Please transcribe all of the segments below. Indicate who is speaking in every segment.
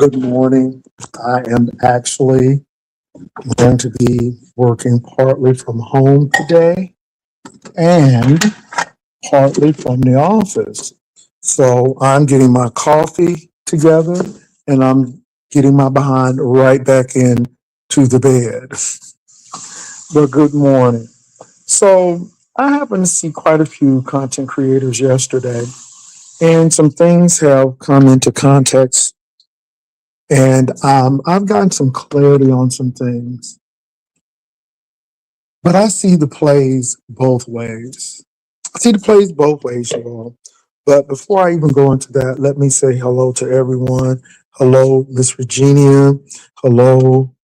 Speaker 1: Good morning. I am actually going to be working partly from home today and partly from the office. So I'm getting my coffee together and I'm getting my behind right back in to the bed. But good morning. So I happened to see quite a few content creators yesterday, and some things have come into context, and I've gotten some clarity on some things. But I see the plays both ways. I see the plays both ways, y'all. But before I even go into that, let me say hello to everyone. Hello, Miss Virginia. Hello,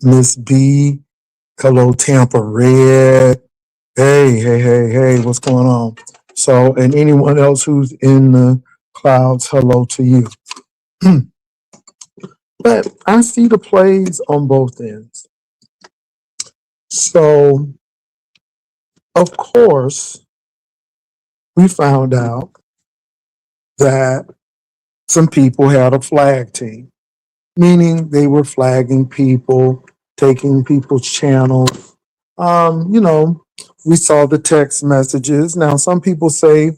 Speaker 1: Miss B. Hello, Tampa Red. Hey, what's going on? So, and anyone else who's in the clouds, hello to you. But I see the plays on both ends. So, of course, we found out that some people had a flag team, meaning they were flagging people, taking people's channels. You know, we saw the text messages. Now, some people say,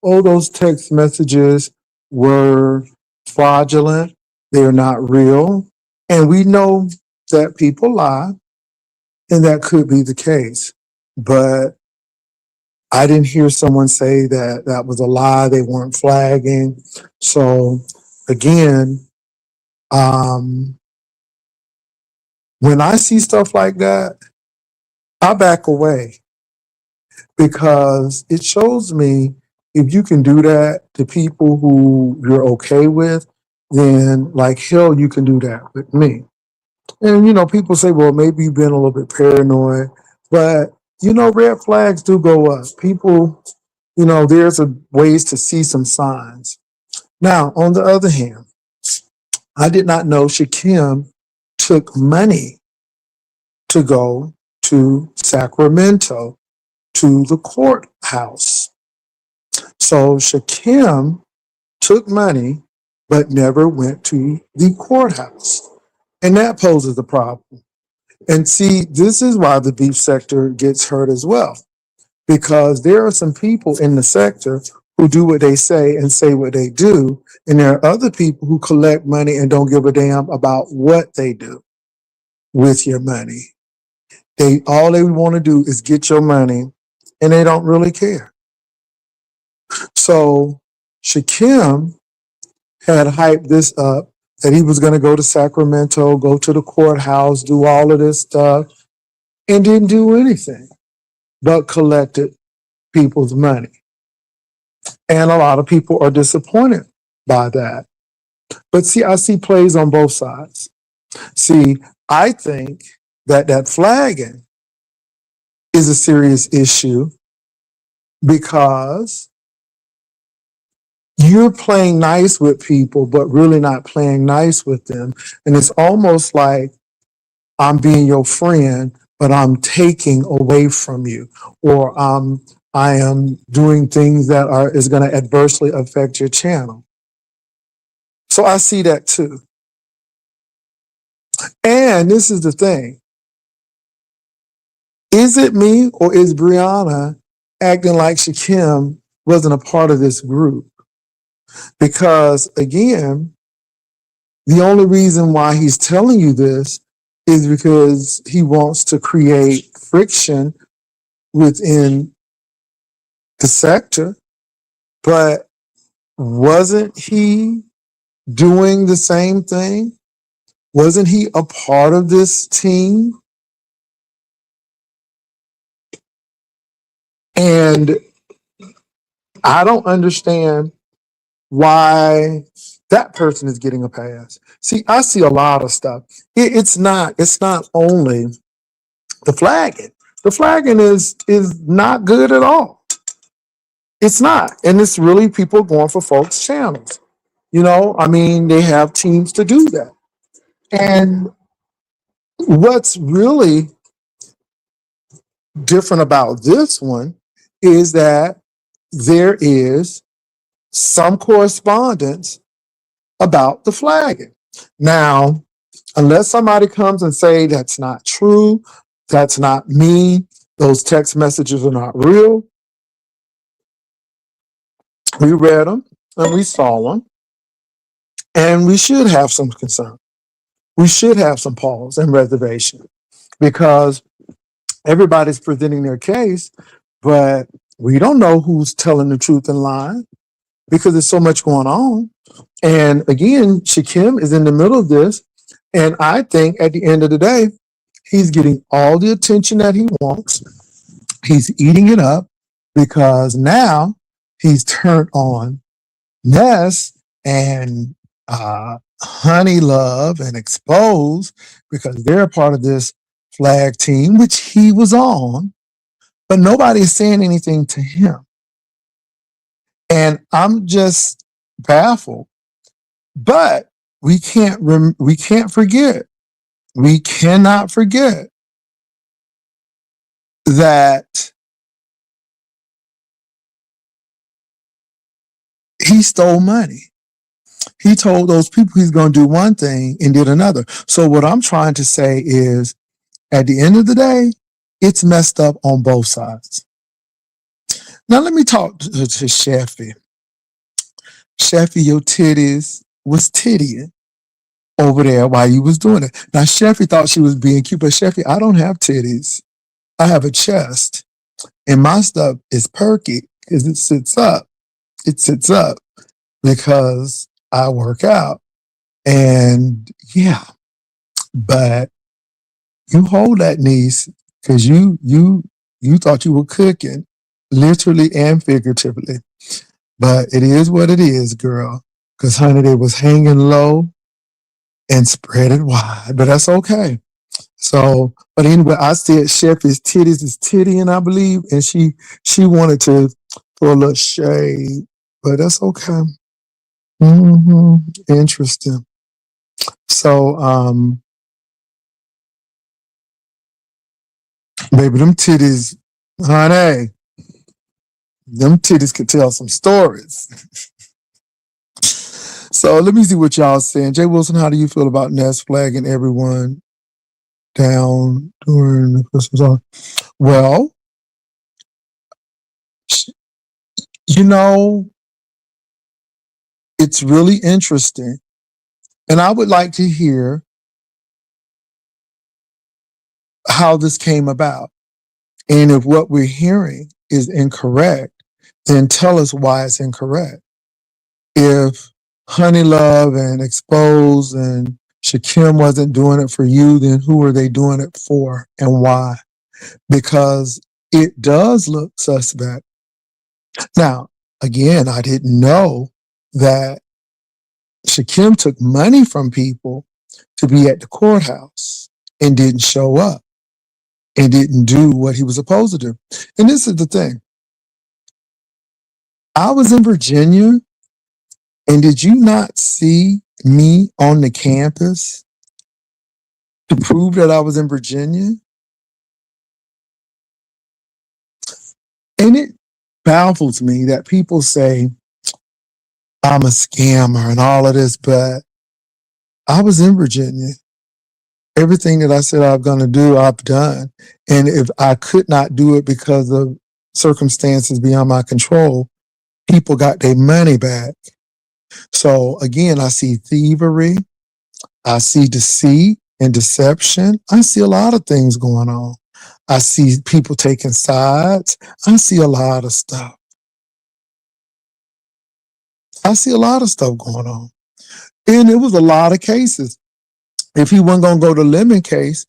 Speaker 1: oh, those text messages were fraudulent, they're not real. And we know that people lie, and that could be the case. But I didn't hear someone say that that was a lie, they weren't flagging. So again, um, when I see stuff like that, I back away because it shows me if you can do that to people who you're okay with, then like hell, you can do that with me. And people say, well, maybe you've been a little bit paranoid, but red flags do go up. People, there's ways to see some signs. Now, on the other hand, I did not know Shakim took money to go to Sacramento to the courthouse. So Shakim took money but never went to the courthouse. And that poses a problem. And see, this is why the beef sector gets hurt as well, because there are some people in the sector who do what they say and say what they do. And there are other people who collect money and don't give a damn about what they do with your money. All they want to do is get your money and they don't really care. So Shakim had hyped this up that he was going to go to Sacramento, go to the courthouse, do all of this stuff, and didn't do anything but collected people's money. And a lot of people are disappointed by that. But see, I see plays on both sides. See, I think that flagging is a serious issue because you're playing nice with people, but really not playing nice with them. And it's almost like I'm being your friend, but I'm taking away from you, or I am doing things that is going to adversely affect your channel. So I see that too. And this is the thing. Is it me or is Brianna acting like Shakim wasn't a part of this group? Because again, the only reason why he's telling you this is because he wants to create friction within the sector. But wasn't he doing the same thing? Wasn't he a part of this team? And I don't understand why that person is getting a pass. See, I see a lot of stuff. It's not only the flagging. The flagging is not good at all. It's not. And it's really people going for folks' channels. I mean, they have teams to do that. And what's really different about this one is that there is some correspondence about the flagging. Now, unless somebody comes and say that's not true, that's not me, those text messages are not real, we read them and we saw them, and we should have some concern. We should have some pause and reservation because everybody's presenting their case, but we don't know who's telling the truth and lying because there's so much going on. And again, Shakim is in the middle of this. And I think at the end of the day, he's getting all the attention that he wants. He's eating it up because now he's turned on Ness and Honey Love and Expose because they're a part of this flag team, which he was on, but nobody is saying anything to him. And I'm just baffled. But we forget. We cannot forget that he stole money. He told those people he's going to do one thing and did another. So what I'm trying to say is, at the end of the day, it's messed up on both sides. Now let me talk to Sheffy. Sheffy, your titties was tittying over there while you was doing it. Now Sheffy thought she was being cute, but Sheffy, I don't have titties. I have a chest. And my stuff is perky because it sits up. It sits up because I work out. And yeah, but you hold that, niece, because you thought you were cooking, literally and figuratively. But it is what it is, girl. Because honey, they was hanging low and spread it wide. But that's okay. So, but anyway, I said Sheffy's titties is tittying, I believe, and she wanted to throw a little shade, but that's okay. Interesting. So, baby, them titties, honey, them titties could tell some stories. So let me see what y'all saying. Jay Wilson, how do you feel about Ness flagging everyone down during the Christmas holiday? Well, you know, it's really interesting. And I would like to hear how this came about. And if what we're hearing is incorrect, then tell us why it's incorrect. If Honey Love and Expose and Shakim wasn't doing it for you, then who are they doing it for and why? Because it does look suspect. Now, again, I didn't know that Shakim took money from people to be at the courthouse and didn't show up and didn't do what he was supposed to do. And this is the thing. I was in Virginia, and did you not see me on the campus to prove that I was in Virginia? And it baffles me that people say I'm a scammer and all of this, but I was in Virginia. Everything that I said I'm going to do, I've done. And if I could not do it because of circumstances beyond my control, people got their money back. So again, I see thievery, I see deceit and deception. I see a lot of things going on. I see people taking sides. I see a lot of stuff. I see a lot of stuff going on. And it was a lot of cases. If he wasn't going to go to Lemon case,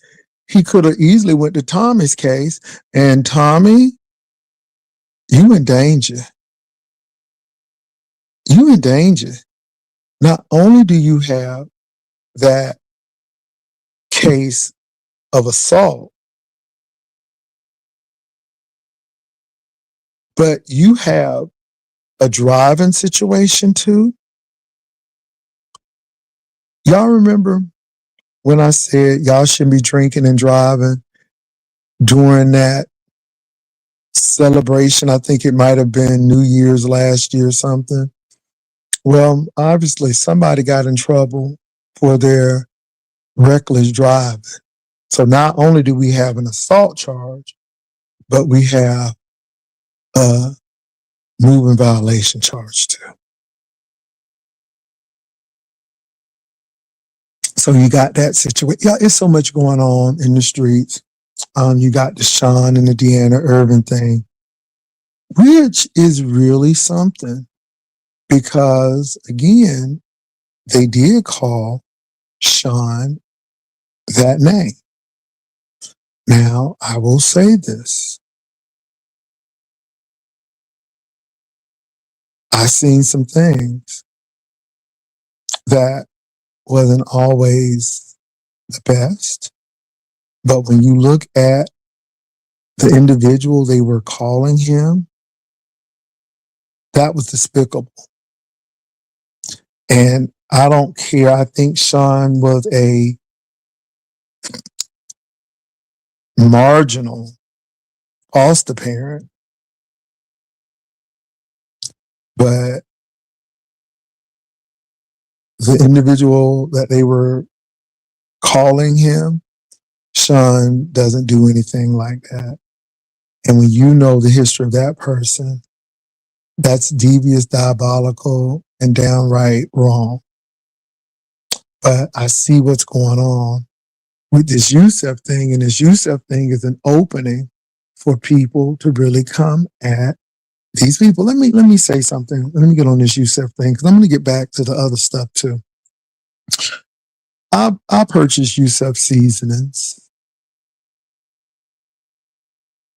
Speaker 1: he could have easily went to Tommy's case. And Tommy, you in danger. You in danger. Not only do you have that case of assault, but you have a driving situation too. Y'all remember when I said y'all shouldn't be drinking and driving during that celebration? I think it might have been New Year's last year or something. Well, obviously somebody got in trouble for their reckless driving. So not only do we have an assault charge, but we have a moving violation charge too. So you got that situation. Yeah, it's so much going on in the streets. You got the Sean and the Deanna Irvin thing, which is really something because again, they did call Sean that name. Now, I will say this. I seen some things that wasn't always the best, but when you look at the individual they were calling him, that was despicable. And I don't care. I think Sean was a marginal foster parent, but the individual that they were calling him, Sean doesn't do anything like that. And when you know the history of that person, that's devious, diabolical, and downright wrong. But I see what's going on with this Youssef thing, and this Youssef thing is an opening for people to really come at these people. Let me say something. Let me get on this Youssef thing because I'm going to get back to the other stuff too. I purchased Youssef seasonings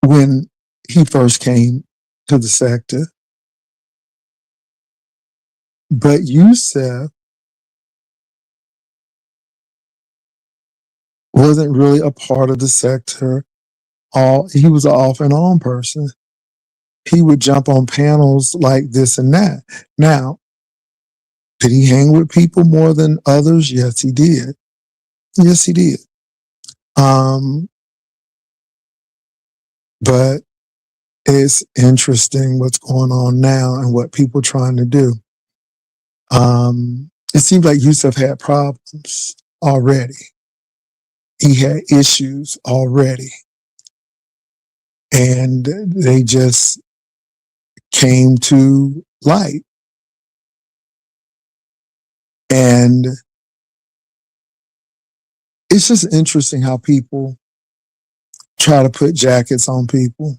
Speaker 1: when he first came to the sector, but Youssef wasn't really a part of the sector. He was an off and on person. He would jump on panels like this and that. Now, did he hang with people more than others? Yes, he did. Yes, he did. But it's interesting what's going on now and what people are trying to do. It seems like Youssef had problems already. He had issues already. And they just came to light. And it's just interesting how people try to put jackets on people.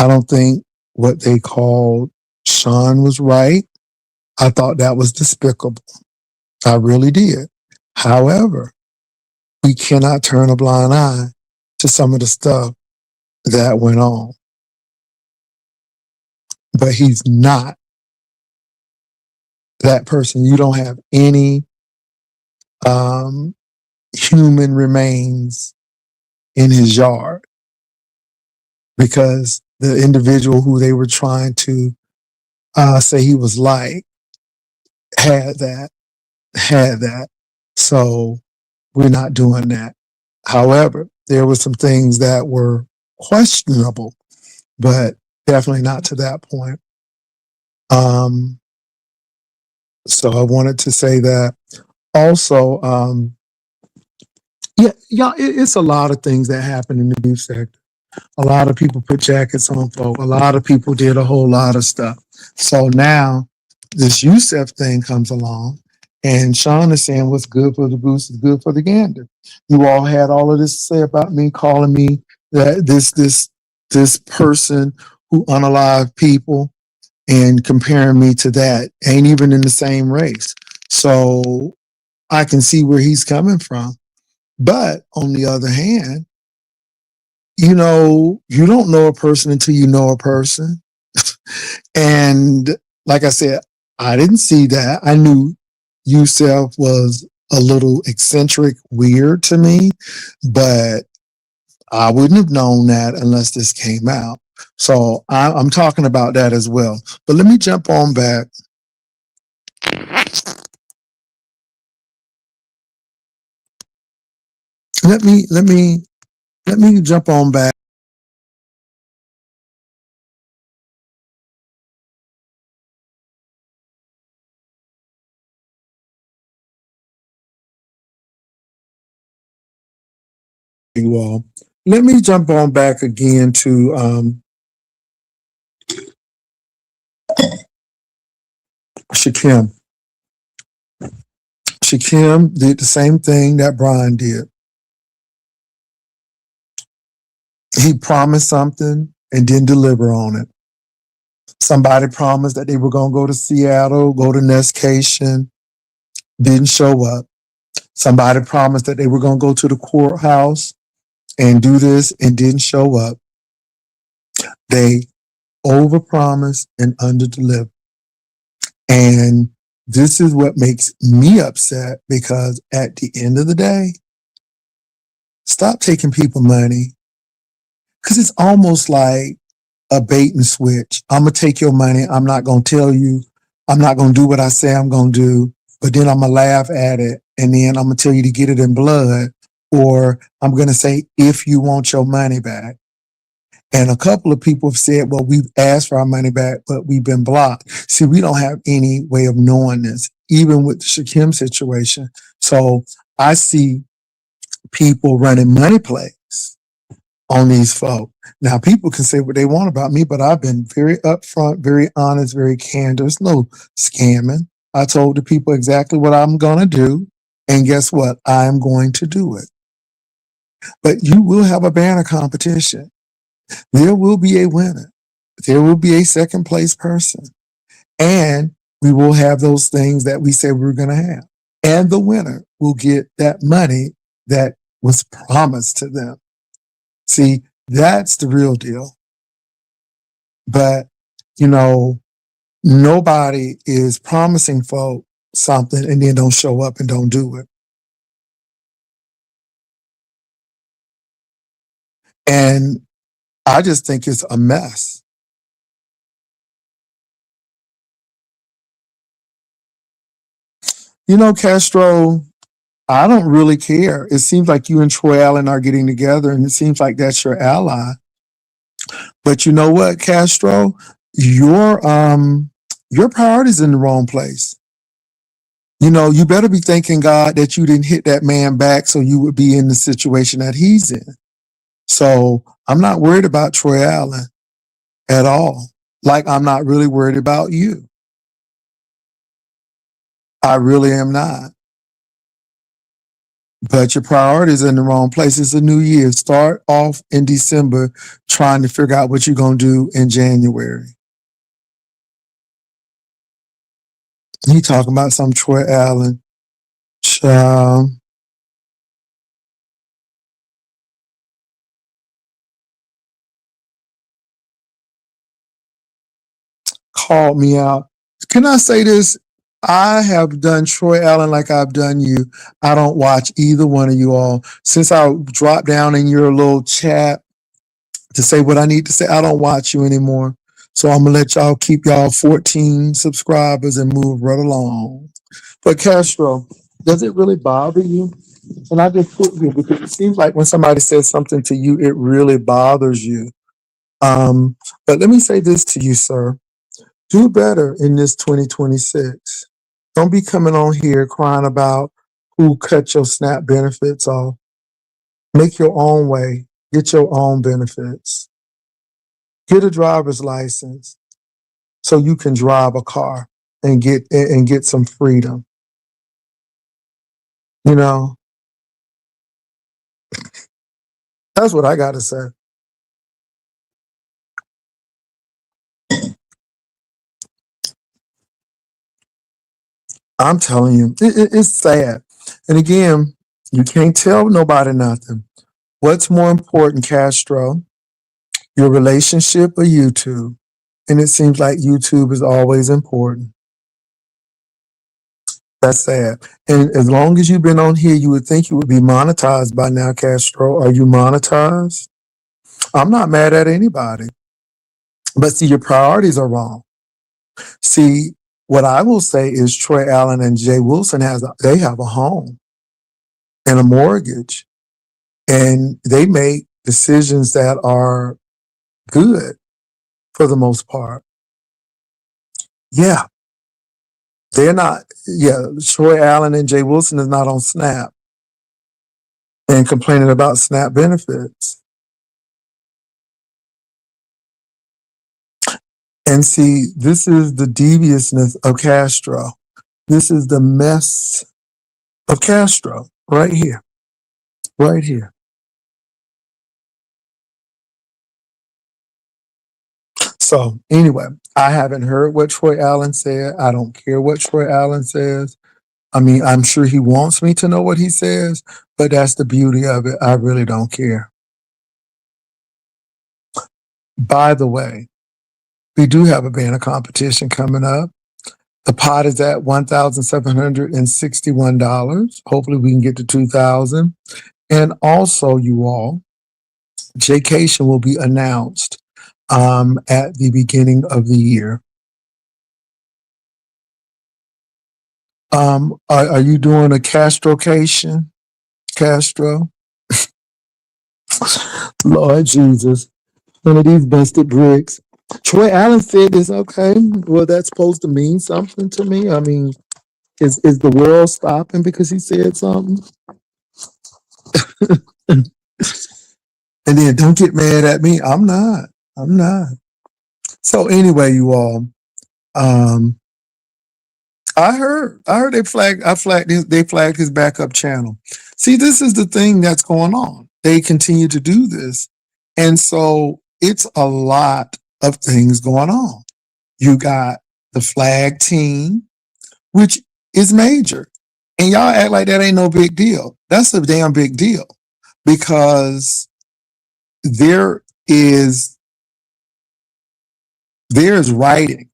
Speaker 1: I don't think what they called Sean was right. I thought that was despicable. I really did. However, we cannot turn a blind eye to some of the stuff that went on. But he's not that person. You don't have any human remains in his yard because the individual who they were trying to say he was like had that. So we're not doing that. However, there were some things that were questionable, but definitely not to that point. So I wanted to say that. Also, it's a lot of things that happen in the youth sector. A lot of people put jackets on folk. A lot of people did a whole lot of stuff. So now this Youssef thing comes along, and Sean is saying what's good for the goose is good for the gander. You all had all of this to say about me, calling me that this person who unalived people and comparing me to that. Ain't even in the same race. So I can see where he's coming from. But on the other hand, you don't know a person until you know a person. And like I said, I didn't see that. I knew Youssef was a little eccentric, weird to me, but I wouldn't have known that unless this came out. So I'm talking about that as well. But let me jump on back. Let me jump on back you all. Let me jump on back again to Shakim. Shakim did the same thing that Brian did. He promised something and didn't deliver on it. Somebody promised that they were going to go to Seattle, go to Nestcation, didn't show up. Somebody promised that they were going to go to the courthouse and do this and didn't show up. They overpromised and underdelivered. And this is what makes me upset, because at the end of the day, stop taking people money, because it's almost like a bait and switch. I'm going to take your money. I'm not going to tell you. I'm not going to do what I say I'm going to do, but then I'm going to laugh at it. And then I'm going to tell you to get it in blood, or I'm going to say, if you want your money back. And a couple of people have said, well, we've asked for our money back, but we've been blocked. See, we don't have any way of knowing this, even with the Shakim situation. So I see people running money plays on these folk. Now, people can say what they want about me, but I've been very upfront, very honest, very candid. There's no scamming. I told the people exactly what I'm going to do. And guess what? I'm going to do it. But you will have a banner competition. There will be a winner. There will be a second place person. And we will have those things that we said we were going to have. And the winner will get that money that was promised to them. See, that's the real deal. But, nobody is promising folk something and then don't show up and don't do it. And I just think it's a mess. Castro, I don't really care. It seems like you and Troy Allen are getting together, and it seems like that's your ally. But you know what, Castro? Your priority's in the wrong place. You better be thanking God that you didn't hit that man back so you would be in the situation that he's in. So I'm not worried about Troy Allen at all. Like, I'm not really worried about you. I really am not. But your priorities in the wrong place. It's a new year. Start off in December trying to figure out what you're going to do in January. He talking about some Troy Allen. Child. Called me out. Can I say this? I have done Troy Allen like I've done you. I don't watch either one of you all. Since I dropped down in your little chat to say what I need to say, I don't watch you anymore. So I'm going to let y'all keep y'all 14 subscribers and move right along. But Castro, does it really bother you? And I just put you because it seems like when somebody says something to you, it really bothers you. But let me say this to you, sir. Do better in this 2026. Don't be coming on here crying about who cut your SNAP benefits off. Make your own way. Get your own benefits. Get a driver's license so you can drive a car and get some freedom. That's what I got to say. I'm telling you, it's sad. And again, you can't tell nobody nothing. What's more important, Castro? Your relationship or YouTube? And it seems like YouTube is always important. That's sad. And as long as you've been on here, you would think you would be monetized by now, Castro. Are you monetized? I'm not mad at anybody. But see, your priorities are wrong. See, what I will say is Troy Allen and Jay Wilson they have a home and a mortgage, and they make decisions that are good for the most part. Yeah. They're not, Troy Allen and Jay Wilson is not on SNAP. and complaining about SNAP benefits. And see, this is the deviousness of Castro. This is the mess of Castro right here, right here. So anyway, I haven't heard what Troy Allen said. I don't care what Troy Allen says. I mean, I'm sure he wants me to know what he says, but that's the beauty of it. I really don't care. By the way, we do have a banner competition coming up. The pot is at $1,761. Hopefully we can get to 2,000. And also, you all, Jaycation will be announced at the beginning of the year. Are you doing a Castrocation? Castro? Lord Jesus. One of these busted bricks. Troy Allen said this, okay. Well, that's supposed to mean something to me. I mean, is the world stopping because he said something? And then don't get mad at me. I'm not. I'm not. So anyway, you all, I heard they flagged his backup channel. See, this is the thing that's going on. They continue to do this. And so it's a lot of things going on. You got the flag team, which is major. And y'all act like that ain't no big deal. That's a damn big deal because there is writing.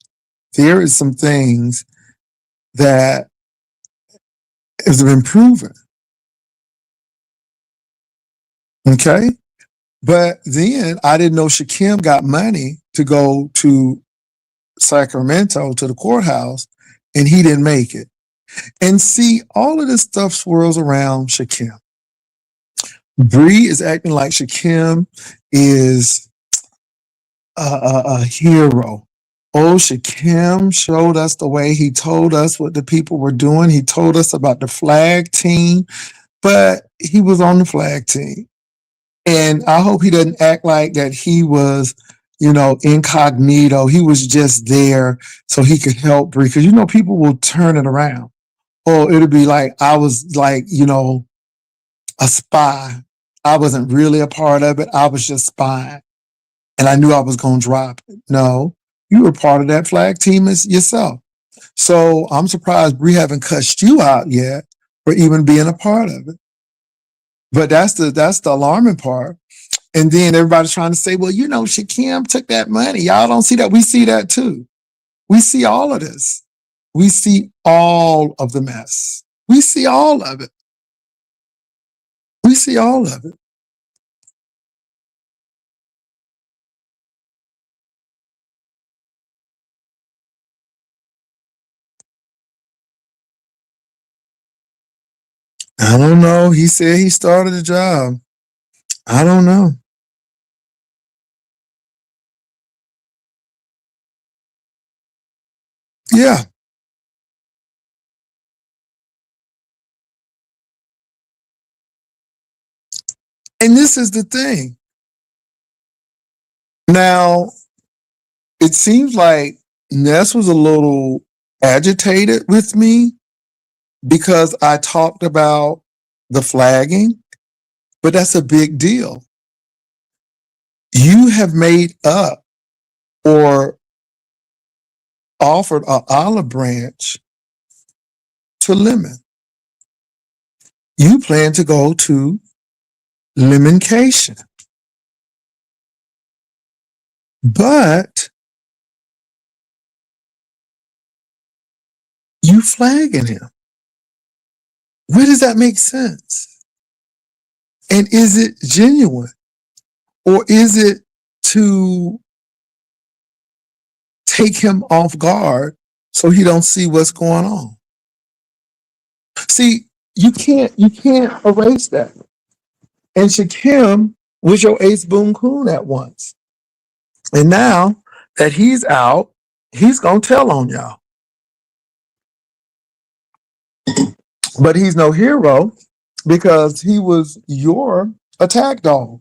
Speaker 1: There is some things that has been proven. Okay? But then I didn't know Shakim got money to go to Sacramento to the courthouse and he didn't make it. And see, all of this stuff swirls around Shakim. Bree is acting like Shakim is a hero. Oh, Shakim showed us the way. He told us what the people were doing. He told us about the flag team, but he was on the flag team. And I hope he doesn't act like that he was, incognito. He was just there so he could help Bree. Because, people will turn it around. Or it'll be like, I was like, a spy. I wasn't really a part of it. I was just spying. And I knew I was going to drop it. No, you were part of that flag team yourself. So I'm surprised Bree haven't cussed you out yet for even being a part of it. But that's the alarming part. And then everybody's trying to say, well, Shakim took that money. Y'all don't see that. We see that too. We see all of this. We see all of the mess. We see all of it. We see all of it. I don't know. He said he started a job. I don't know. Yeah. And this is the thing. Now, it seems like Ness was a little agitated with me because I talked about the flagging, but that's a big deal. You have made up or offered an olive branch to Lemon. You plan to go to Lemoncation. But you flagging him. Where does that make sense? And is it genuine? Or is it to take him off guard so he don't see what's going on? See, you can't erase that. And Shakim was your ace boon coon at once. And now that he's out, he's gonna tell on y'all. But he's no hero because he was your attack dog.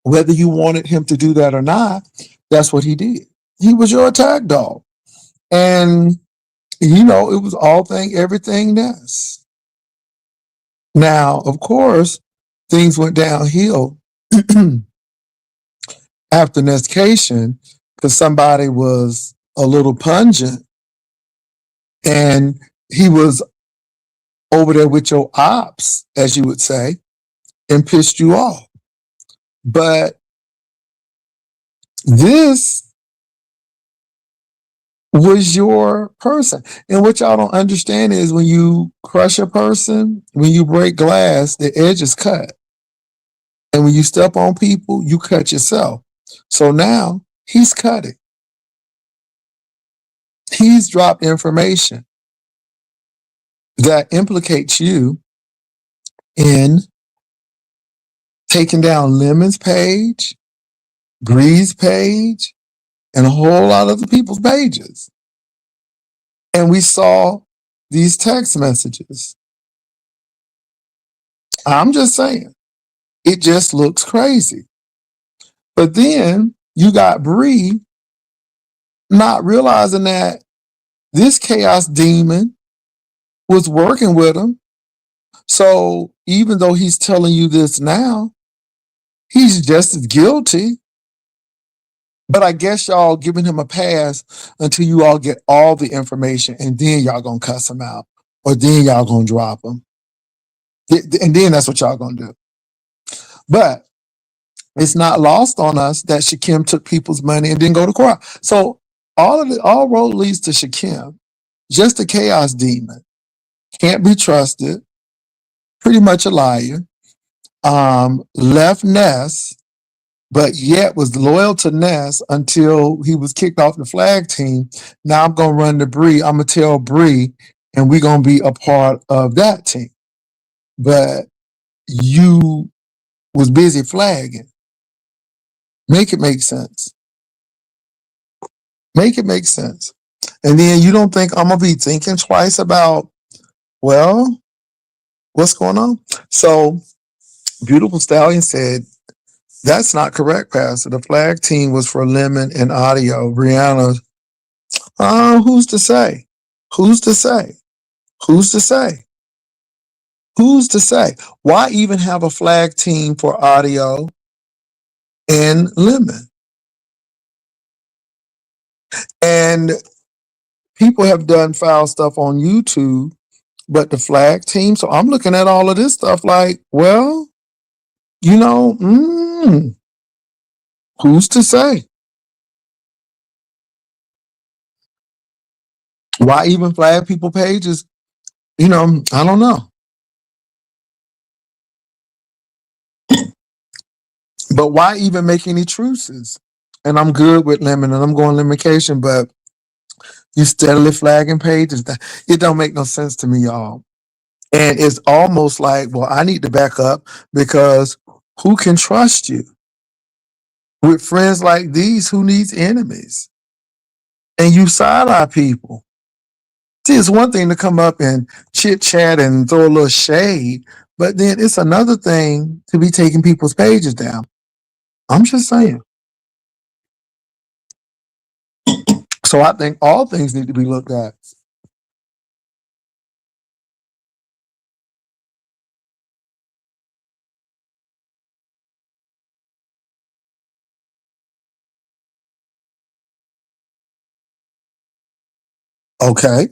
Speaker 1: Whether you wanted him to do that or not, that's what he did. He was your attack dog. And, it was all thing, everything Ness. Now, of course, things went downhill after Nesscation because somebody was a little pungent and he was over there with your ops, as you would say, and pissed you off. But this was your person. And what y'all don't understand is when you crush a person, when you break glass, the edge is cut. And when you step on people, you cut yourself. So now he's cutting. He's dropped information that implicates you in taking down Lemon's page, Bree's page, and a whole lot of the people's pages. And we saw these text messages. I'm just saying, it just looks crazy. But then you got Bree not realizing that this chaos demon was working with him. So even though he's telling you this now, he's just as guilty. But I guess y'all giving him a pass until you all get all the information, and then y'all gonna cuss him out, or then y'all gonna drop him. And then that's what y'all gonna do. But it's not lost on us that Shakim took people's money and didn't go to court. So all road leads to Shakim. Just a chaos demon. Can't be trusted. Pretty much a liar. Left Ness, but yet was loyal to Ness until he was kicked off the flag team. Now I'm gonna run to Bree. I'm gonna tell Bree, and we're gonna be a part of that team. But you was busy flagging. Make it make sense. Make it make sense. And then you don't think I'm gonna be thinking twice about, well, what's going on? So Beautiful Stallion said, that's not correct, Pastor. The flag team was for Lemon and Audio. Brianna, who's to say? Who's to say? Who's to say? Who's to say? Why even have a flag team for Audio and Lemon? And people have done foul stuff on YouTube, but the flag team. So I'm looking at all of this stuff like, well, who's to say? Why even flag people pages? I don't know. But why even make any truces? And I'm good with Lemon and I'm going limitation, but you steadily flagging pages. It don't make no sense to me, y'all. And it's almost like, well, I need to back up because who can trust you? With friends like these, who needs enemies? And you side-eye people. See, it's one thing to come up and chit-chat and throw a little shade, but then it's another thing to be taking people's pages down. I'm just saying. So I think all things need to be looked at. Okay.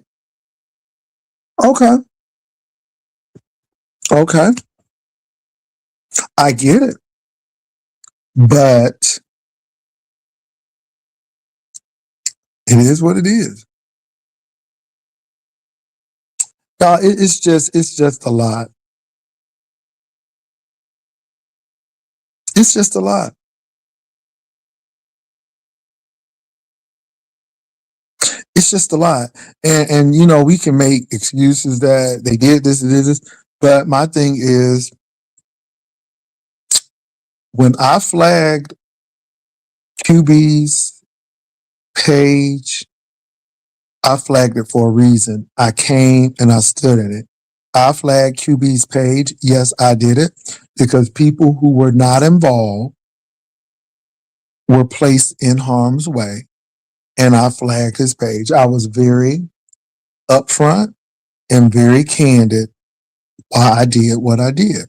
Speaker 1: Okay. Okay. I get it. But it is what it is. Now, it's just a lot. It's just a lot. It's just a lot. And we can make excuses that they did this, they did this. But my thing is, when I flagged QB's page, I flagged it for a reason. I came and I stood in it. I flagged QB's page. Yes, I did it because people who were not involved were placed in harm's way, and I flagged his page. I was very upfront and very candid why I did what I did.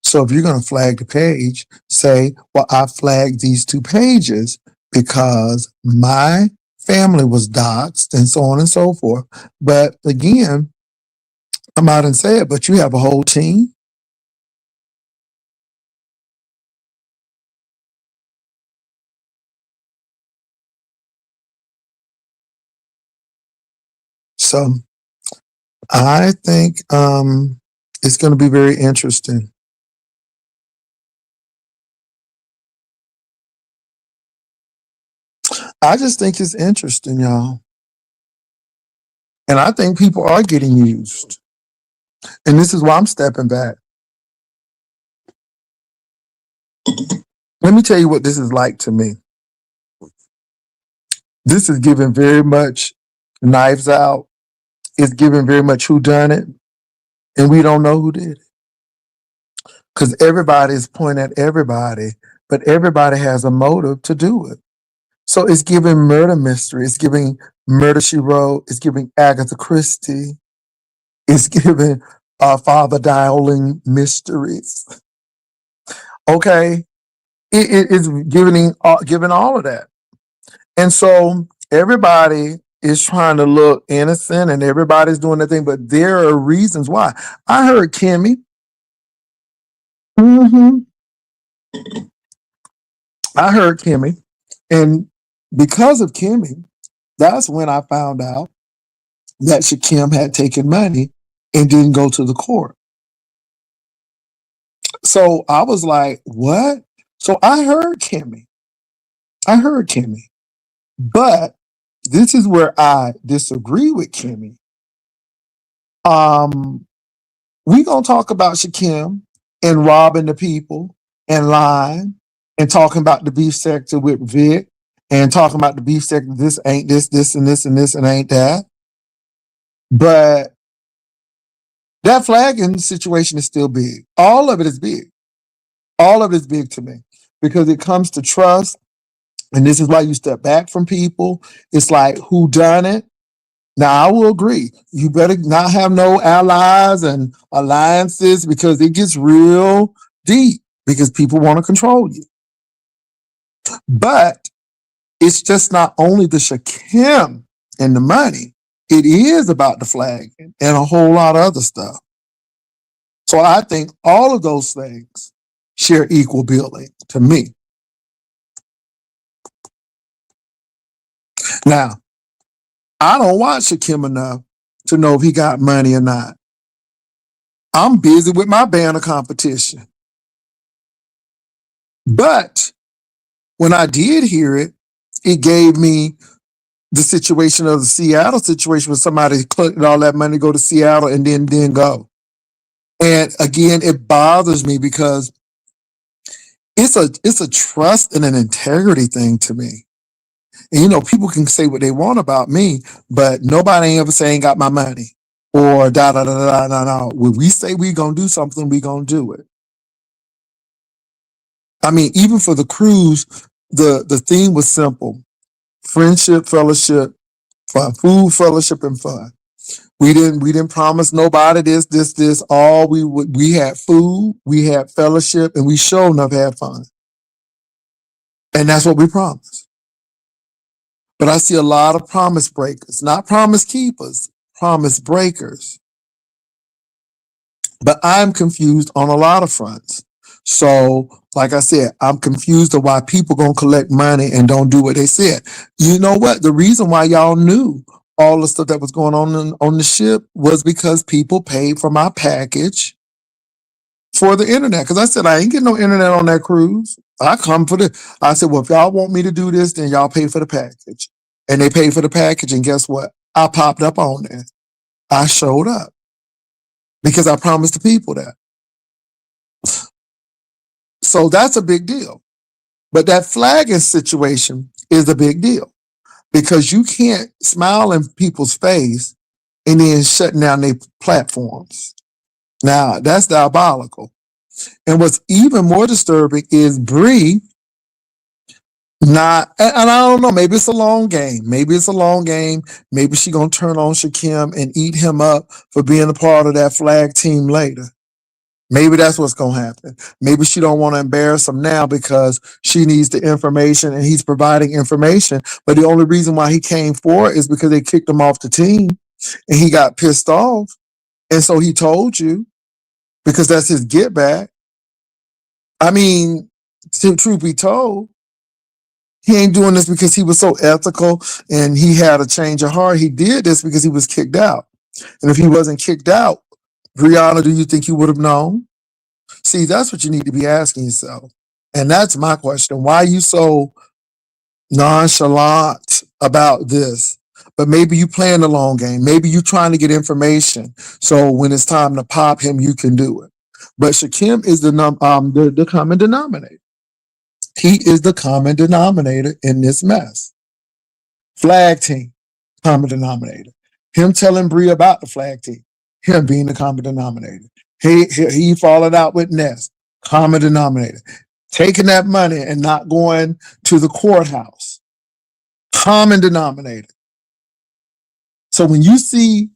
Speaker 1: So if you're going to flag the page, say, well, I flagged these two pages because my family was doxxed and so on and so forth. But again, I'm out and say it, but you have a whole team. So I think it's going to be very interesting. I just think it's interesting, y'all. And I think people are getting used. And this is why I'm stepping back. Let me tell you what this is like to me. This is giving very much Knives Out. It's giving very much who done it, and we don't know who did it. Because everybody is pointing at everybody, but everybody has a motive to do it. So it's giving murder mystery. It's giving Murder She Wrote. It's giving Agatha Christie. It's giving Father Dowling mysteries. Okay, it's giving all of that, and so everybody is trying to look innocent, and everybody's doing their thing. But there are reasons why. I heard Kimmy. hmm I heard Kimmy, and because of Kimmy, that's when I found out that Shakim had taken money and didn't go to the court. So I was like, what? So I heard Kimmy. I heard Kimmy. But this is where I disagree with Kimmy. We gonna talk about Shakim and robbing the people and lying and talking about the beef sector with Vic and talking about the beef sector. This ain't this, and this, and this, and ain't that. But that flagging situation is still big. All of it is big. All of it is big to me because it comes to trust. And this is why you step back from people. It's like, who done it? Now, I will agree. You better not have no allies and alliances because it gets real deep because people want to control you. But it's just not only the Shakim and the money. It is about the flag and a whole lot of other stuff. So I think all of those things share equal billing to me. Now, I don't watch Shakim enough to know if he got money or not. I'm busy with my banner competition. But when I did hear it, it gave me the situation of the Seattle situation where somebody collected all that money to go to Seattle and then didn't go. And again, it bothers me because it's a trust and an integrity thing to me. And you know, people can say what they want about me, but nobody ain't ever say ain't got my money or da da da da da da. When we say we gonna do something, we gonna do it. I mean, even for the cruise, the theme was simple: friendship, fellowship, fun, food, fellowship, and fun. We didn't promise nobody this. All we had food, we had fellowship, and we sure enough had fun, and that's what we promised. But I see a lot of promise breakers, not promise keepers, promise breakers. But I'm confused on a lot of fronts. So, like I said, I'm confused of why people gonna collect money and don't do what they said. You know what? The reason why y'all knew all the stuff that was going on the ship was because people paid for my package for the internet. Because I said I ain't getting no internet on that cruise. I come for the. I said, well, if y'all want me to do this, then y'all pay for the package. And they paid for the package, and guess what? I popped up on there. I showed up because I promised the people that. So that's a big deal. But that flagging situation is a big deal because you can't smile in people's face and then shutting down their platforms. Now, that's diabolical. And what's even more disturbing is Bree not, and I don't know, maybe it's a long game. Maybe it's a long game. Maybe she gonna turn on Shakim and eat him up for being a part of that flag team later. Maybe that's what's gonna happen. Maybe she don't want to embarrass him now because she needs the information and he's providing information. But the only reason why he came for it is because they kicked him off the team and he got pissed off. And so he told you because that's his get back. I mean, truth be told, he ain't doing this because he was so ethical and he had a change of heart. He did this because he was kicked out. And if he wasn't kicked out, Brianna, do you think you would have known? See, that's what you need to be asking yourself. And that's my question. Why are you so nonchalant about this? But maybe you playing the long game. Maybe you trying to get information. So when it's time to pop him, you can do it. But Shakim is the common denominator. He is the common denominator in this mess. Flag team, common denominator. Him telling Bree about the flag team, him being the common denominator. He falling out with Ness, common denominator. Taking that money and not going to the courthouse, common denominator. So when you see,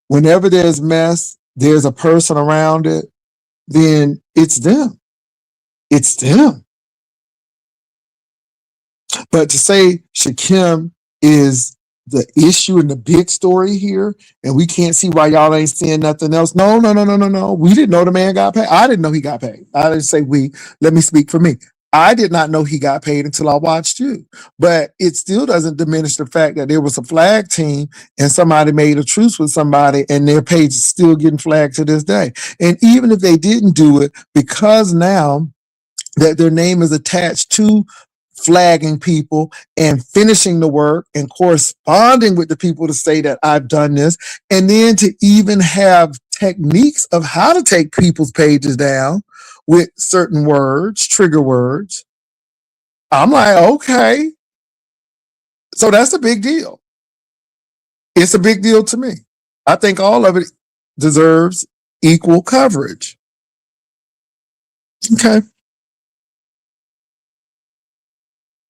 Speaker 1: whenever there's mess, there's a person around it, then it's them. It's them. But to say Shakim is the issue and the big story here, and we can't see why y'all ain't seeing nothing else. No. We didn't know the man got paid. I didn't know he got paid. I didn't say we. Let me speak for me. I did not know he got paid until I watched you. But it still doesn't diminish the fact that there was a flag team and somebody made a truce with somebody and their page is still getting flagged to this day. And even if they didn't do it, because now that their name is attached to flagging people and finishing the work and corresponding with the people to say that I've done this, and then to even have techniques of how to take people's pages down with certain words, trigger words. I'm like, okay. So that's a big deal. It's a big deal to me. I think all of it deserves equal coverage. Okay.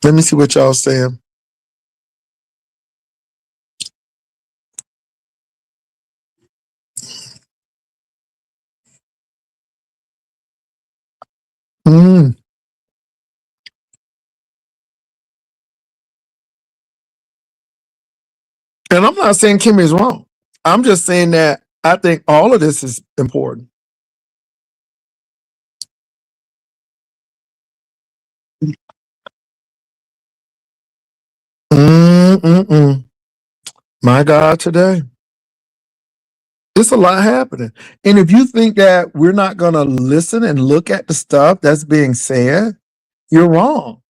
Speaker 1: Let me see what y'all saying. Mm. And I'm not saying Kimmy is wrong. I'm just saying that I think all of this is important. Mm-mm-mm. My God, today. It's a lot happening. And if you think that we're not going to listen and look at the stuff that's being said, you're wrong.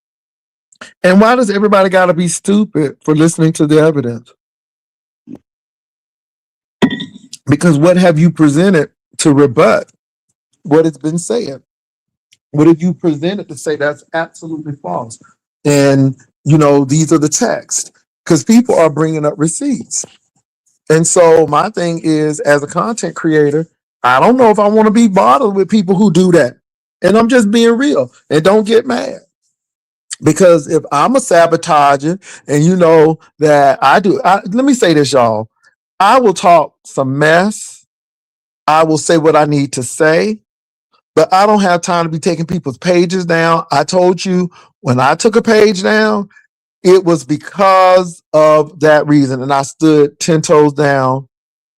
Speaker 1: And why does everybody got to be stupid for listening to the evidence? Because what have you presented to rebut what has been said? What have you presented to say that's absolutely false? And, these are the texts. Because people are bringing up receipts. And so my thing is, as a content creator, I don't know if I want to be bothered with people who do that. And I'm just being real. And don't get mad. Because if I'm a sabotager and you know that let me say this, y'all. I will talk some mess. I will say what I need to say, but I don't have time to be taking people's pages down. I told you when I took a page down, it was because of that reason. And I stood 10 toes down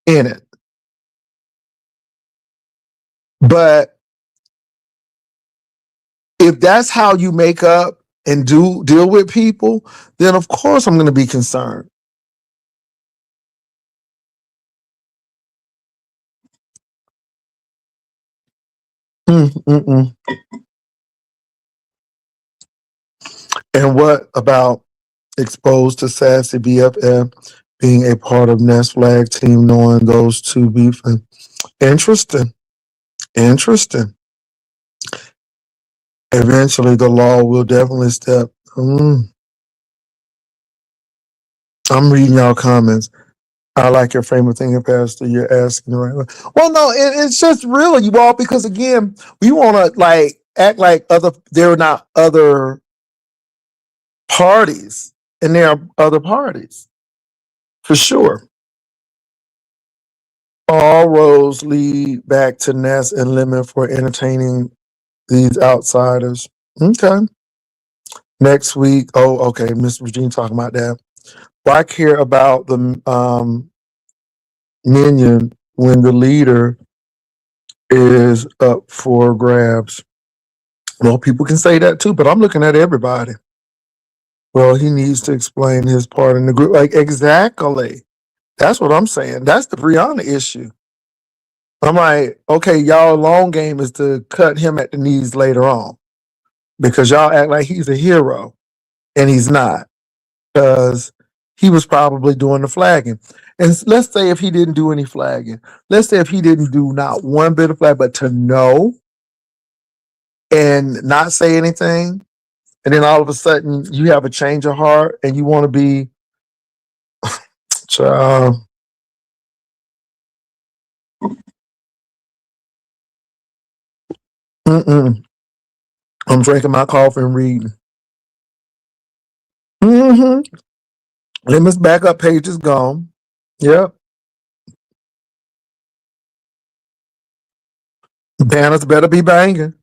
Speaker 1: in it. But if that's how you make up and deal with people, then of course I'm going to be concerned. Mm-mm. And what about exposed to Sassy BFF being a part of Nest Flag team, knowing those two beefing? Interesting. Eventually, the law will definitely step. I'm reading y'all comments. I like your frame of thinking, Pastor. You're asking the right way. Well, no, it's just really you all because again, we want to like act like there are not other parties, and there are other parties for sure. All roads lead back to Ness and Lemon for entertaining these outsiders. Okay. Next week, oh, okay, Miss Regine talking about that. Why care about the minion when the leader is up for grabs? Well, people can say that too, but I'm looking at everybody. Well, he needs to explain his part in the group. Like, exactly. That's what I'm saying. That's the Brianna issue. I'm like, okay, y'all long game is to cut him at the knees later on because y'all act like he's a hero and he's not because he was probably doing the flagging. And let's say if he didn't do any flagging, let's say if he didn't do not one bit of flag, but to know and not say anything, and then all of a sudden you have a change of heart and you want to be, child. Mm-mm. I'm drinking my coffee and reading. Mm-hmm. Lemons backup page is gone. Yep. Banners better be banging.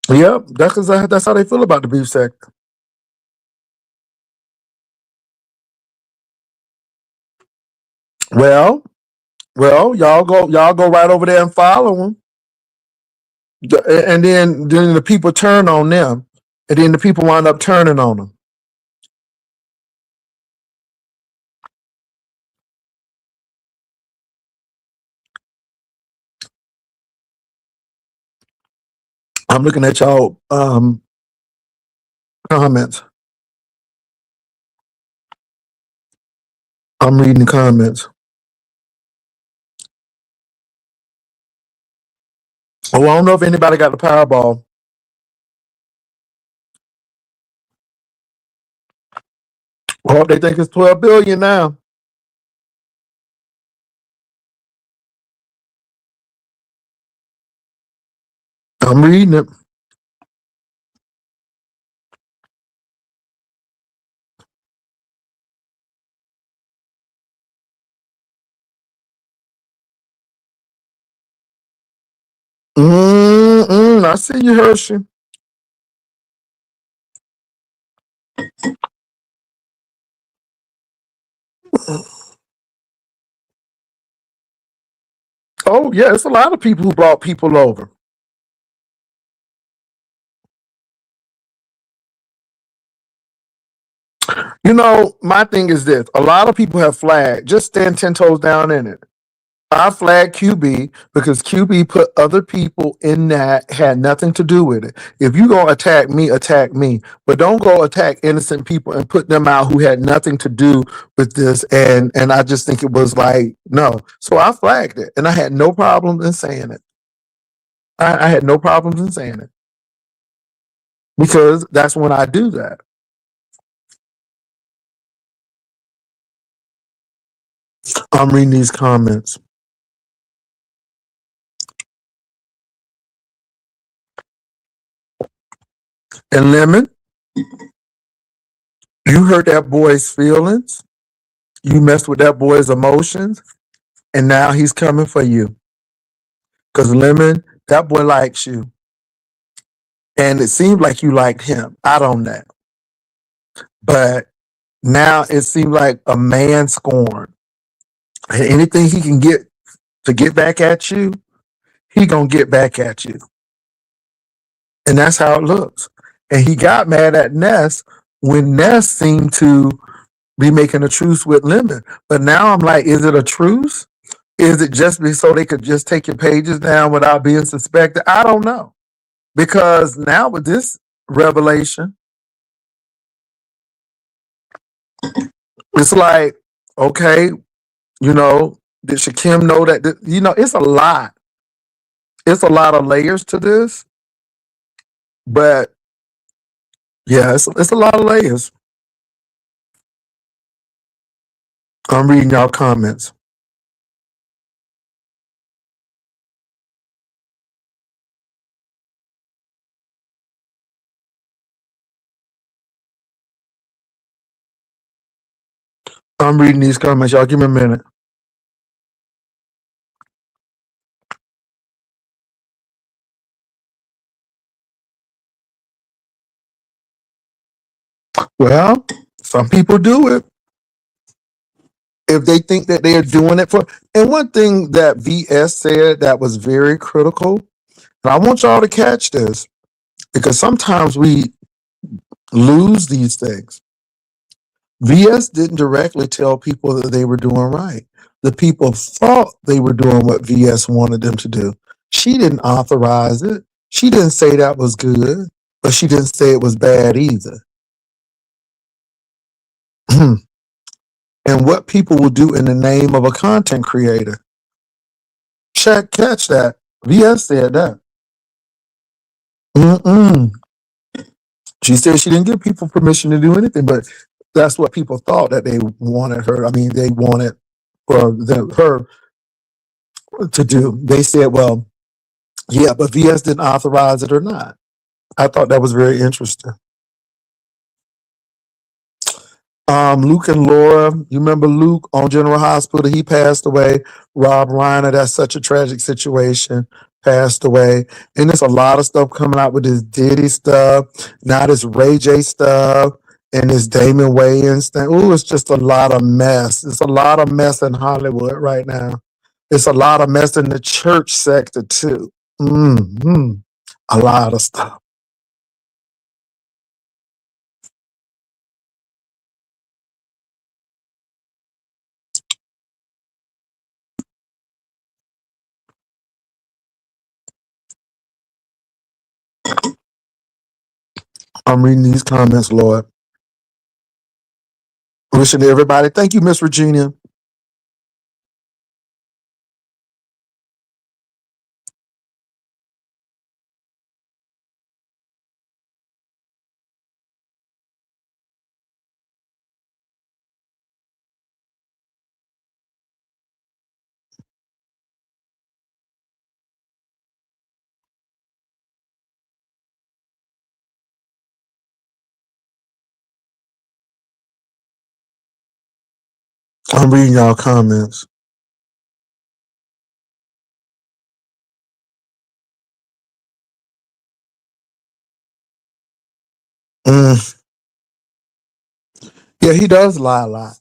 Speaker 1: Yep. That's how they feel about the beef sector. Well, y'all go right over there and follow them, and then the people turn on them, and then the people wind up turning on them. I'm looking at y'all comments. I'm reading the comments. Oh, I don't know if anybody got the Powerball. Oh, they think it's 12 billion now. I'm reading it. I see you, Hershey. Oh yeah, it's a lot of people who brought people over. You know, my thing is this: a lot of people have flagged. Just stand 10 toes down in it. I flagged QB because QB put other people in that had nothing to do with it. If you gonna attack me, attack me, but don't go attack innocent people and put them out who had nothing to do with this. And I just think it was like no. So I flagged it, and I had no problem in saying it. I had no problems in saying it because that's when I do that. I'm reading these comments. And Lemon, you hurt that boy's feelings. You messed with that boy's emotions, and now he's coming for you. Because Lemon, that boy likes you. And it seemed like you liked him. I don't know. But now it seems like a man scorn. And anything he can get to get back at you, he gonna get back at you. And that's how it looks. And he got mad at Ness when Ness seemed to be making a truce with Lemon. But now I'm like, is it a truce? Is it just so they could just take your pages down without being suspected? I don't know. Because now with this revelation, it's like, okay, did Shakim know that? It's a lot. It's a lot of layers to this, but yeah, it's a lot of layers. I'm reading y'all comments. I'm reading these comments. Y'all give me a minute. Well, some people do it if they think that they are doing it for. And one thing that VS said that was very critical, and I want y'all to catch this because sometimes we lose these things. VS didn't directly tell people that they were doing right. The people thought they were doing what VS wanted them to do. She didn't authorize it. She didn't say that was good, but she didn't say it was bad either. And what people will do in the name of a content creator. Catch that. VS said that. Mm-mm. She said she didn't give people permission to do anything, but that's what people thought that they wanted her. I mean, they wanted her to do. They said, well, yeah, but VS didn't authorize it or not. I thought that was very interesting. Luke and Laura, you remember Luke on General Hospital? He passed away. Rob Reiner, that's such a tragic situation, passed away. And there's a lot of stuff coming out with this Diddy stuff, now this Ray J stuff, and this Damon Wayans thing. Ooh, it's just a lot of mess. It's a lot of mess in Hollywood right now. It's a lot of mess in the church sector too. Mm-hmm. A lot of stuff. I'm reading these comments, Lord. Wishing everybody, thank you, Miss Virginia. I'm reading y'all comments. Mm. Yeah, he does lie a lot.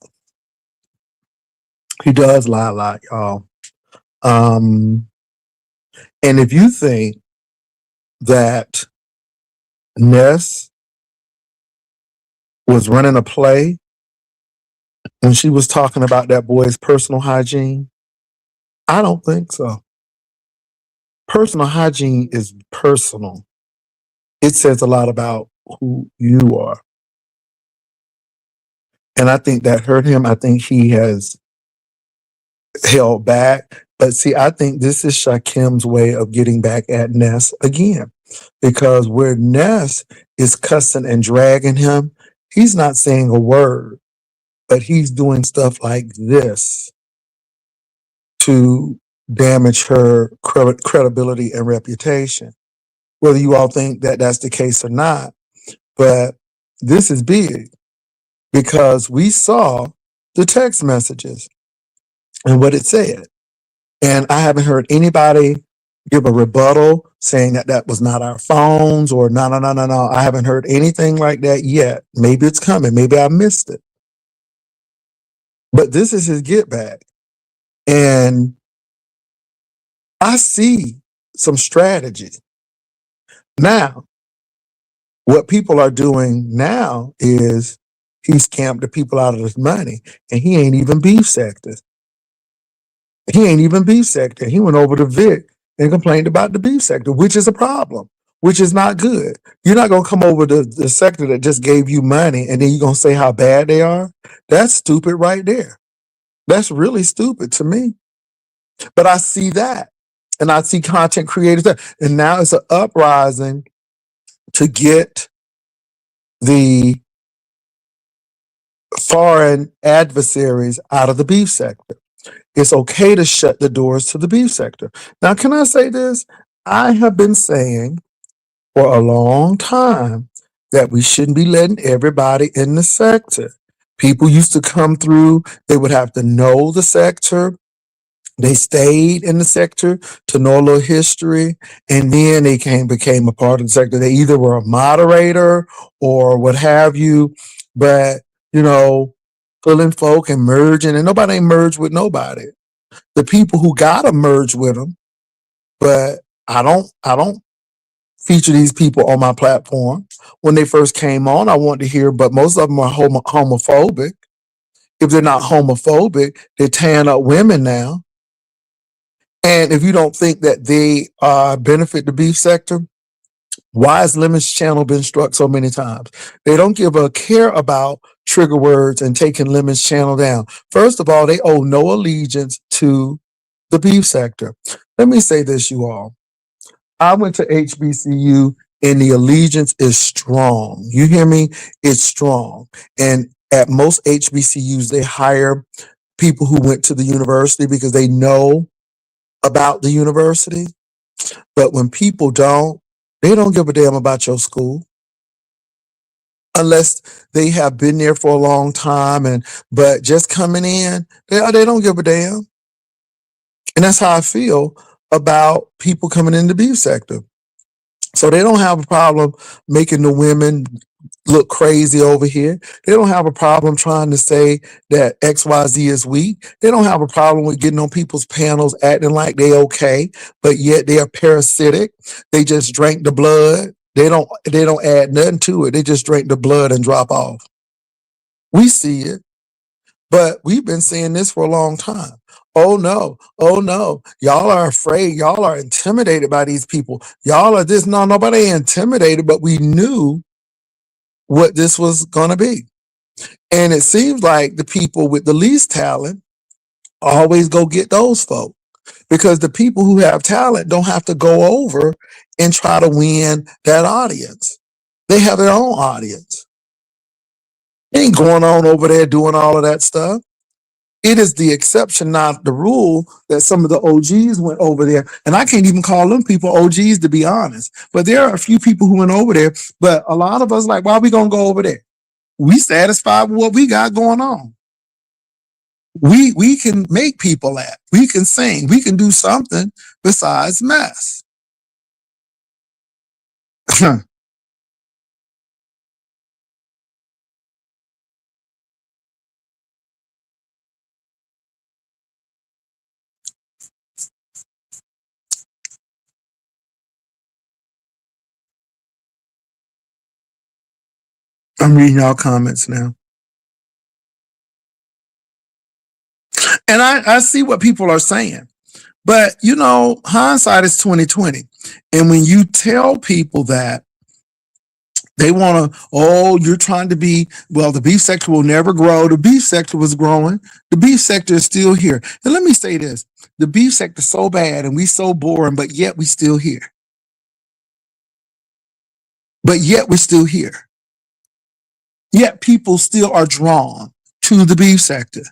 Speaker 1: He does lie a lot, y'all. Um, and if you think that Ness was running a play when she was talking about that boy's personal hygiene, I don't think so. Personal hygiene is personal. It says a lot about who you are. And I think that hurt him. I think he has held back. But see, I think this is Shakim's way of getting back at Ness again. Because where Ness is cussing and dragging him, he's not saying a word, but he's doing stuff like this to damage her credibility and reputation. Whether you all think that that's the case or not, but this is big because we saw the text messages and what it said. And I haven't heard anybody give a rebuttal saying that that was not our phones or no, no, no, no, no. I haven't heard anything like that yet. Maybe it's coming. Maybe I missed it. But this is his get back. And I see some strategy. Now, what people are doing now is he's camped the people out of his money and he ain't even beef sector. He ain't even beef sector. He went over to Vic and complained about the beef sector, which is a problem, which is not good. You're not going to come over to the sector that just gave you money and then you're going to say how bad they are. That's stupid right there. That's really stupid to me. But I see that. And I see content creators there. And now it's an uprising to get the foreign adversaries out of the beef sector. It's okay to shut the doors to the beef sector. Now, can I say this? I have been saying for a long time that we shouldn't be letting everybody in the sector. People used to come through, they would have to know the sector. They stayed in the sector to know a little history, and then they became a part of the sector. They either were a moderator or what have you, but you know, pulling folk and merging, and nobody ain't merged with nobody. The people who gotta merge with them, but I don't feature these people on my platform. When they first came on, I wanted to hear, but most of them are homophobic. If they're not homophobic, they're tearing up women now. And if you don't think that they benefit the beef sector, why has Lemon's channel been struck so many times? They don't give a care about trigger words and taking Lemon's channel down. First of all, they owe no allegiance to the beef sector. Let me say this, you all. I went to HBCU and the allegiance is strong. You hear me? It's strong. And at most HBCUs, they hire people who went to the university because they know about the university. But when people don't, they don't give a damn about your school unless they have been there for a long time. But just coming in, they don't give a damn. And that's how I feel about people coming in the beef sector. So they don't have a problem making the women look crazy over here. They don't have a problem trying to say that XYZ is weak. They don't have a problem with getting on people's panels acting like they okay, but yet they are parasitic. They just drank the blood. They don't add nothing to it. They just drink the blood and drop off. We see it. But we've been seeing this for a long time. Oh no, oh no. Y'all are afraid. Y'all are intimidated by these people. Y'all are this. No, nobody ain't intimidated, but we knew what this was going to be. And it seems like the people with the least talent always go get those folk because the people who have talent don't have to go over and try to win that audience. They have their own audience. They ain't going on over there doing all of that stuff. It is the exception, not the rule, that some of the OGs went over there. And I can't even call them people OGs, to be honest. But there are a few people who went over there. But a lot of us like, why are we going to go over there? We satisfied with what we got going on. We can make people laugh. We can sing. We can do something besides mess. I'm reading y'all comments now. And I see what people are saying. But you know, hindsight is 2020. And when you tell people that they want to, oh, you're trying to be, well, the beef sector will never grow. The beef sector was growing. The beef sector is still here. And let me say this, the beef sector is so bad and we so boring, but yet we still here. But yet we're still here. Yet people still are drawn to the beef sector.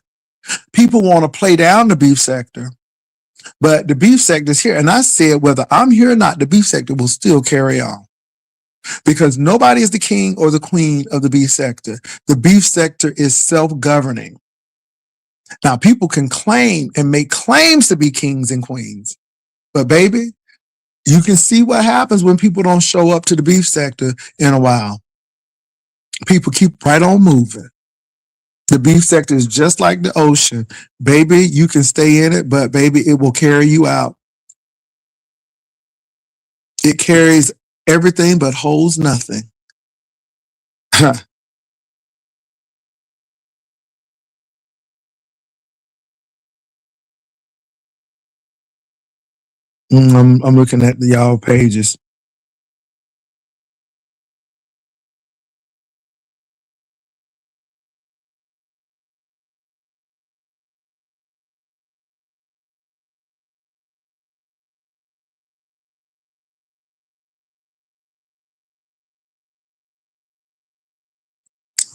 Speaker 1: People want to play down the beef sector, but the beef sector is here. And I said, whether I'm here or not, the beef sector will still carry on because nobody is the king or the queen of the beef sector. The beef sector is self-governing. Now, people can claim and make claims to be kings and queens, but baby, you can see what happens when people don't show up to the beef sector in a while. People keep right on moving. The beef sector is just like the ocean. Baby, you can stay in it, but baby, it will carry you out. It carries everything but holds nothing. I'm looking at the y'all pages.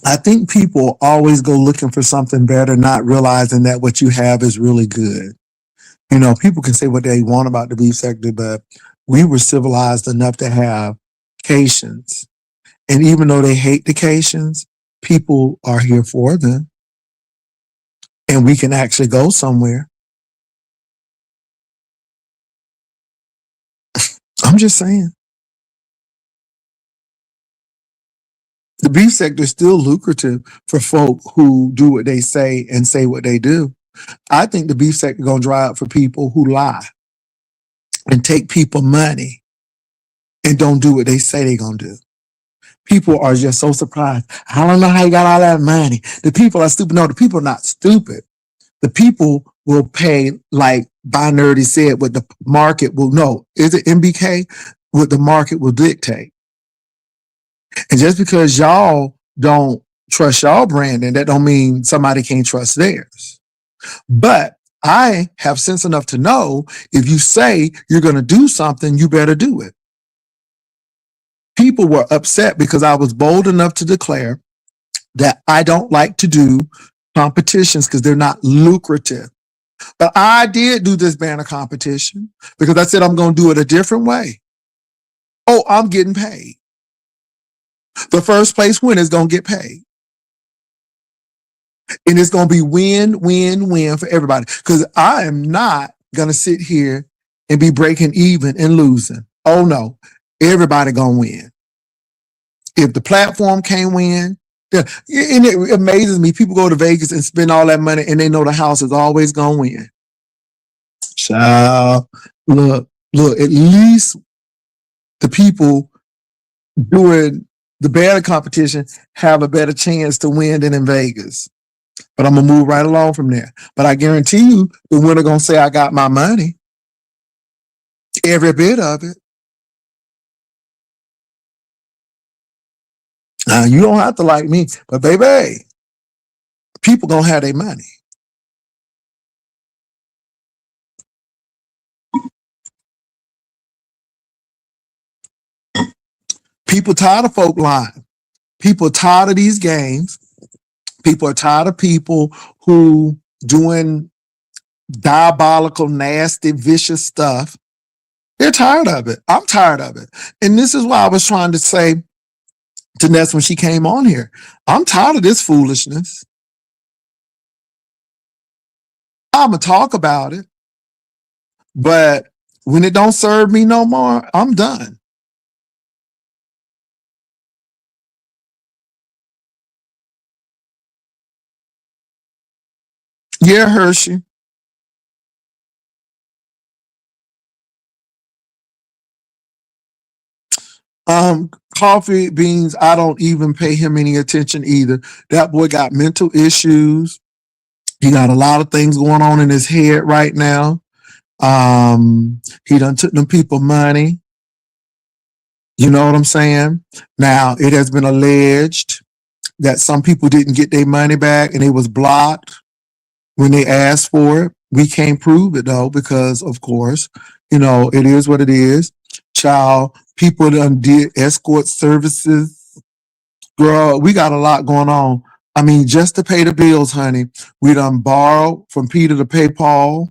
Speaker 1: I think people always go looking for something better, not realizing that what you have is really good. You know, people can say what they want about the beef sector, but we were civilized enough to have Cations. And even though they hate the Cations, people are here for them. And we can actually go somewhere. I'm just saying. The beef sector is still lucrative for folk who do what they say and say what they do. I think the beef sector gonna dry up for people who lie and take people money and don't do what they say they're gonna do. People are just so surprised. I don't know how you got all that money. The people are stupid. No, the people are not stupid. The people will pay, like Binary said, what the market will know. Is it MBK? What the market will dictate. And just because y'all don't trust y'all branding, that don't mean somebody can't trust theirs. But I have sense enough to know if you say you're going to do something, you better do it. People were upset because I was bold enough to declare that I don't like to do competitions because they're not lucrative. But I did do this banner competition because I said I'm going to do it a different way. Oh, I'm getting paid. The first place winner is going to get paid. And it's going to be win, win, win for everybody. Because I am not going to sit here and be breaking even and losing. Oh, no. Everybody going to win. If the platform can't win, yeah, and it amazes me. People go to Vegas and spend all that money and they know the house is always going to win. Child, look, at least the people doing the banner competition have a better chance to win than in Vegas. But I'm gonna move right along from there. But I guarantee you, the winner gonna say I got my money, every bit of it. Now you don't have to like me, but baby, people gonna have their money. People tired of folk lying. People tired of these games. People are tired of people who doing diabolical, nasty, vicious stuff. They're tired of it. I'm tired of it. And this is why I was trying to say to Ness when she came on here. I'm tired of this foolishness. I'm gonna talk about it, but when it don't serve me no more, I'm done. Yeah, Hershey. Coffee beans, I don't even pay him any attention either. That boy got mental issues. He got a lot of things going on in his head right now. He done took them people money. You know what I'm saying? Now, it has been alleged that some people didn't get their money back and it was blocked when they asked for it. We can't prove it though, because of course, you know, it is what it is. Child, people done did escort services. Girl, we got a lot going on. I mean, just to pay the bills, honey. We done borrowed from Peter to pay Paul.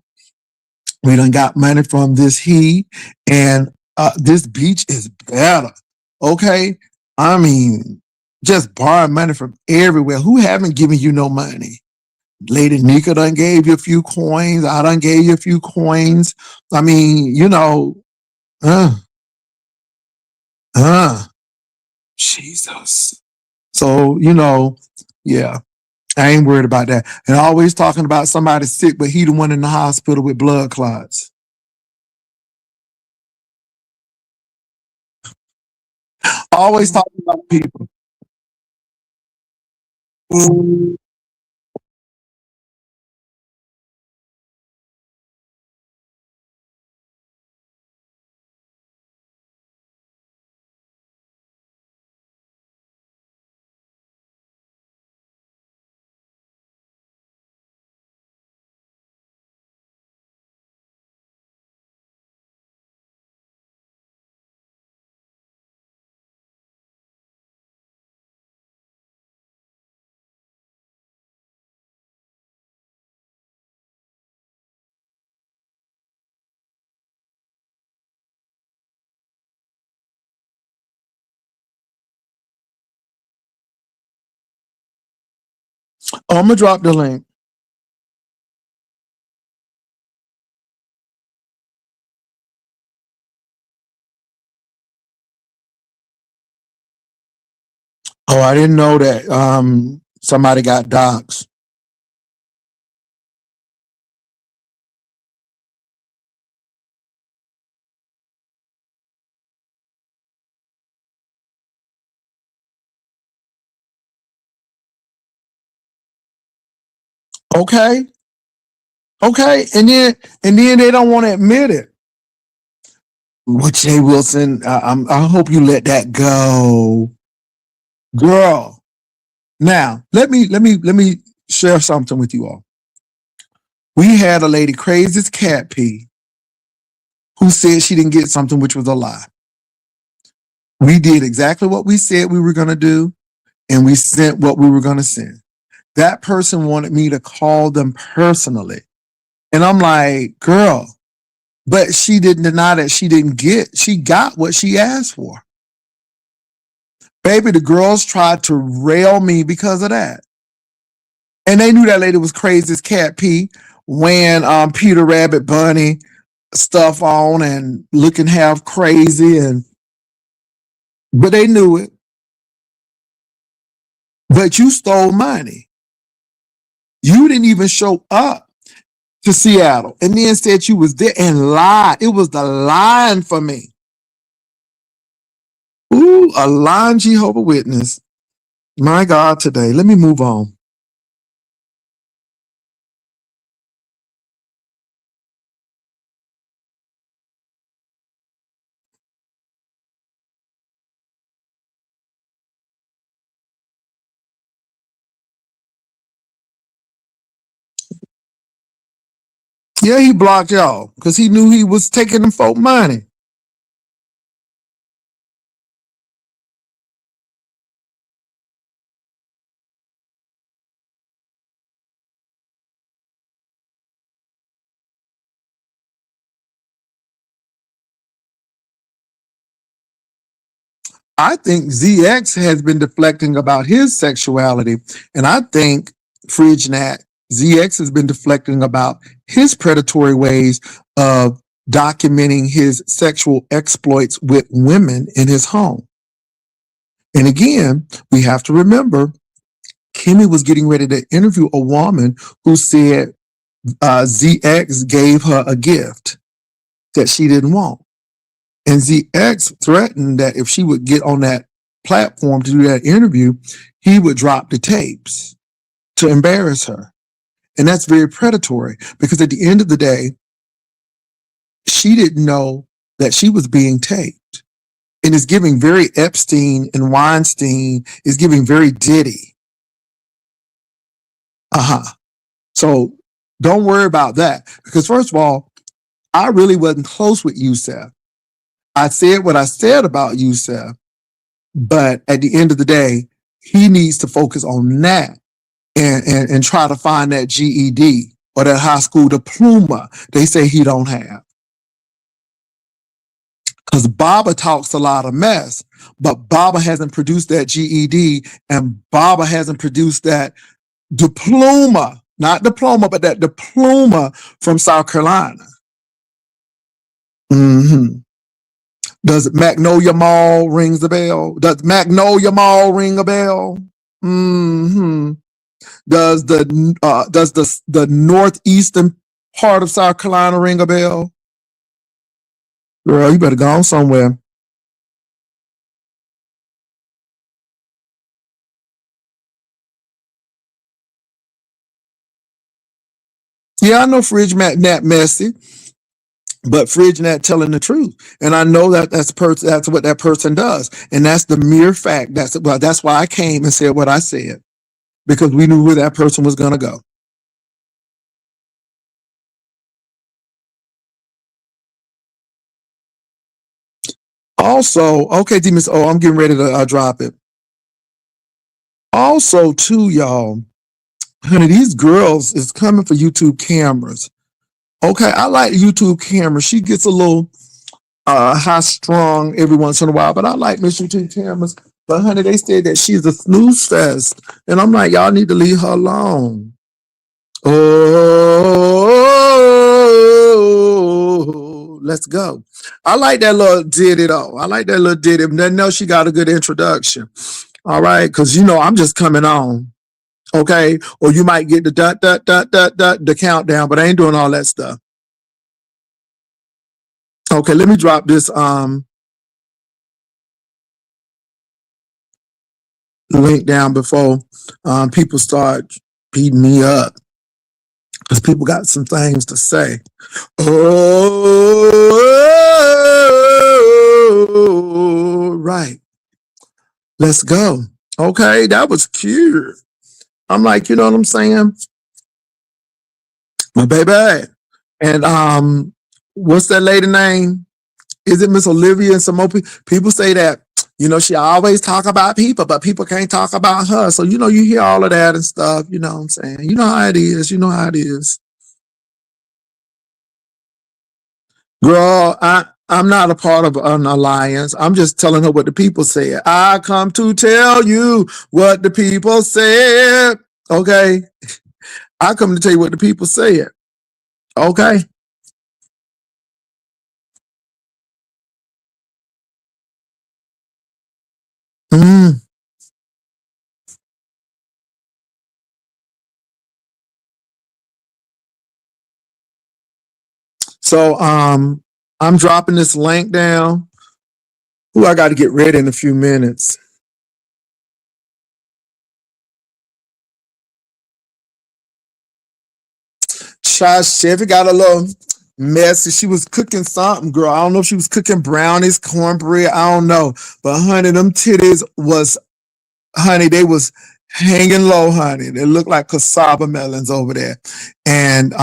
Speaker 1: We done got money from this he, and this beach is better. Okay? I mean, just borrowing money from everywhere. Who haven't given you no money? Lady Nika done gave you a few coins. I done gave you a few coins. I mean, you know, uh, uh, Jesus. So, you know, yeah, I ain't worried about that. And always talking about somebody sick, but he the one in the hospital with blood clots. Always talking about people. Oh, I'm gonna drop the link. Oh, I didn't know that. Somebody got doxxed. Okay, okay, and then they don't want to admit it. Well, Jay Wilson, I hope you let that go, girl. Now, let me share something with you all. We had a lady, crazy as cat pee, who said she didn't get something, which was a lie. We did exactly what we said we were going to do, and we sent what we were going to send. That person wanted me to call them personally. And I'm like, girl, but she didn't deny that she got what she asked for. Baby, the girls tried to rail me because of that. And they knew that lady was crazy as cat pee, wearing Peter Rabbit bunny stuff on and looking half crazy, and but they knew it. But you stole money. You didn't even show up to Seattle and then said you was there and lied. It was the lying for me. Ooh, a lying Jehovah Witness. My God, today. Let me move on. Yeah, he blocked y'all because he knew he was taking them folk money. I think ZX has been deflecting about his sexuality, and I think FridgeNat ZX has been deflecting about his predatory ways of documenting his sexual exploits with women in his home. And again, we have to remember Kimmy was getting ready to interview a woman who said ZX gave her a gift that she didn't want. And ZX threatened that if she would get on that platform to do that interview, he would drop the tapes to embarrass her. And that's very predatory because at the end of the day, she didn't know that she was being taped. And it's giving very Epstein and Weinstein, is giving very Diddy. Uh-huh. So don't worry about that. Because first of all, I really wasn't close with Youssef. I said what I said about Youssef, but at the end of the day, he needs to focus on that and try to find that GED or that high school diploma they say he don't have. Because Baba talks a lot of mess, but Baba hasn't produced that GED and Baba hasn't produced that diploma, not diploma, but that diploma from South Carolina. Mm-hmm. Does Magnolia Mall rings the bell? Does Magnolia Mall ring a bell? Mm-hmm. Does the northeastern part of South Carolina ring a bell? Girl, you better go on somewhere. Yeah, I know Fridge Nat messy, but Fridge Nat telling the truth, and I know that that's what that person does, and that's the mere fact. That's why I came and said what I said because we knew where that person was going to go. Also, okay, Demons. Oh, I'm getting ready to drop it. Also, too, y'all, honey, these girls is coming for YouTube cameras. Okay, I like YouTube cameras. She gets a little high strung every once in a while, but I like Miss YouTube cameras. But honey, they said that she's a snooze fest. And I'm like, y'all need to leave her alone. Oh, let's go. I like that little ditty though. I like that little ditty. Then know she got a good introduction. All right, because you know I'm just coming on. Okay, or you might get the dot dot dot dot dot the countdown, but I ain't doing all that stuff. Okay, let me drop this link down before people start beating me up because people got some things to say. Oh, right. Let's go. Okay, that was cute. I'm like, you know what I'm saying? My baby. And what's that lady name? Is it Miss Olivia and some more people say that, you know, she always talk about people, but people can't talk about her. So, you know, you hear all of that and stuff, you know what I'm saying? You know how it is. You know how it is. Girl, I'm not a part of an alliance. I'm just telling her what the people said. I come to tell you what the people said. Okay. I come to tell you what the people said. Okay. Mm. So I'm dropping this link down. Who I got to get ready in a few minutes. Chef got a little messy. She was cooking something, girl. I don't know if she was cooking brownies, cornbread. I don't know. But honey, them titties was, honey, they was hanging low, honey. They looked like cassava melons over there. And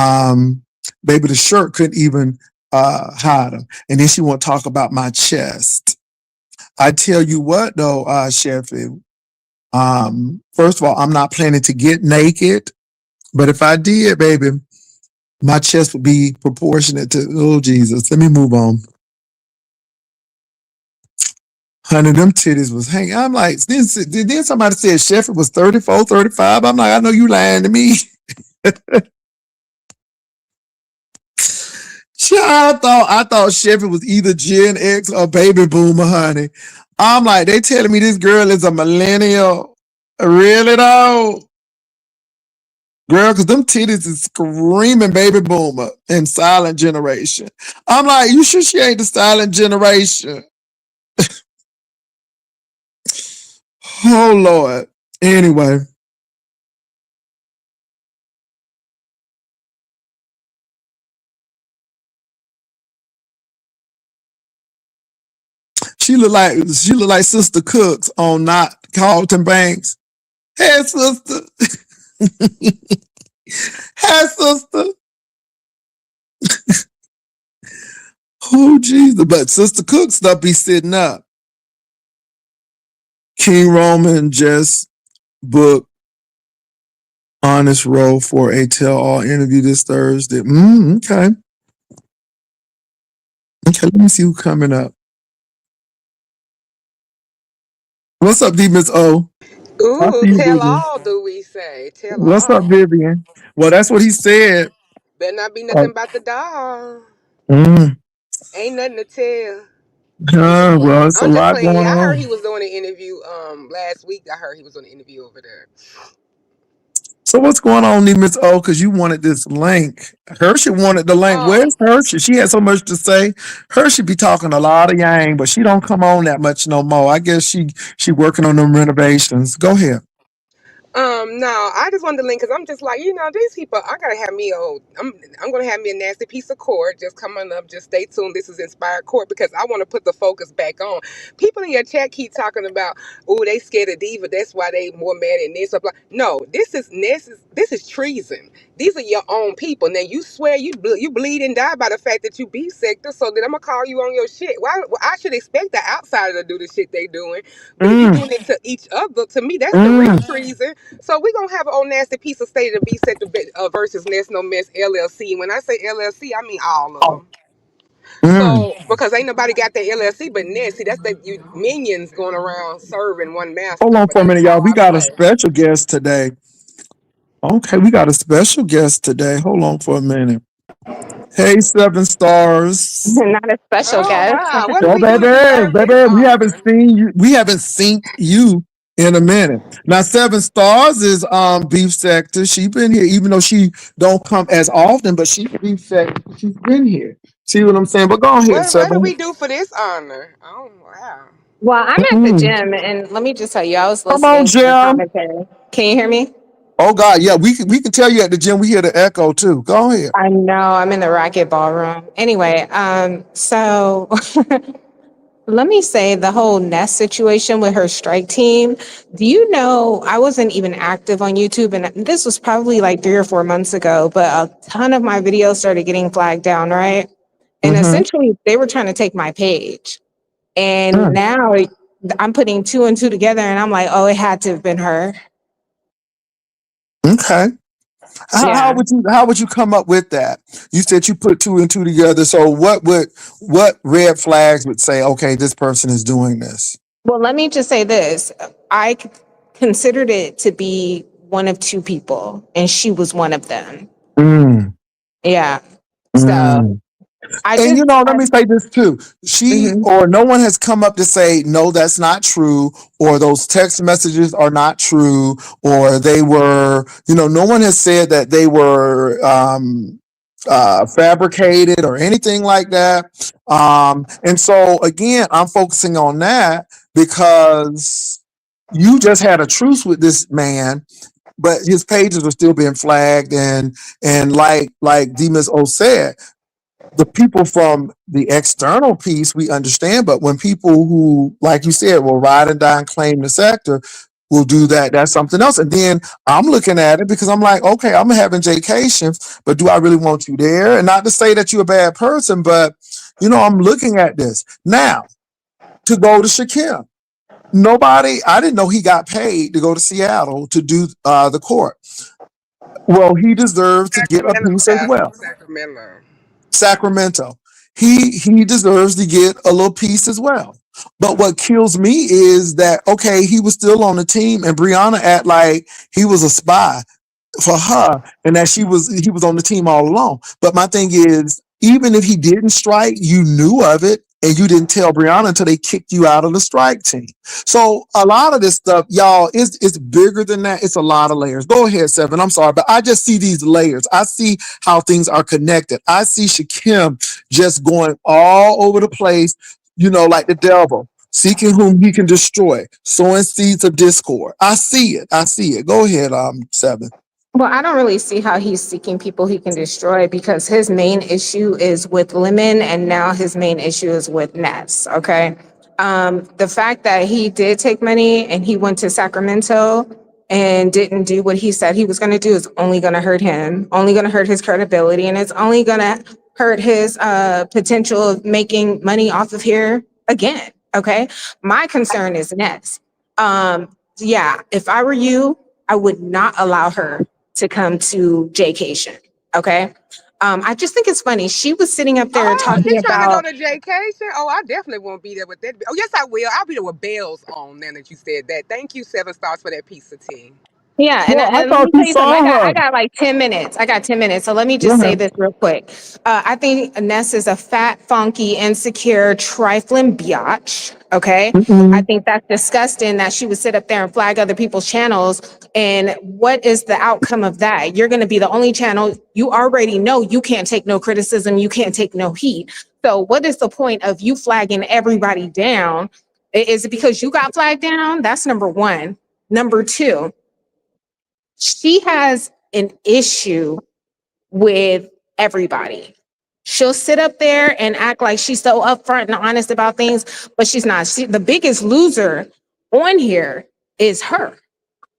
Speaker 1: baby, the shirt couldn't even hide them. And then she want to talk about my chest. I tell you what though, Chef, first of all, I'm not planning to get naked. But if I did, baby, my chest would be proportionate to, oh, Jesus. Let me move on. Honey, them titties was hanging. I'm like, then somebody said Shefford was 34, 35. I'm like, I know you lying to me. I thought Shefford was either Gen X or baby boomer, honey. I'm like, they telling me this girl is a millennial. Really though? Girl, because them titties is screaming baby boomer and silent generation. I'm like, you sure she ain't the silent generation? Oh Lord. Anyway, she look like Sister Cooks on not Carlton Banks. Hey sister. Hey sister. Oh Jesus. But Sister Cooks stuff be sitting up. King Roman just booked Honest Row for a tell all interview this Thursday. Okay. Okay, let me see who's coming up. What's up, D Miss O? I
Speaker 2: Ooh,
Speaker 1: see you,
Speaker 2: tell
Speaker 1: Vivian.
Speaker 2: all, do we say? Tell
Speaker 1: What's up,
Speaker 2: all.
Speaker 1: Vivian? Well, that's what he said.
Speaker 2: Better not be
Speaker 1: Uh,
Speaker 2: nothing about the dog.
Speaker 1: mm,
Speaker 2: Ain't nothing to tell. I'm just playing.
Speaker 1: well, it's a
Speaker 2: I'm just
Speaker 1: lot
Speaker 2: playing.
Speaker 1: going
Speaker 2: Yeah, I heard
Speaker 1: on.
Speaker 2: he was doing an interview last week. I heard he was on an interview over there.
Speaker 1: So what's going on, Miss O? Because you wanted this link. Hershey wanted the link. Where's
Speaker 2: Um
Speaker 1: Hershey? She had so much to say. Hershey be talking a lot of yang, but she don't come on that much no more. I guess she working on them renovations. Go ahead.
Speaker 2: No, I just wanted to link because I'm just like, these people. I gotta have me I'm gonna have me a nasty piece of court just coming up. Just stay tuned. This is Inspired Court because I want to put the focus back on. People in your chat keep talking about, oh, they scared of Diva. That's why they more mad at this. Blah, blah. No, this is treason. These are your own people. Now you swear you bleed and die by the fact that you be sector. So then I'm gonna call you on your shit. Why? Well, I should expect the outsider to do the shit they doing. But if you're
Speaker 1: Mm,
Speaker 2: doing it to each other, to me, that's the real
Speaker 1: mm.
Speaker 2: treason. So we're gonna have an old nasty piece of state of be set to versus Nest No Mess LLC. When I say LLC, I mean all of them.
Speaker 1: Mm.
Speaker 2: So because ain't nobody got that LLC but Ned. See, that's the minions going around serving one
Speaker 1: Hold
Speaker 2: master.
Speaker 1: on
Speaker 2: But
Speaker 1: for a
Speaker 2: that's
Speaker 1: minute,
Speaker 2: how
Speaker 1: y'all. We
Speaker 2: I
Speaker 1: got a
Speaker 2: play.
Speaker 1: special guest today. Okay, we got a special guest today. Hold on for a minute. Hey, Seven Stars.
Speaker 3: Not a special
Speaker 2: Oh
Speaker 3: guest.
Speaker 2: wow, what do
Speaker 1: Oh,
Speaker 2: we do
Speaker 1: baby,
Speaker 2: to deserve this
Speaker 1: baby, we haven't
Speaker 2: honor?
Speaker 1: seen you. We haven't seen you in a minute. Now, Seven Stars is Beef Sector. She been here, even though she don't come as often, but she's Beef Sector. She's been here. See what I'm saying? But go ahead,
Speaker 2: What do
Speaker 1: Seven.
Speaker 2: we do for this honor? Oh wow.
Speaker 3: Well, I'm at the
Speaker 1: Mm.
Speaker 3: gym, and let me just tell you, I was
Speaker 1: Come on,
Speaker 3: listening to the
Speaker 1: Jim.
Speaker 3: commentary. Can you hear me?
Speaker 1: Oh God, yeah, we can tell you at the gym. We hear the echo too. Go ahead.
Speaker 3: I know I'm in the racket ballroom. Anyway, so let me say the whole Nest situation with her strike team. Do you know I wasn't even active on YouTube, and this was probably like 3 or 4 months ago, but a ton of my videos started getting flagged down, right? And
Speaker 1: Mm-hmm.
Speaker 3: essentially, they were trying to take my page. And now I'm putting two and two together, and I'm like, oh, it had to have been her.
Speaker 1: Okay. How
Speaker 3: Yeah.
Speaker 1: would you come up with that? You said you put two and two together. So what red flags would say, okay, this person is doing this?
Speaker 3: Well, let me just say this. Considered it to be one of two people, and she was one of them.
Speaker 1: Mm,
Speaker 3: Yeah. So
Speaker 1: mm.
Speaker 3: I
Speaker 1: And
Speaker 3: just,
Speaker 1: let me say this too. She
Speaker 3: mhm.
Speaker 1: or no one has come up to say, no, that's not true, or those text messages are not true, or they were, no one has said that they were fabricated or anything like that. And so again, I'm focusing on that because you just had a truce with this man, but his pages are still being flagged, and like Demas O said, the people from the external piece we understand, but when people who, like you said, will ride and die and claim the sector will do that, that's something else. And then I'm looking at it because I'm like, okay, I'm having vacation, but do I really want you there? And not to say that you're a bad person, but I'm looking at this now to go to Shakim. I didn't know he got paid to go to Seattle to do the court. Well, he deserves to get a
Speaker 2: Sacramento,
Speaker 1: piece as
Speaker 2: Pastor,
Speaker 1: well.
Speaker 2: Sacramento.
Speaker 1: Sacramento. He deserves to get a little piece as well. But what kills me is that, okay, he was still on the team and Brianna act like he was a spy for her and that he was on the team all along. But my thing is, even if he didn't strike, you knew of it and you didn't tell Brianna until they kicked you out of the strike team. So a lot of this stuff, y'all, it's bigger than that. It's a lot of layers. Go ahead, Seven. I'm sorry, but I just see these layers. I see how things are connected. I see Shakim just going all over the place, like the devil, seeking whom he can destroy, sowing seeds of discord. I see it. I see it. Go ahead, Seven.
Speaker 3: Well, I don't really see how he's seeking people he can destroy because his main issue is with Lemon and now his main issue is with Ness. Okay. The fact that he did take money and he went to Sacramento and didn't do what he said he was going to do is only going to hurt him, only going to hurt his credibility, and it's only going to hurt his potential of making money off of here again. Okay. My concern is Ness. Yeah, if I were you, I would not allow her to come to Jaycation. Okay. I just think it's funny. She was sitting up there
Speaker 2: Oh,
Speaker 3: talking
Speaker 2: she trying to go
Speaker 3: about,
Speaker 2: to vacation. Oh, I definitely won't be there with that. Oh, yes, I will. I'll be there with bells on. Now that you said that, thank you, Seven Stars, for that piece of tea.
Speaker 3: yeah,
Speaker 1: Well, I
Speaker 3: and let
Speaker 1: thought
Speaker 3: me
Speaker 1: you
Speaker 3: tell you something.
Speaker 1: saw her.
Speaker 3: I got like 10 minutes. I got 10 minutes. So let me
Speaker 1: Go
Speaker 3: just say
Speaker 1: ahead.
Speaker 3: this real quick. I think Ness is a fat, funky, insecure, trifling biatch. Okay. I
Speaker 1: Mm-mm.
Speaker 3: think that's disgusting that she would sit up there and flag other people's channels. And what is the outcome of that? You're going to be the only channel. You already know you can't take no criticism. You can't take no heat. So what is the point of you flagging everybody down? Is it because you got flagged down? That's number one. Number two, she has an issue with everybody. She'll sit up there and act like she's so upfront and honest about things, but she's not. The biggest loser on here is her.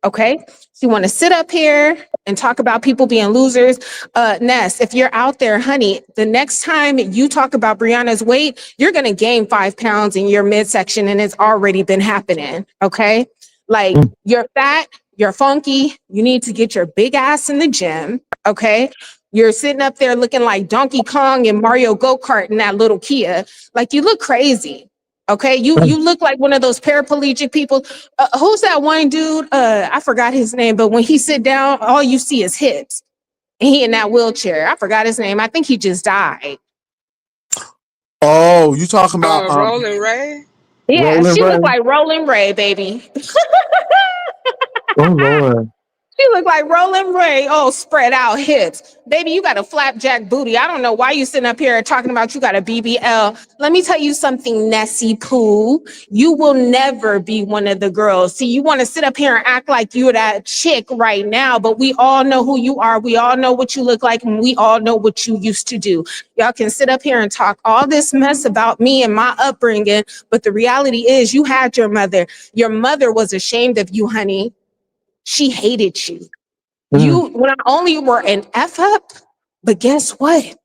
Speaker 3: Okay. She want to sit up here and talk about people being losers. Ness, if you're out there, honey, the next time you talk about Brianna's weight, you're going to gain 5 pounds in your midsection and it's already been happening. Okay. Like you're fat, you're funky. You need to get your big ass in the gym. Okay. You're sitting up there looking like Donkey Kong and Mario Go-Kart in that little Kia. Like you look crazy. Okay. You look like one of those paraplegic people. Who's that one dude? I forgot his name, but when he sit down, all you see is hips. And he in that wheelchair. I forgot his name. I think he just died.
Speaker 1: Oh, you talking about
Speaker 2: Rolling Ray.
Speaker 3: Yeah,
Speaker 1: Rolling
Speaker 3: she looked
Speaker 1: Ray?
Speaker 3: like Rolling Ray, baby.
Speaker 1: Oh Lord.
Speaker 3: She look like Rolling Ray. Oh, spread out hips. Baby, you got a flapjack booty. I don't know why you sitting up here talking about you got a BBL. Let me tell you something, Nessie Pooh. You will never be one of the girls. See, you want to sit up here and act like you're that chick right now, but we all know who you are. We all know what you look like, and we all know what you used to do. Y'all can sit up here and talk all this mess about me and my upbringing, but the reality is you had your mother. Your mother was ashamed of you, honey. She hated you.
Speaker 1: Mm.
Speaker 3: You not only were an F up, but guess what?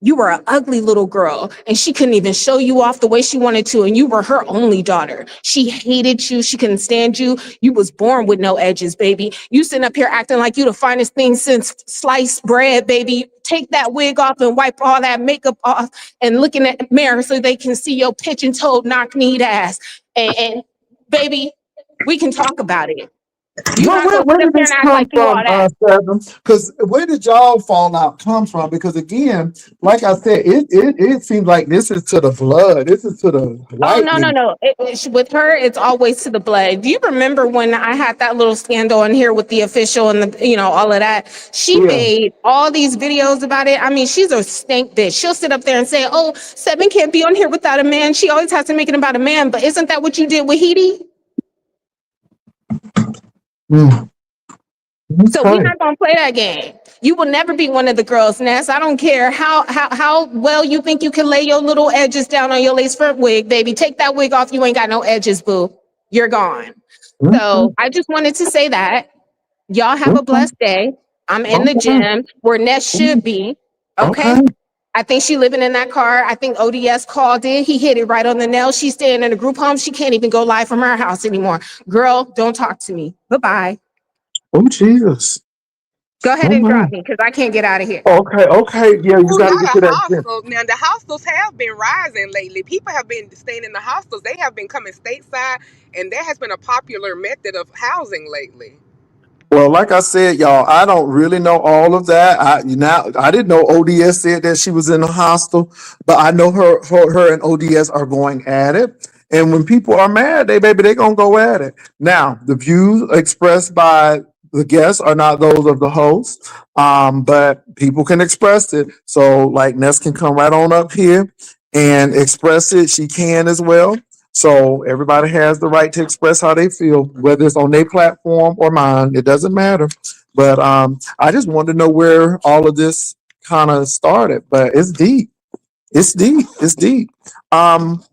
Speaker 3: You were an ugly little girl and she couldn't even show you off the way she wanted to. And you were her only daughter. She hated you. She couldn't stand you. You was born with no edges, baby. You sitting up here acting like you the finest thing since sliced bread, baby. Take that wig off and wipe all that makeup off and look in the mirror so they can see your pigeon-toed knock-kneed ass. And baby, we can talk about it. You're
Speaker 1: Well,
Speaker 3: not
Speaker 1: where,
Speaker 3: gonna
Speaker 1: where
Speaker 3: sit up
Speaker 1: did
Speaker 3: there
Speaker 1: this
Speaker 3: and act
Speaker 1: come
Speaker 3: like you all
Speaker 1: from,
Speaker 3: that.
Speaker 1: Seven? Because where did y'all fallout come from? Because again, like I said, it seems like this is to the blood. This is to the
Speaker 3: Oh
Speaker 1: white
Speaker 3: no, no,
Speaker 1: meat.
Speaker 3: no. With her, it's always to the blood. Do you remember when I had that little scandal in here with the official and the, all of that? She
Speaker 1: Yeah.
Speaker 3: made all these videos about it. I mean, she's a stank bitch. She'll sit up there and say, "Oh, Seven can't be on here without a man." She always has to make it about a man. But isn't that what you did with Heidi?
Speaker 1: Mm.
Speaker 3: So we're
Speaker 1: Okay.
Speaker 3: not gonna play that game. You will never be one of the girls, Ness. I don't care how well you think you can lay your little edges down on your lace front wig, baby. Take that wig off. You ain't got no edges, boo. You're gone.
Speaker 1: Okay.
Speaker 3: So I just wanted to say that. Y'all have a
Speaker 1: Okay.
Speaker 3: blessed day. I'm in the
Speaker 1: Okay.
Speaker 3: gym where Ness should be.
Speaker 1: Okay.
Speaker 3: Okay. I think she living in that car. I think ODS called in. He hit it right on the nail. She's staying in a group home. She can't even go live from her house anymore. Girl, don't talk to me. Bye-bye.
Speaker 1: Oh Jesus.
Speaker 3: Go ahead
Speaker 1: Oh
Speaker 3: and
Speaker 1: my.
Speaker 3: drop me because I can't get out of here.
Speaker 1: Okay. Okay. Yeah, you
Speaker 2: Oh,
Speaker 1: got to
Speaker 2: not
Speaker 1: get
Speaker 2: a
Speaker 1: to that gym.
Speaker 2: hostel. Now the hostels have been rising lately. People have been staying in the hostels. They have been coming stateside, and that has been a popular method of housing lately.
Speaker 1: Well, like I said, y'all, I don't really know all of that. I didn't know ODS said that she was in a hostel, but I know her and ODS are going at it. And when people are mad, they gonna go at it. Now, the views expressed by the guests are not those of the host, but people can express it. So, like Ness can come right on up here and express it. She can as well. So everybody has the right to express how they feel, whether it's on their platform or mine. It doesn't matter. But I just wanted to know where all of this kind of started. But it's deep. It's deep. It's deep. Um,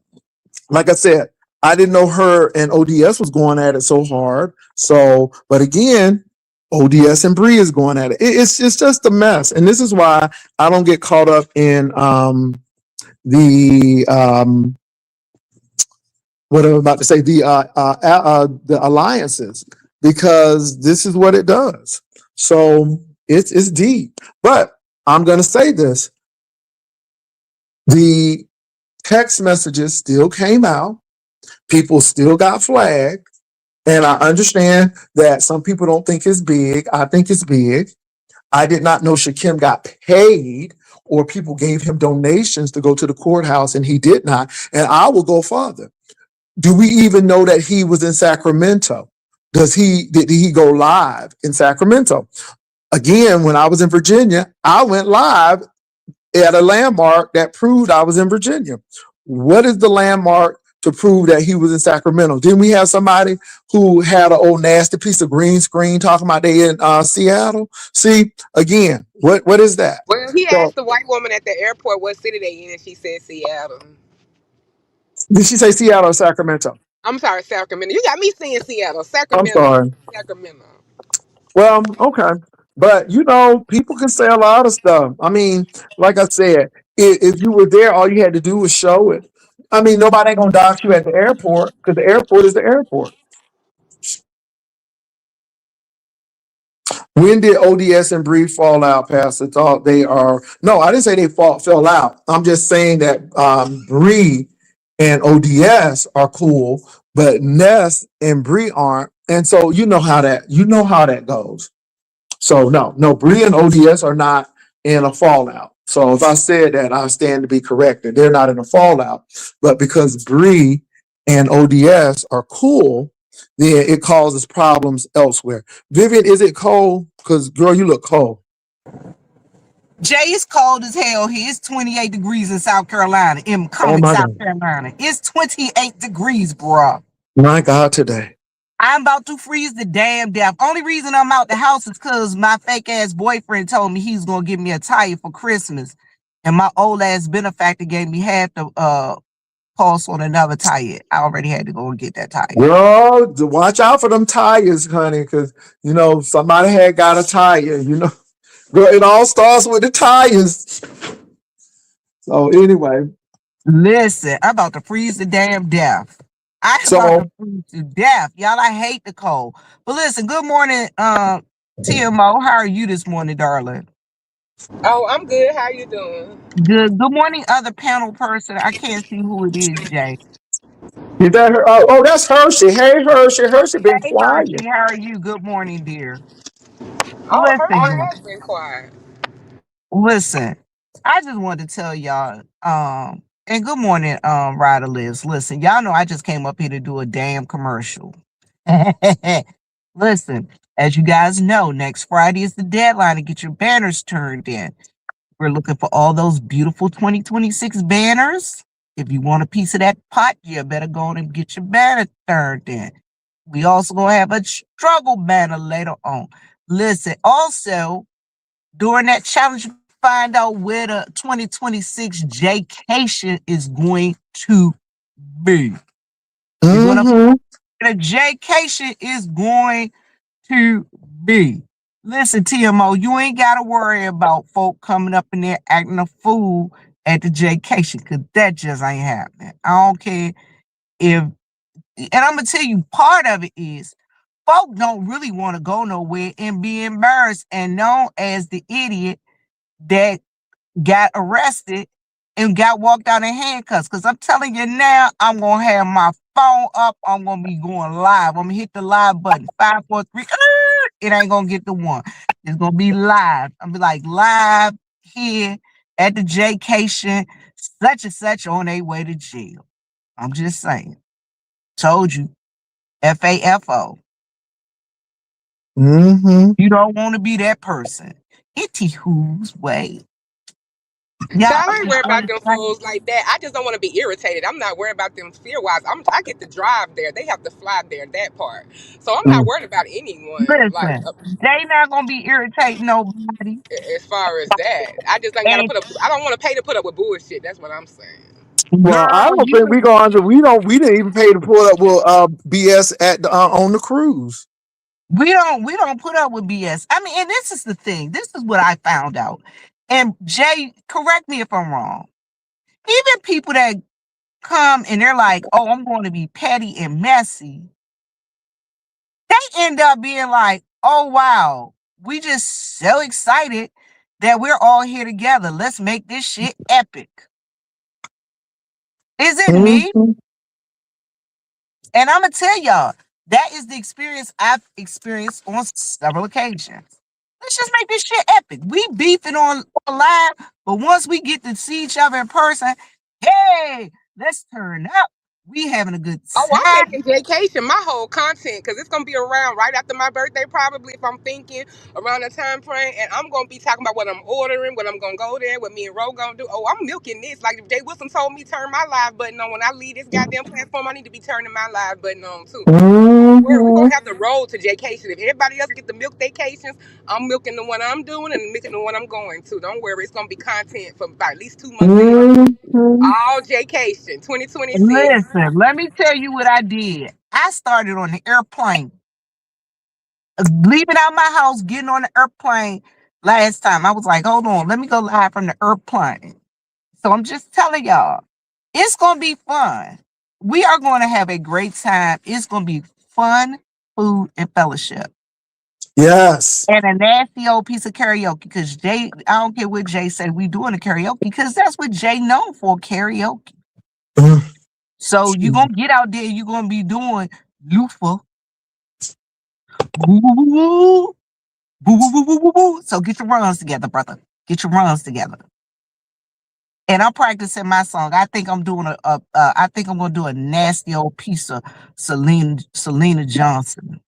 Speaker 1: like I said, I didn't know her and ODS was going at it so hard. So, but again, ODS and Bree is going at it. It's just a mess, and this is why I don't get caught up in the what I'm about to say, the alliances, because this is what it does. So it's deep. But I'm gonna say this: the text messages still came out, people still got flagged, and I understand that some people don't think it's big. I think it's big. I did not know Shakim got paid or people gave him donations to go to the courthouse, and he did not. And I will go farther. Do we even know that he was in Sacramento? Did he go live in Sacramento? Again, when I was in Virginia, I went live at a landmark that proved I was in Virginia. What is the landmark to prove that he was in Sacramento? Didn't we have somebody who had an old nasty piece of green screen talking about they in Seattle? See, again, what is that?
Speaker 2: Well, he
Speaker 1: So
Speaker 2: asked the white woman at the airport what city they in, and she said Seattle.
Speaker 1: did she say Seattle or Sacramento?
Speaker 2: I'm sorry, Sacramento. You got me saying Seattle,
Speaker 1: I'm
Speaker 2: Sacramento,
Speaker 1: sorry.
Speaker 2: Sacramento.
Speaker 1: Well, okay. But people can say a lot of stuff. I mean, like I said, if you were there, all you had to do was show it. I mean, nobody ain't gonna dox you at the airport because the airport is the airport. When did ODS and Bree fall out, Pastor? Thought they are no, I didn't say they fell out. I'm just saying that Bree and ODS are cool, but Ness and Bree aren't. And so you know how that goes. So no, Bree and ODS are not in a fallout. So if I said that, I stand to be corrected. They're not in a fallout. But because Bree and ODS are cool, then it causes problems elsewhere. Vivian, is it cold? Because girl, you look cold.
Speaker 4: Jay, it's cold as hell here. It's 28 degrees in South Carolina, in
Speaker 1: Oh
Speaker 4: McCormick,
Speaker 1: my
Speaker 4: South
Speaker 1: God.
Speaker 4: Carolina. It's 28 degrees, bro.
Speaker 1: My God, today.
Speaker 4: I'm about to freeze the damn death. Only reason I'm out the house is because my fake ass boyfriend told me he's gonna give me a tire for Christmas, and my old ass benefactor gave me half the cost on another tire. I already had to go and get that tire.
Speaker 1: Girl, watch out for them tires, honey, because somebody had got a tire, Girl, it all starts with the tires. So anyway,
Speaker 4: Listen, I'm about to freeze the damn death. I'm about
Speaker 1: so
Speaker 4: to freeze to death. Y'all, I hate the cold. But listen, good morning, TMO. How are you this morning, darling?
Speaker 2: Oh, I'm good. How you doing?
Speaker 4: Good. Good morning, other panel person. I can't see who it is, Jay.
Speaker 1: is that her? Oh, that's Hershey. Hey, Hershey. Hershey been
Speaker 4: Hey,
Speaker 1: quiet.
Speaker 4: Hershey, how are you? Good morning, dear.
Speaker 2: Oh,
Speaker 4: Listen,
Speaker 2: Hershey has been quiet.
Speaker 4: listen. I just wanted to tell y'all, and good morning, Ryder Lives. Listen, y'all know I just came up here to do a damn commercial. Listen, as you guys know, next Friday is the deadline to get your banners turned in. We're looking for all those beautiful 2026 banners. If you want a piece of that pot, you better go on and get your banner turned in. We also gonna have a struggle banner later on. Listen, also during that challenge, find out where the 2026 Jaycation is going to be. You're gonna
Speaker 1: Mm-hmm.
Speaker 4: the Jaycation is going to be. Listen, TMO, you ain't got to worry about folk coming up in there acting a fool at the Jaycation, because that just ain't happening. I don't care if, and I'm going to tell you, part of it is folk don't really want to go nowhere and be embarrassed and known as the idiot that got arrested and got walked out in handcuffs. Because I'm telling you now, I'm going to have my phone up. I'm going to be going live. I'm going to hit the live button. 543. It ain't going to get the one. It's going to be live. I'm be like live here at the Jaycation, such and such on their way to jail. I'm just saying. Told you. FAFO.
Speaker 1: Mm-hmm.
Speaker 4: You don't want to be that person. It's whose way. Yeah,
Speaker 2: Child,
Speaker 4: I
Speaker 2: I ain't
Speaker 4: just
Speaker 2: worried
Speaker 4: want
Speaker 2: about
Speaker 4: to
Speaker 2: them
Speaker 4: say.
Speaker 2: fools like that. I just don't want to be irritated. I'm not worried about them fear wise. I get to drive there. They have to fly there. That part. So I'm not worried about anyone. Like
Speaker 4: Listen, they not gonna be irritating nobody.
Speaker 2: as far as that, I just ain't got to
Speaker 4: And
Speaker 2: put up. I don't want to pay to put up with bullshit. That's what I'm saying.
Speaker 1: Well, I
Speaker 4: girl,
Speaker 1: don't think we going to. We didn't even pay to pull up with BS at on the cruise.
Speaker 4: we don't put up with BS. I mean, and this is the thing. This is what I found out. And Jay, correct me if I'm wrong. Even people that come and they're like, "Oh, I'm going to be petty and messy," they end up being like, "Oh wow, we just so excited that we're all here together. Let's make this shit epic." Is it me?
Speaker 1: Mm-hmm.
Speaker 4: And I'm gonna tell y'all, that is the experience I've experienced on several occasions. Let's just make this shit epic. We beefing on live, but once we get to see each other in person, hey, let's turn up. We having a good
Speaker 2: Oh, I'm
Speaker 4: time.
Speaker 2: making vacation my whole content because it's gonna be around right after my birthday, probably if I'm thinking around the time frame, and I'm gonna be talking about what I'm ordering, what I'm gonna go there, what me and Ro gonna do. Oh, I'm milking this. Like if Jay Wilson told me turn my live button on when I leave this goddamn platform, I need to be turning my live button on too. Don't worry, we're
Speaker 1: Mm-hmm.
Speaker 2: gonna have the road to vacation. If everybody else get the milk vacations, I'm milking the one I'm doing and milking the one I'm going to. Don't worry, it's gonna be content for about at least 2 months in a row.
Speaker 1: Mm-hmm.
Speaker 2: All vacation 2026.
Speaker 4: Listen, let me tell you what I did. I started on the airplane, leaving out my house, getting on the airplane last time. I was like, hold on, let me go live from the airplane. So I'm just telling y'all, it's gonna be fun. We are going to have a great time. It's gonna be fun, food, and fellowship.
Speaker 1: Yes.
Speaker 4: And a nasty old piece of karaoke, because Jay, I don't care what Jay said, we doing a karaoke, because that's what Jay known for, karaoke. So you gonna get out there, you gonna be doing loofah. Woo, woo, woo, woo. Woo, woo, woo, woo, woo, woo. So get your runs together, brother. Get your runs together. And I'm practicing my song. I think I'm doing I think I'm gonna do a nasty old piece of Selena Johnson.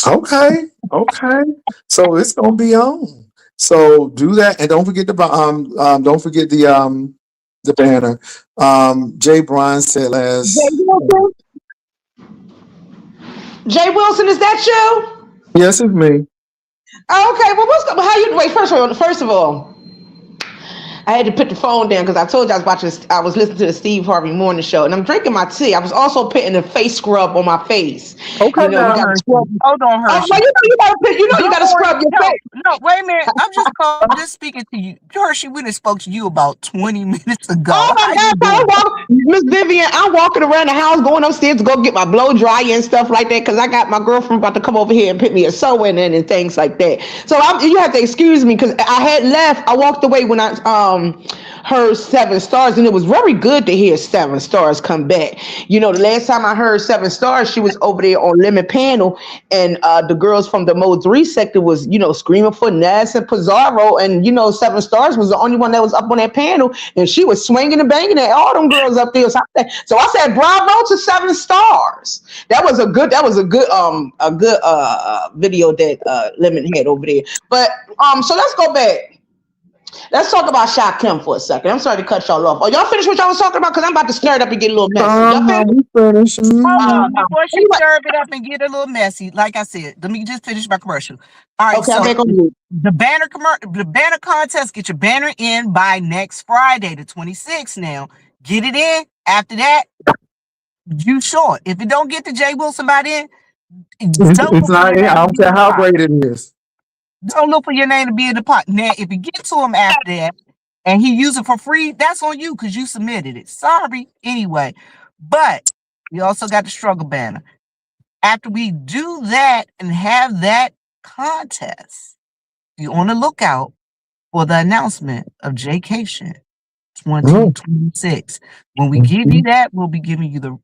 Speaker 1: Okay. Okay. So it's gonna be on. So do that, and don't forget the banner. Jay Bryan said last.
Speaker 5: Jay Wilson, is that you?
Speaker 1: Yes, it's me.
Speaker 5: Oh, okay. Well, how you wait? First of all, I had to put the phone down because I told you I was listening to the Steve Harvey Morning Show, and I'm drinking my tea. I was also putting a face scrub on my face.
Speaker 1: Okay,
Speaker 5: You know, you got to scrub.
Speaker 4: Hold on, Hershey.
Speaker 5: Oh, you got to scrub your face.
Speaker 4: No, wait a minute. I'm just speaking to you. Hershey, we just spoke to you about 20 minutes ago.
Speaker 5: Oh my God, Miss Vivian, I'm walking around the house, going upstairs to go get my blow dryer and stuff like that, because I got my girlfriend about to come over here and put me a sewing in and things like that. So you have to excuse me, because I had left. I walked away when I heard 7 Stars, and it was very good to hear 7 Stars come back. You know, the last time I heard 7 Stars, she was over there on Lemon Panel, and the girls from the Mode 3 sector was, you know, screaming for Ness and Pizarro, and, you know, 7 Stars was the only one that was up on that panel, and she was swinging and banging at all them girls up there. So I said, bravo to 7 Stars. That was a good video that Lemon had over there. But so let's go back. Let's talk about Sha Kim for a second. I'm sorry to cut y'all off. Are y'all finished what y'all was talking about? Because I'm about to stir it up and get a little messy. Y'all finished?
Speaker 4: Before she stir it up and get a little messy, like I said, let me just finish my commercial. All right,
Speaker 5: Okay,
Speaker 4: so
Speaker 5: the
Speaker 4: banner contest, get your banner in by next Friday, the 26th. Now, get it in. After that, you short. If it don't get to Jay Wilson by then,
Speaker 1: it's not. I don't care how great it is.
Speaker 4: Don't look for your name to be in the pot. Now, if you get to him after that and he use it for free, that's on you because you submitted it. Sorry. Anyway, but we also got the struggle banner. After we do that and have that contest, be on the lookout for the announcement of Jaycation 2026. When we give you that, we'll be giving you the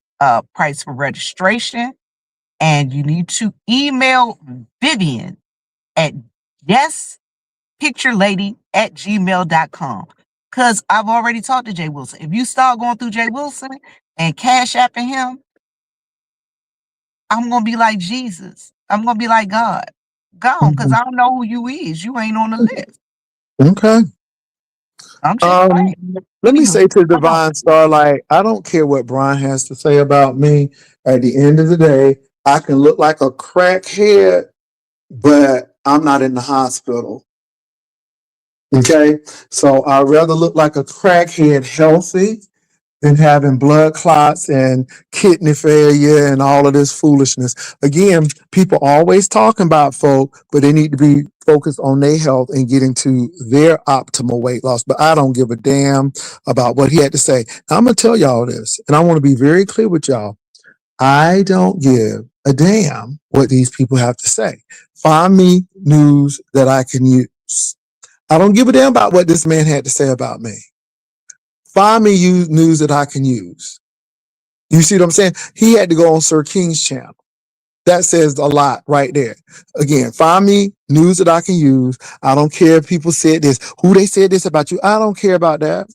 Speaker 4: price for registration, and you need to email Vivian at yespicturelady@gmail.com, because I've already talked to Jay Wilson. If you start going through Jay Wilson and cash apping him, I'm gonna be like Jesus. I'm gonna be like God. Gone, because I don't know who you is. You ain't on the list.
Speaker 1: Okay.
Speaker 4: I'm just playing.
Speaker 1: Let me say to Divine Starlight, I don't care what Brian has to say about me. At the end of the day, I can look like a crackhead, but I'm not in the hospital. Okay? So I'd rather look like a crackhead healthy than having blood clots and kidney failure and all of this foolishness. Again, people always talking about folk, but they need to be focused on their health and getting to their optimal weight loss. But I don't give a damn about what he had to say. Now, I'm going to tell y'all this, and I want to be very clear with y'all. I don't give a damn what these people have to say. Find me news that I can use. I don't give a damn about what this man had to say about me. Find me news that I can use. You see what I'm saying? He had to go on Sir King's channel. That says a lot right there. Again, find me news that I can use. I don't care if people said this, who they said this about you. I don't care about that.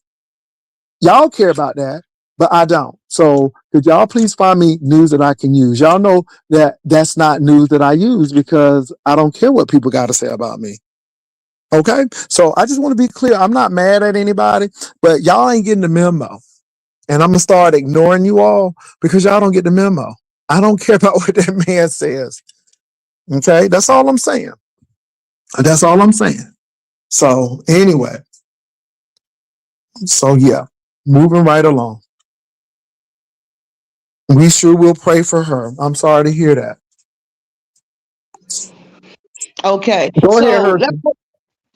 Speaker 1: Y'all care about that, but I don't. So could y'all please find me news that I can use? Y'all know that that's not news that I use because I don't care what people got to say about me. Okay, so I just want to be clear. I'm not mad at anybody, but y'all ain't getting the memo. And I'm going to start ignoring you all because y'all don't get the memo. I don't care about what that man says. Okay, that's all I'm saying. That's all I'm saying. So anyway, so yeah, moving right along. We sure will pray for her. I'm sorry to hear that.
Speaker 5: Okay.
Speaker 1: Go ahead, Hershey.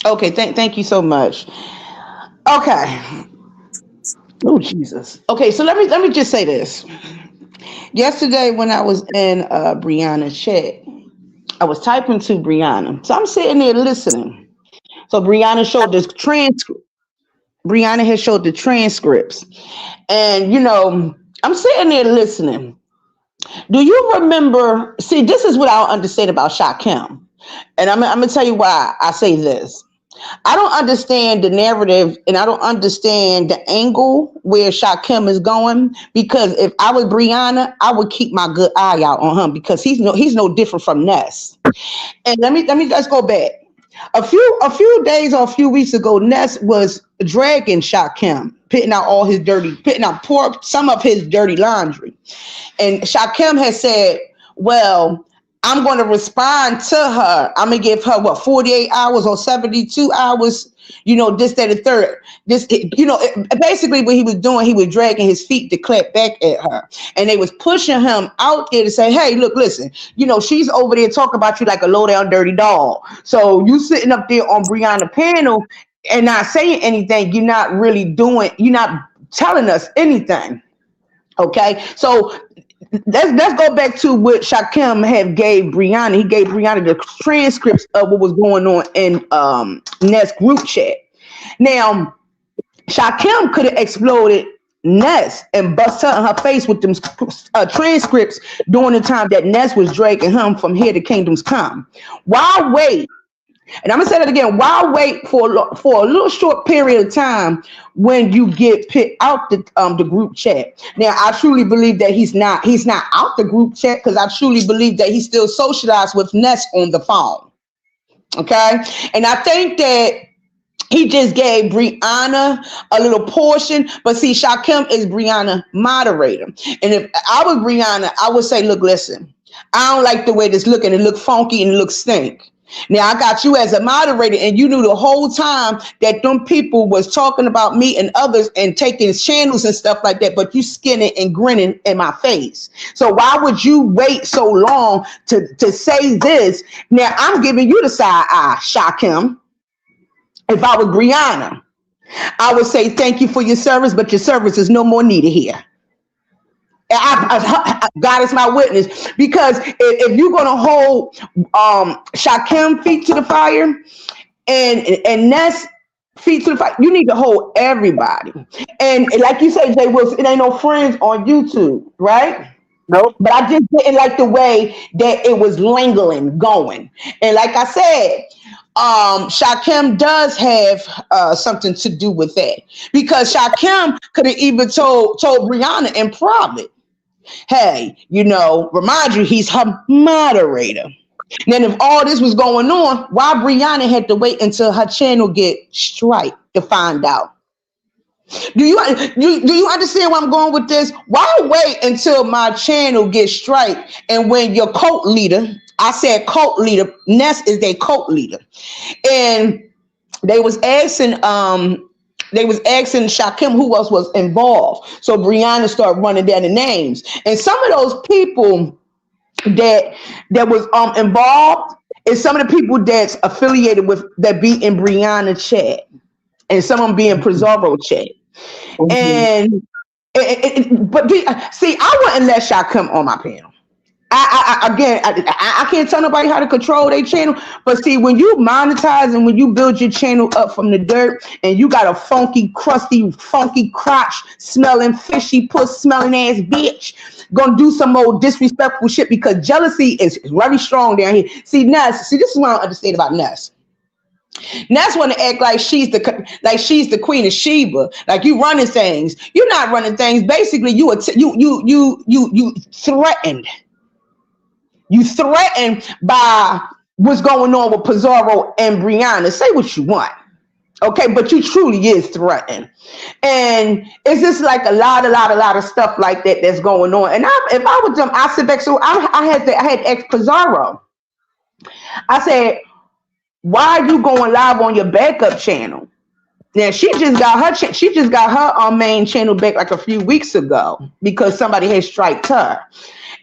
Speaker 5: Okay, thank you so much. Okay. Oh, Jesus. Okay, so let me just say this. Yesterday when I was in Brianna's chat, I was typing to Brianna. So I'm sitting there listening. So Brianna showed this transcript. Brianna has showed the transcripts. And, I'm sitting there listening. Do you remember? See, this is what I don't understand about Shakim. And I'm going to tell you why I say this. I don't understand the narrative and I don't understand the angle where Shakim is going, because if I was Brianna, I would keep my good eye out on him, because he's no different from Ness. And let's go back. A few days or a few weeks ago, Ness was dragging Shakim, putting out some of his dirty laundry. And Shakim has said, well, I'm going to respond to her. I'm going to give her 48 hours or 72 hours, this, that, and third. Basically what he was doing, he was dragging his feet to clap back at her. And they was pushing him out there to say, hey, look, listen, she's over there talking about you like a low down dirty dog. So you sitting up there on Brianna's panel and not saying anything, you're not telling us anything. Okay. So let's go back to what Shakim had gave Brianna. He gave Brianna the transcripts of what was going on in Ness group chat. Now, Shakim could have exploded Ness and bust her in her face with them transcripts during the time that Ness was dragging him from here to Kingdom's Come. Why wait? And I'm gonna say that again. Why wait for a little short period of time when you get picked out the group chat? Now, I truly believe that he's not out the group chat, because I truly believe that he still socialized with Ness on the phone. Okay, and I think that he just gave Brianna a little portion, but see, Shakim is Brianna moderator. And if I was Brianna, I would say, look, listen, I don't like the way this looking. It look funky and it look stink. Now, I got you as a moderator, and you knew the whole time that them people was talking about me and others and taking channels and stuff like that, but you skinning and grinning in my face. So why would you wait so long to say this? Now, I'm giving you the side eye, Shakim. If I was Brianna, I would say thank you for your service, but your service is no more needed here. God is my witness, because if you're going to hold Shakim feet to the fire and Ness feet to the fire, you need to hold everybody. And like you said, Jay Wilson, it ain't no friends on YouTube, right? Nope. But I just didn't like the way that it was lingering going. And like I said, Shakim does have something to do with that, because Shakim could have even told Brianna in private, hey, remind you, he's her moderator. And then if all this was going on, why Brianna had to wait until her channel get striked to find out? Do you understand where I'm going with this? Why wait until my channel gets striked? And when your cult leader, I said cult leader, Ness is their cult leader, and they was asking Shakim who else was involved. So Brianna started running down the names, and some of those people that was involved is some of the people that's affiliated with that be in Brianna chat, and some of them be in Pizarro chat. Mm-hmm. But see, I wouldn't let Shakim on my panel. I can't tell nobody how to control their channel, but see, when you monetize and when you build your channel up from the dirt, and you got a funky, crusty, funky crotch smelling, fishy, puss smelling ass bitch gonna do some old disrespectful shit because jealousy is very strong down here. See, Ness, this is what I don't understand about Ness. Ness want to act like she's the Queen of Sheba, like you running things. You're not running things. Basically, you threatened. You threatened by what's going on with Pizarro and Brianna. Say what you want, okay? But you truly is threatened, and it's just like a lot of stuff like that that's going on. And if I was them, I sit back. So I had ex Pizarro. I said, why are you going live on your backup channel? Now she just got her main channel back like a few weeks ago because somebody had striked her.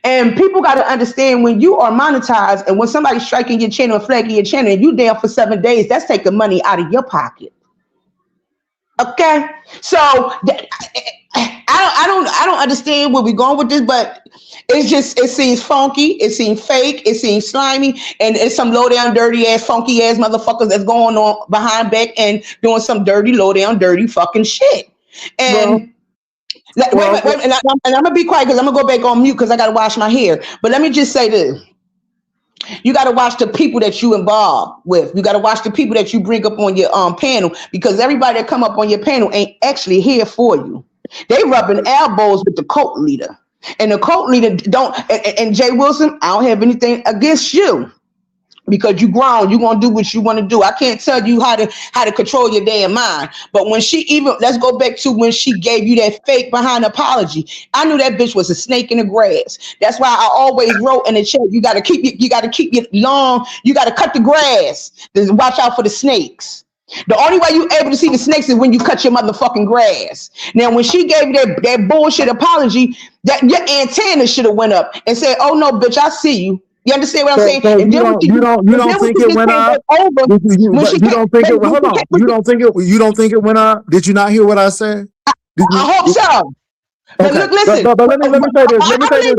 Speaker 5: And people got to understand, when you are monetized and when somebody's striking your channel and flagging your channel and you down for 7 days, that's taking money out of your pocket. Okay, so I don't understand where we're going with this, but it seems funky, it seems fake, it seems slimy, and it's some low down, dirty ass, funky ass motherfuckers that's going on behind back and doing some dirty, low down, dirty fucking shit. And wait, and I'm gonna be quiet because I'm gonna go back on mute because I gotta wash my hair. But let me just say this. You got to watch the people that you involve with. You got to watch the people that you bring up on your panel, because everybody that come up on your panel ain't actually here for you. They rubbing elbows with the cult leader, and the cult leader don't. And Jay Wilson, I don't have anything against you, because you grown, you gonna do what you want to do. I can't tell you how to control your damn mind. But when let's go back to when she gave you that fake behind apology. I knew that bitch was a snake in the grass. That's why I always wrote in the chat, you gotta keep it long, you gotta cut the grass. Watch out for the snakes. The only way you able to see the snakes is when you cut your motherfucking grass. Now, when she gave you that bullshit apology, that your antenna should have went up and said, "Oh no, bitch, I see you." You understand what I'm saying?
Speaker 1: So you don't think it went up? You don't think it went up? Did you not hear what I said?
Speaker 5: I hope so. But
Speaker 1: Okay.
Speaker 5: look, listen.
Speaker 1: But let me say this.
Speaker 5: I believe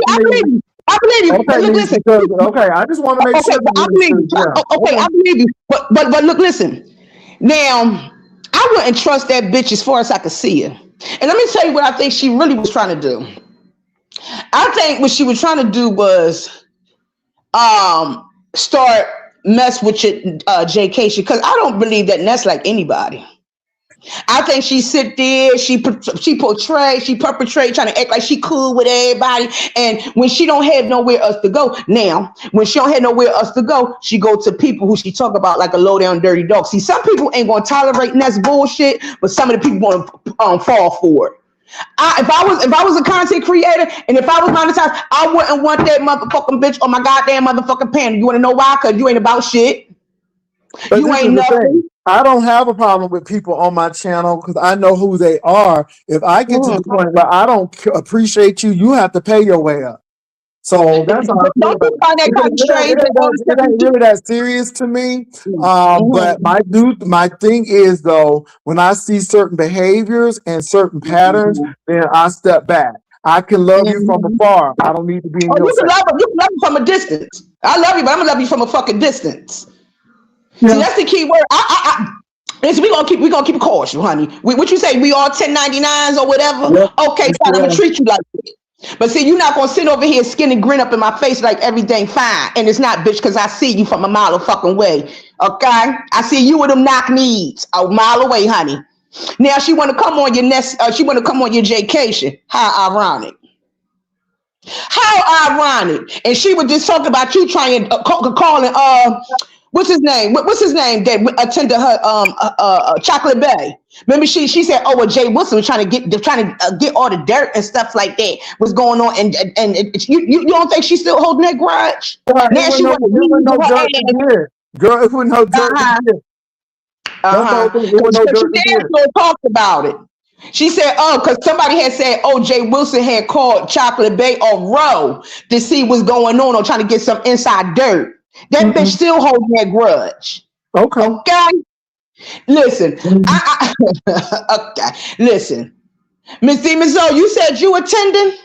Speaker 5: you.
Speaker 1: Okay,
Speaker 5: But look, listen.
Speaker 1: Okay, I just want to make sure.
Speaker 5: I believe you. Okay, I believe you. But look, listen. Now, I wouldn't trust that bitch as far as I could see her. And let me tell you what I think she really was trying to do. I think what she was trying to do was start mess with your JK, because I don't believe that Ness like anybody. I think she sit there, she perpetrate, trying to act like she cool with everybody. And when she don't have nowhere else to go, she go to people who she talk about like a low down dirty dog. See, some people ain't gonna tolerate Ness bullshit, but some of the people gonna fall for it. If I was a content creator and if I was monetized, I wouldn't want that motherfucking bitch on my goddamn motherfucking panel. You want to know why? Because you ain't about shit.
Speaker 1: But
Speaker 5: you ain't nothing.
Speaker 1: I don't have a problem with people on my channel because I know who they are. If I get to the point where I don't appreciate you, you have to pay your way up. So that's all.
Speaker 5: Don't you find that kind of strange?
Speaker 1: It ain't really that serious to me. But my thing is though, when I see certain behaviors and certain patterns, then I step back. I can love you from afar. I don't need to be in your
Speaker 5: you can love him from a distance. I love you, but I'm gonna love you from a fucking distance. Yeah. See, that's the key word. We gonna keep it cautious, honey. What you say? We all 1099s or whatever. Yep. Okay, so I'm gonna treat you like that. But see, you're not gonna sit over here, skin and grin up in my face like everything fine, and it's not, bitch, because I see you from a mile of fucking way. Okay, I see you with them knock knees a mile away, honey. Now she want to come on your she want to come on your Jaycation. How ironic. How ironic. And she was just talking about you trying calling what's his name? What's his name that attended her Chocolate Bay? Remember she said, "Oh, well, Jay Wilson was trying to get all the dirt and stuff like that was going on." And you don't think she's still holding that grudge? Now she want to
Speaker 1: girl, it wasn't no dirt.
Speaker 5: She talked about it. She said, "Oh, because somebody had said, oh, Jay Wilson had called Chocolate Bay or Roe to see what's going on or trying to get some inside dirt." That bitch still holding that grudge. Okay. Listen, okay. Listen, Miss Demonzo, you said you attending?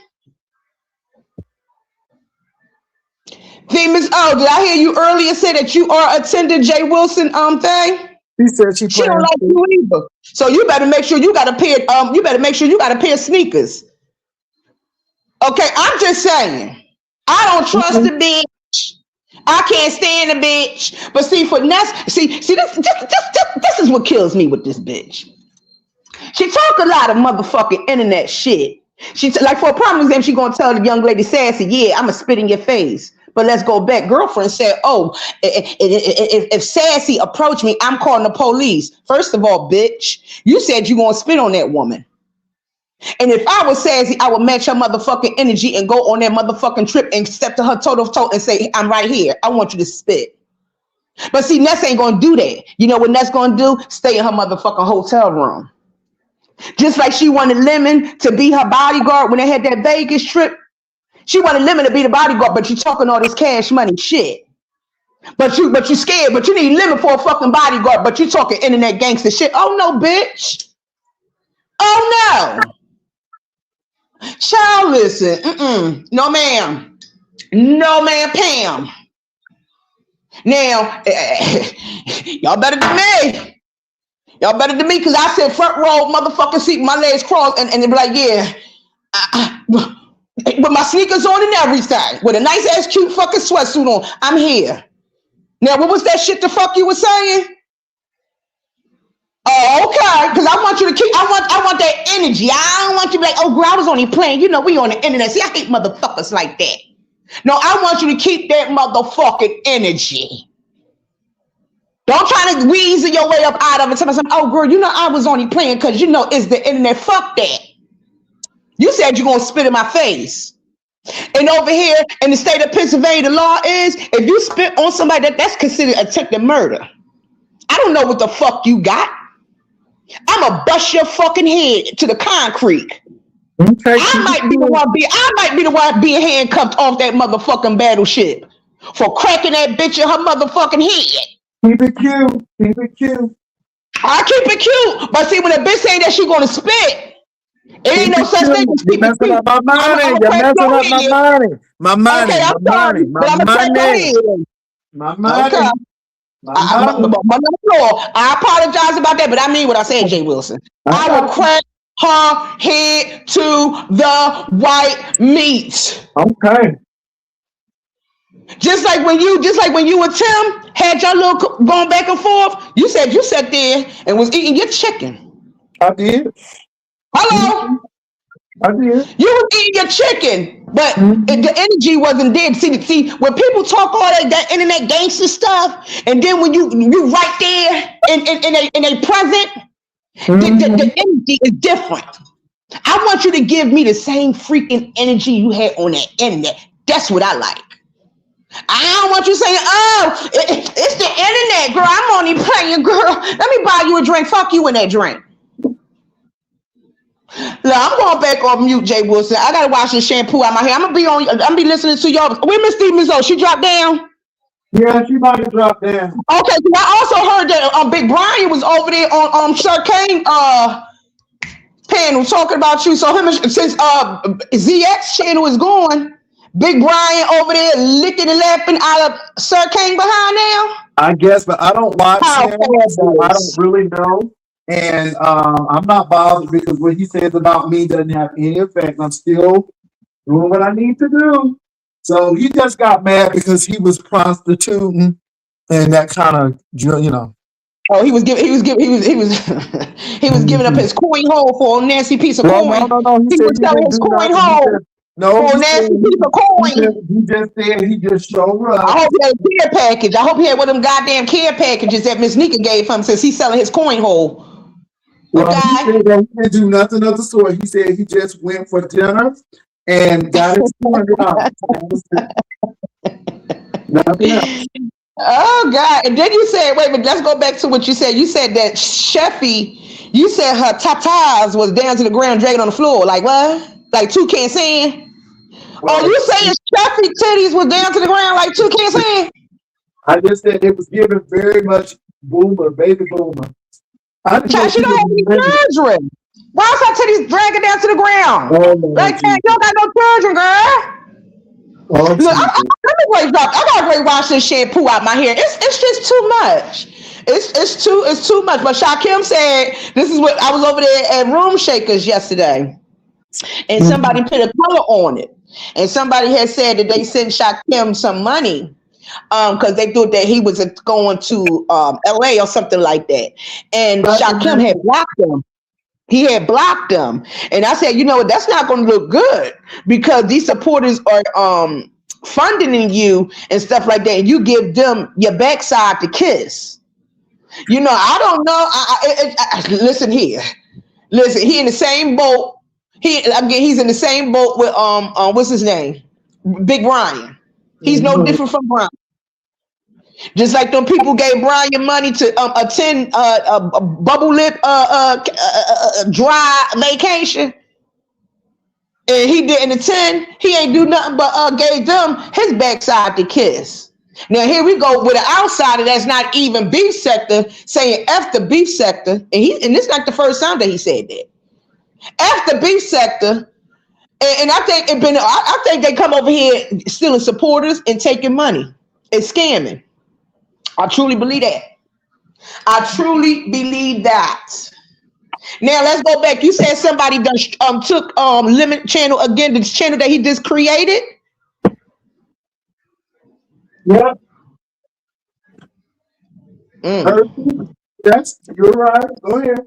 Speaker 5: Demonzo, did I hear you earlier say that you are attending Jay Wilson thing?
Speaker 1: She said she
Speaker 5: don't like you either. So you better make sure you got a pair. You better make sure you got a pair of sneakers. Okay, I'm just saying. I don't trust the bitch. I can't stand a bitch. But see, for Ness, this is what kills me with this bitch. She talk a lot of motherfucking internet shit. She like for a problem exam, she gonna tell the young lady Sassy, "Yeah, I'ma spit in your face." But let's go back. Girlfriend said, "Oh, if Sassy approached me, I'm calling the police." First of all, bitch, you said you gonna spit on that woman. And if I was Sassy, I would match her motherfucking energy and go on that motherfucking trip and step to her toe to toe and say, "I'm right here. I want you to spit." But see, Ness ain't gonna do that. You know what Ness gonna do? Stay in her motherfucking hotel room. Just like she wanted Lemon to be her bodyguard when they had that Vegas trip. She wanted Lemon to be the bodyguard, but you talking all this cash money shit. But you scared, but you need Lemon for a fucking bodyguard, but you talking internet gangster shit. Oh no, bitch. Oh no. Child, listen. No, ma'am. No, ma'am, Pam. Now, y'all better than me. Y'all better than me, because I said front row, motherfucking seat, my legs crossed, and they be like, yeah. With my sneakers on and everything, with a nice ass cute fucking sweatsuit on, I'm here. Now, what was that shit the fuck you were saying? Oh, okay, because I want you to keep, I want that energy. I don't want you to be like, oh, girl, I was only playing. You know, we on the internet. See, I hate motherfuckers like that. No, I want you to keep that motherfucking energy. Don't try to weasel your way up out of it. Tell me something, oh, girl, you know, I was only playing because, you know, it's the internet. Fuck that. You said you're going to spit in my face. And over here in the state of Pennsylvania, the law is if you spit on somebody, that's considered attempted murder. I don't know what the fuck you got. I'm going to bust your fucking head to the concrete.
Speaker 1: Okay.
Speaker 5: I might be the one being handcuffed off that motherfucking battleship for cracking that bitch in her motherfucking head.
Speaker 1: Keep it cute. Keep it cute.
Speaker 5: I keep it cute. But see, when a bitch say that she going to spit, it ain't no such thing as
Speaker 1: You're messing up my money. You're messing up my money. My money.
Speaker 5: Okay, I'm sorry, but I'm gonna take your head.
Speaker 1: My money.
Speaker 5: Okay. I apologize about that, but I mean what I said, Jay Wilson. I will crack her head to the white meat.
Speaker 1: Okay.
Speaker 5: Just like when you and Tim had your little going back and forth, you said you sat there and was eating your chicken.
Speaker 1: I did.
Speaker 5: Hello?
Speaker 1: I did.
Speaker 5: You was eating your chicken, but the energy wasn't there. See, when people talk all that internet gangster stuff, and then when you right there in a present, the energy is different. I want you to give me the same freaking energy you had on that internet. That's what I like. I don't want you saying, oh, it's the internet, girl. I'm only playing, girl. Let me buy you a drink. Fuck you in that drink. Look, I'm going back on mute, Jay Wilson. I gotta wash this shampoo out my hair. I'm gonna be listening to y'all. Where Miss Stevens? Oh, she dropped down.
Speaker 1: Yeah, she might have dropped down.
Speaker 5: Okay, so I also heard that Big Brian was over there on Sir Kane panel talking about you. So since ZX channel is going, Big Brian over there licking and laughing out of Sir Kane behind now.
Speaker 1: I guess, but I don't watch him, so I don't really know. And I'm not bothered because what he says about me doesn't have any effect. I'm still doing what I need to do. So he just got mad because he was prostituting and that kind of, you know.
Speaker 5: Oh, he was giving up his coin hole for a nasty piece of coin.
Speaker 1: No.
Speaker 5: He was selling his coin hole.
Speaker 1: No,
Speaker 5: for a nasty piece of coin.
Speaker 1: He just said he just showed up.
Speaker 5: I hope he had a care package. I hope he had one of them goddamn care packages that Miss Nika gave him since he's selling his coin hole.
Speaker 1: Well, he said that he didn't do nothing of the sort. He said he just went for dinner and got his $200. Nothing else.
Speaker 5: Oh God! And then you said, wait, but let's go back to what you said. You said that Sheffy, you said her tatas was down to the ground, dragging on the floor. Like what? Like Toucan saying? Oh, you saying Sheffy titties was down to the ground like Toucan saying?
Speaker 1: I just said it was given very much boomer, baby boomer.
Speaker 5: She don't have any children. Why is her titties dragging down to the ground? Like that, you don't got no children, girl.
Speaker 1: Oh,
Speaker 5: look, I gotta wash this shampoo out my hair. It's just too much. It's too much. But Shakim said this is what I was over there at Room Shakers yesterday, and somebody put a color on it, and somebody had said that they sent Shakim some money because they thought that he was going to LA or something like that, and Shakim had blocked him. He had blocked them. And I said, you know what, that's not going to look good because these supporters are funding you and stuff like that. And you give them your backside to kiss. You know, I don't know. Listen here. Listen, he in the same boat. He's in the same boat with, what's his name? Big Brian. He's no different from Brian. Just like them people gave Brian money to attend a bubble lip dry vacation, and he didn't attend. He ain't do nothing but gave them his backside to kiss. Now here we go with an outsider that's not even beef sector saying F the beef sector, and this is not the first time that he said that. F the beef sector And I think I think they come over here stealing supporters and taking money and scamming. I truly believe that. I truly believe that. Now let's go back. You said somebody took Lemon channel again, the channel that he just created.
Speaker 1: Yeah, yes, you're right. Go ahead.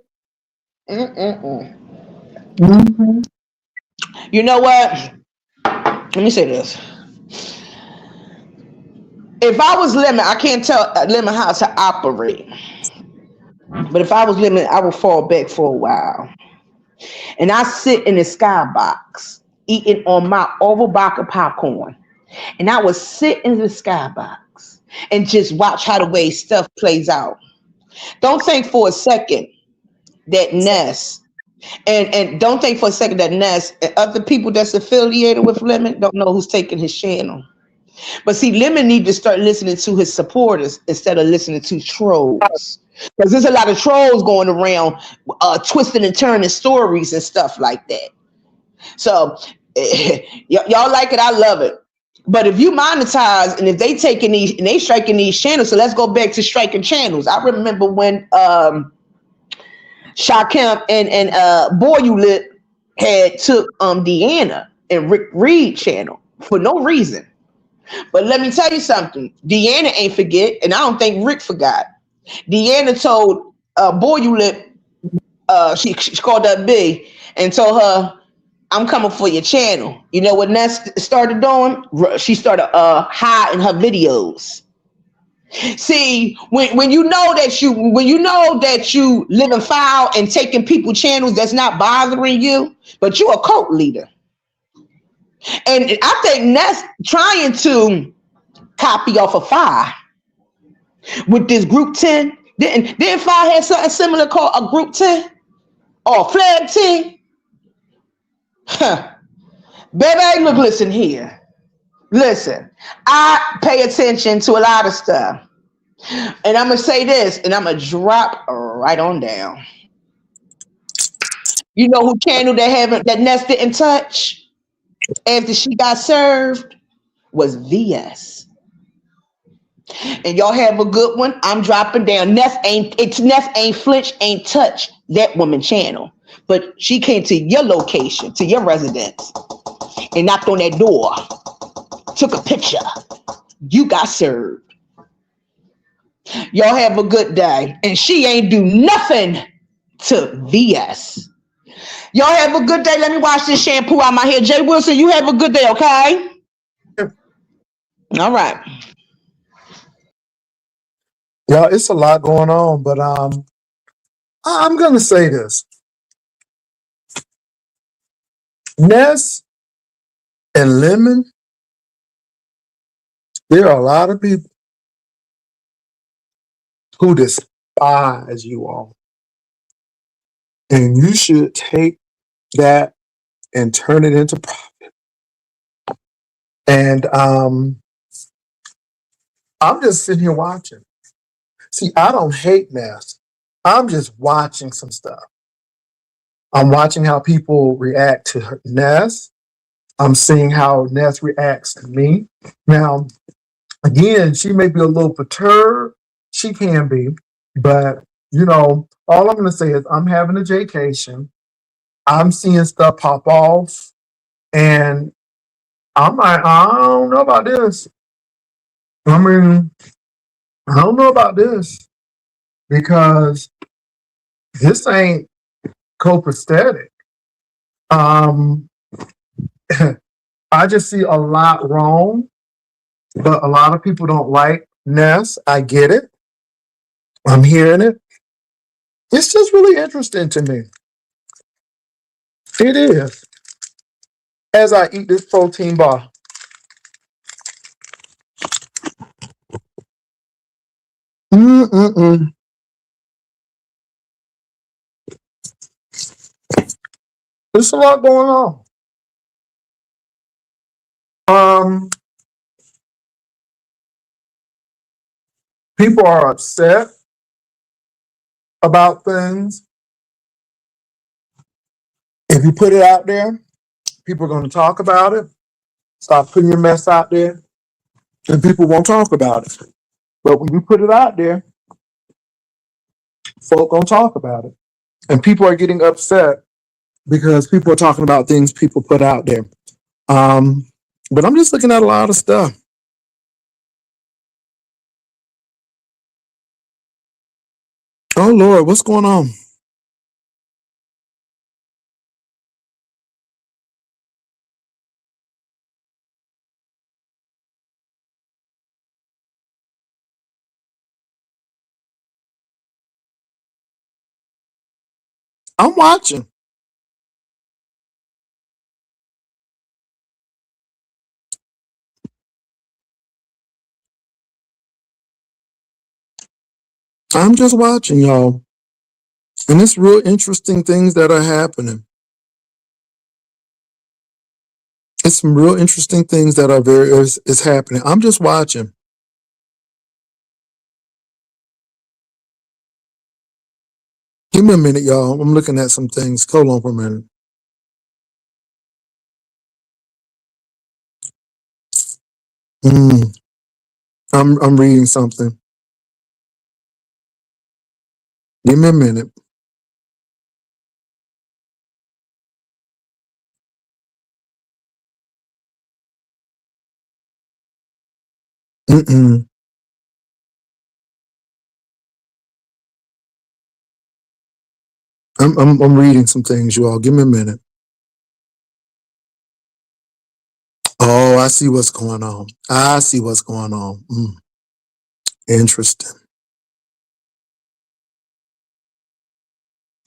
Speaker 5: Mm-mm-mm.
Speaker 1: Mm-hmm.
Speaker 5: You know what? Let me say this. If I was Lemon, I can't tell Lemon how to operate. But if I was Lemon, I would fall back for a while. And I sit in the skybox eating on my oval box of popcorn. And I would sit in the skybox and just watch how the way stuff plays out. Don't think for a second that Ness and don't think for a second that Ness and other people that's affiliated with Lemon don't know who's taking his channel. But see, Lemon need to start listening to his supporters instead of listening to trolls. Because there's a lot of trolls going around twisting and turning stories and stuff like that. So y'all like it, I love it. But if you monetize and if they taking these and they striking these channels, so let's go back to striking channels. I remember when Shakem and Boy You Lit had took Deanna and Rick Reed channel for no reason. But let me tell you something. Deanna ain't forget, and I don't think Rick forgot. Deanna told Boy You Lit, she called up B and told her, I'm coming for your channel. You know what Ness started doing? She started hiding her videos. See, when you know that you living foul and taking people channels that's not bothering you, but you're a cult leader. And I think Ness trying to copy off of Fire with this Group 10. Didn't Fire have something similar called a Group 10 or Flag 10? Huh. Baby, look, listen here. Listen, I pay attention to a lot of stuff. And I'm going to say this, and I'm going to drop right on down. You know who channel that Ness didn't touch after she got served? Was VS. And y'all have a good one. I'm dropping down. Ness ain't flinch, ain't touch that woman channel. But she came to your location, to your residence, and knocked on that door. Took a picture. You got served. Y'all have a good day. And she ain't do nothing to VS. Y'all have a good day. Let me wash this shampoo out my hair. Jay Wilson, you have a good day, okay? All right.
Speaker 1: Yeah, it's a lot going on, but I'm gonna say this. Ness and Lemon, there are a lot of people who despise you all. And you should take that and turn it into profit. And I'm just sitting here watching. See, I don't hate Ness. I'm just watching some stuff. I'm watching how people react to Ness. I'm seeing how Ness reacts to me. Now, again, she may be a little perturbed. She can be. But, all I'm going to say is I'm having a vacation. I'm seeing stuff pop off. And I'm like, I don't know about this. I mean, I don't know about this. Because this ain't copacetic. I just see a lot wrong. But a lot of people don't like Ness. I get it. I'm hearing it. It's just really interesting to me. It is. As I eat this protein bar. Mm-mm-mm. There's a lot going on. People are upset about things. If you put it out there, people are going to talk about it. Stop putting your mess out there, and people won't talk about it. But when you put it out there, folk gonna talk about it, and people are getting upset because people are talking about things people put out there. But I'm just looking at a lot of stuff. Oh Lord, what's going on? I'm watching. I'm just watching, y'all. And it's real interesting things that are happening. It's some real interesting things that are is happening. I'm just watching. Give me a minute, y'all. I'm looking at some things. Hold on for a minute. Mm, I'm reading something. Give me a minute. Mm-mm. I'm reading some things, you all. Give me a minute. Oh, I see what's going on. I see what's going on. Interesting.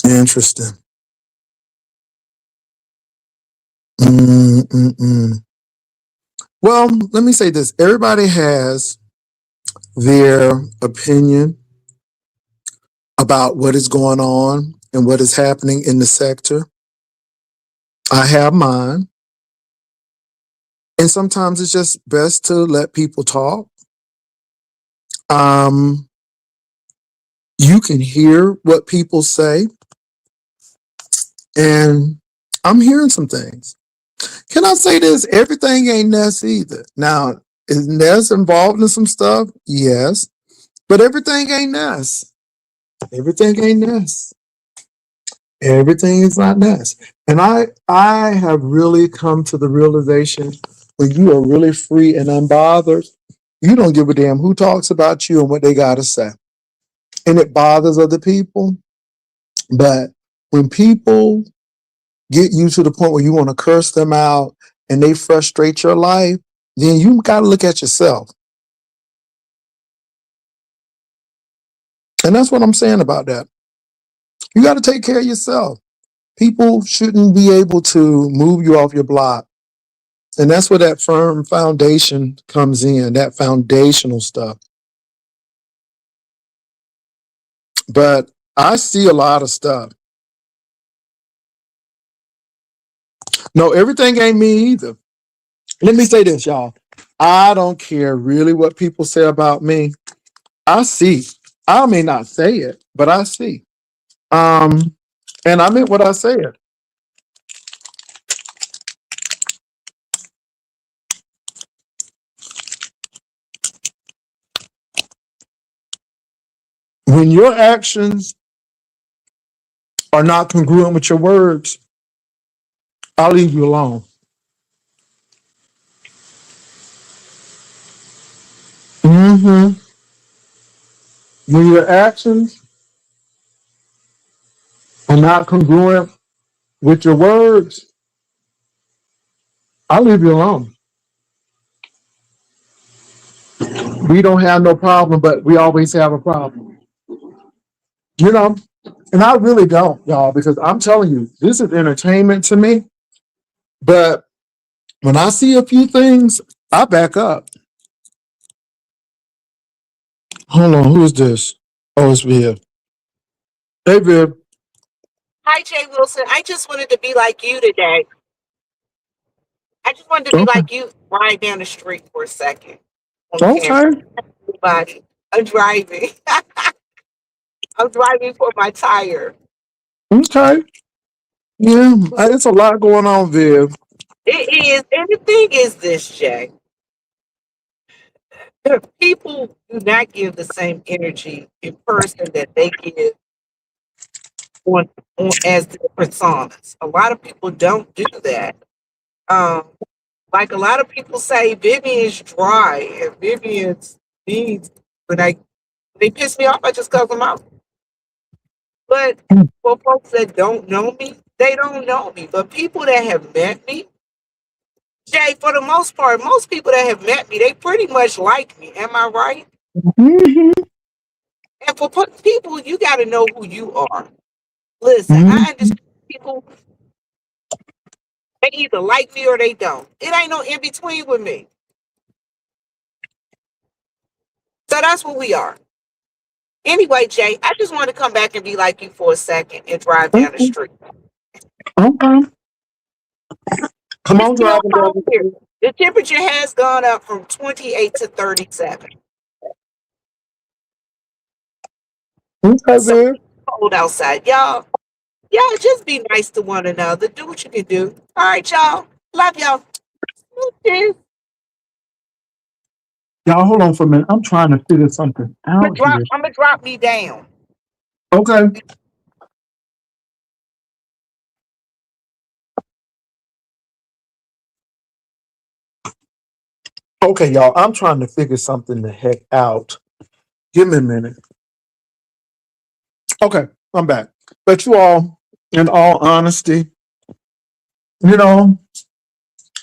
Speaker 1: Interesting. Mm-mm-mm. Well, let me say this. Everybody has their opinion about what is going on and what is happening in the sector. I have mine. And sometimes it's just best to let people talk. You can hear what people say. And I'm hearing some things. Can I say this? Everything ain't Ness either. Now, is Ness involved in some stuff? Yes. But everything ain't Ness. Everything ain't Ness. Everything is not Ness. And I have really come to the realization when you are really free and unbothered, you don't give a damn who talks about you and what they gotta say. And it bothers other people. But when people get you to the point where you want to curse them out and they frustrate your life, then you got to look at yourself. And that's what I'm saying about that. You got to take care of yourself. People shouldn't be able to move you off your block. And that's where that firm foundation comes in, that foundational stuff. But I see a lot of stuff. No, everything ain't me either. Let me say this, y'all. I don't care really what people say about me. I see. I may not say it, but I see. And I meant what I said. When your actions are not congruent with your words, I'll leave you alone. Mm-hmm. When your actions are not congruent with your words, I'll leave you alone. We don't have no problem, but we always have a problem. You know? And I really don't, y'all, because I'm telling you, this is entertainment to me. But when I see a few things, I back up. Hold on, who is this? Oh, it's Viv. Hey, Viv.
Speaker 4: Hi, Jay Wilson. I just wanted to be like you today. I just wanted to be
Speaker 1: Okay.
Speaker 4: like you, ride down the street for a second on camera.
Speaker 1: Okay.
Speaker 4: Everybody, I'm driving. I'm driving for my tire.
Speaker 1: Okay. Yeah, it's a lot going on, Viv.
Speaker 4: It is, and the thing is this, Jay. People do not give the same energy in person that they give on, as their personas. A lot of people don't do that. Um, like a lot of people say, Vivian's dry and Vivian's needs. When they piss me off, I just cut them out. But for folks that don't know me, they don't know me. But people that have met me, Jay, for the most part, most people that have met me, they pretty much like me. Am I right?
Speaker 5: Mhm.
Speaker 4: And for people, you got to know who you are. Listen,
Speaker 5: Mhm.
Speaker 4: I understand people, they either like me or they don't. It ain't no in between with me. So that's what we are. Anyway, Jay, I just want to come back and be like you for a second and drive down the
Speaker 5: Okay.
Speaker 4: street.
Speaker 5: Okay. Come
Speaker 4: It's
Speaker 5: on,
Speaker 4: still
Speaker 5: driving down
Speaker 4: cold
Speaker 5: the
Speaker 4: here.
Speaker 5: street.
Speaker 4: The temperature has gone up from 28 to 37.
Speaker 5: Okay,
Speaker 4: So
Speaker 5: babe.
Speaker 4: it's cold outside. Y'all just be nice to one another. Do what you can do. All right, y'all. Love y'all. Okay.
Speaker 1: Y'all hold on for a minute. I'm trying to figure something out here.
Speaker 4: I'm gonna drop me down.
Speaker 1: Okay. Okay, y'all. I'm trying to figure something the heck out. Give me a minute. Okay, I'm back. But you all, in all honesty, you know,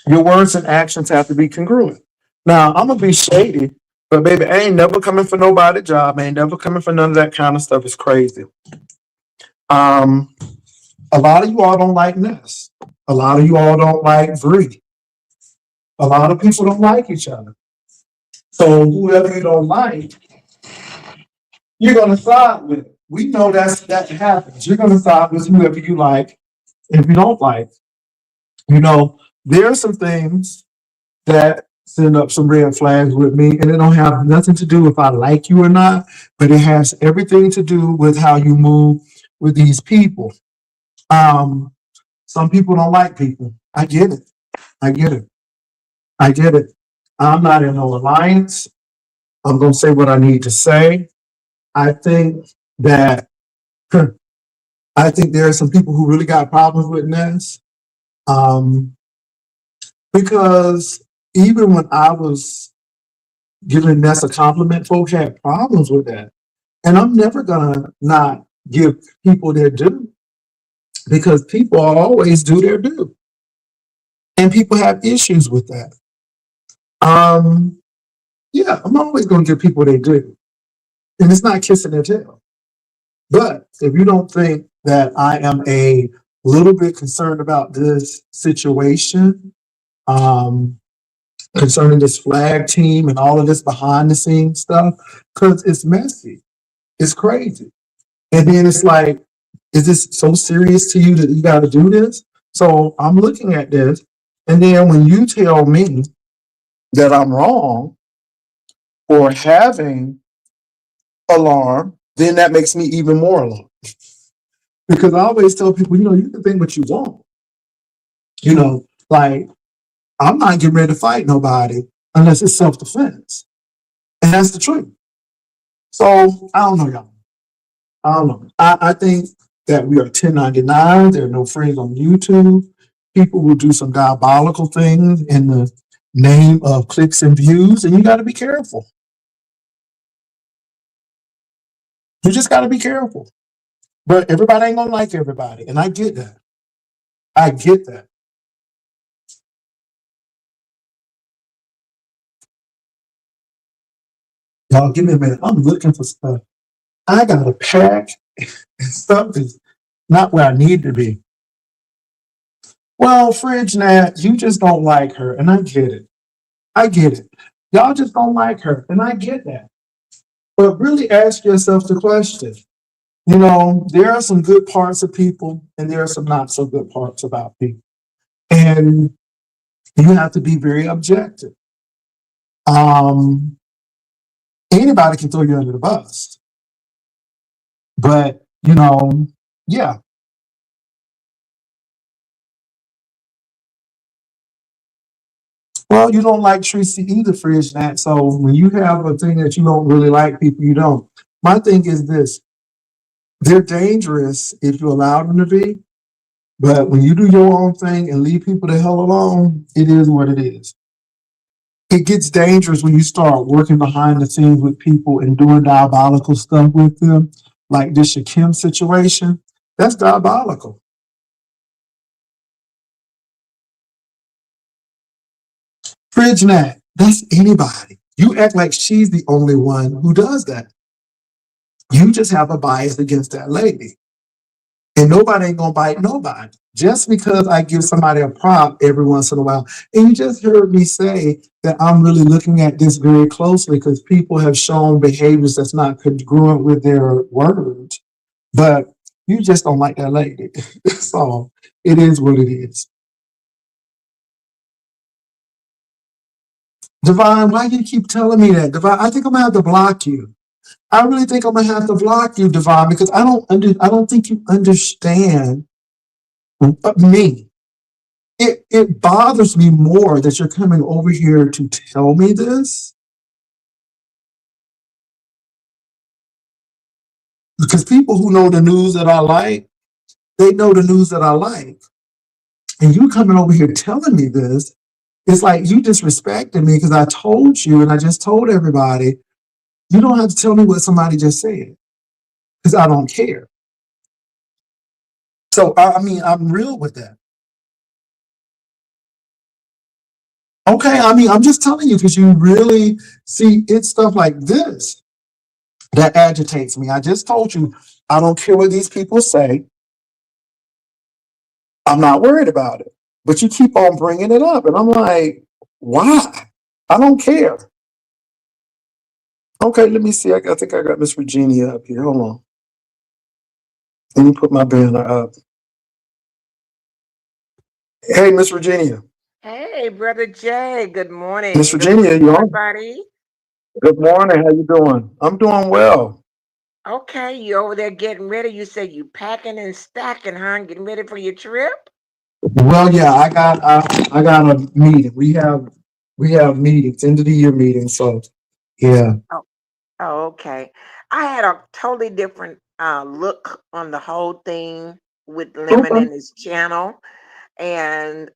Speaker 1: your words and actions have to be congruent. Now, I'm gonna be shady, but baby, I ain't never coming for nobody job. I ain't never coming for none of that kind of stuff. It's crazy. Um, a lot of you all don't like Ness. A lot of you all don't like Bree. A lot of people don't like each other. So whoever you don't like, you're gonna side with. We know that happens. You're gonna side with whoever you like. If you don't like, you know, there are some things that send up some red flags with me, and it don't have nothing to do if I like you or not, but it has everything to do with how you move with these people. Um, some people don't like people. I get it. I get it. I get it. I'm not in no alliance. I'm gonna say what I need to say. I think that I think there are some people who really got problems with Ness. Um, because even when I was giving Ness a compliment, folks had problems with that. And I'm never gonna not give people their due because people always do their due. And people have issues with that. Um, yeah, I'm always gonna give people their due. And it's not kissing their tail. But if you don't think that I am a little bit concerned about this situation, um, concerning this flag team and all of this behind the scenes stuff, because it's messy, it's crazy. And then it's like, is this so serious to you that you got to do this? So I'm looking at this, and then when you tell me that I'm wrong for having alarm, then that makes me even more alarmed. Because I always tell people, you can think what you want. Like I'm not getting ready to fight nobody unless it's self-defense. And that's the truth. So I don't know, y'all. I don't know. I think that we are 1099. There are no friends on YouTube. People will do some diabolical things in the name of clicks and views, and you got to be careful. You just got to be careful. But everybody ain't gonna like everybody, and I get that. I get that. Y'all, give me a minute. I'm looking for stuff. I got to pack, and stuff is not where I need to be. Well, Fridge Nat, you just don't like her, and I get it. I get it. Y'all just don't like her, and I get that. But really ask yourself the question. There are some good parts of people, and there are some not so good parts about people. And you have to be very objective. Um, Anybody can throw you under the bus. But, yeah, Well, you don't like Tracy either, Fridge Nat. So when you have a thing that you don't really like people, you don't. My thing is this: they're dangerous if you allow them to be, but when you do your own thing and leave people the hell alone, it is what it is. It gets dangerous when you start working behind the scenes with people and doing diabolical stuff with them, like this Shakim situation. That's diabolical. Fridge Nat, that's anybody. You act like she's the only one who does that. You just have a bias against that lady. And nobody ain't gonna bite nobody. Just because I give somebody a prop every once in a while. And you just heard me say that I'm really looking at this very closely because people have shown behaviors that's not congruent with their words. But you just don't like that lady. That's all. It is what it is. Divine, why do you keep telling me that? Divine, I think I'm gonna have to block you. I really think I'm gonna have to block you, Divine, because I don't think you understand me. It bothers me more that you're coming over here to tell me this because people who know the news that I like, they know the news that I like. And you coming over here telling me this, it's like you disrespecting me because I told you and I just told everybody, you don't have to tell me what somebody just said because I don't care. So, I mean, I'm real with that. Okay, I mean, I'm just telling you because you really see it's stuff like this that agitates me. I just told you, I don't care what these people say. I'm not worried about it. But you keep on bringing it up. And I'm like, why? I don't care. Okay, let me see. I think I got Miss Virginia up here. Hold on. Let me put my banner up. Hey, Miss Virginia.
Speaker 6: Hey, Brother Jay. Good
Speaker 1: Miss
Speaker 6: morning. Good
Speaker 1: Virginia,
Speaker 6: morning,
Speaker 1: you on?
Speaker 6: everybody.
Speaker 1: Good morning. How you doing? I'm doing well.
Speaker 6: Okay, you over there getting ready. You said you packing and stacking, huh? Getting ready for your trip?
Speaker 1: Well, yeah, I got a meeting. We have meetings, end of the year meetings. So yeah.
Speaker 6: Oh, oh, okay. I had a totally different look on the whole thing with Lemon
Speaker 1: Okay.
Speaker 6: and his channel, and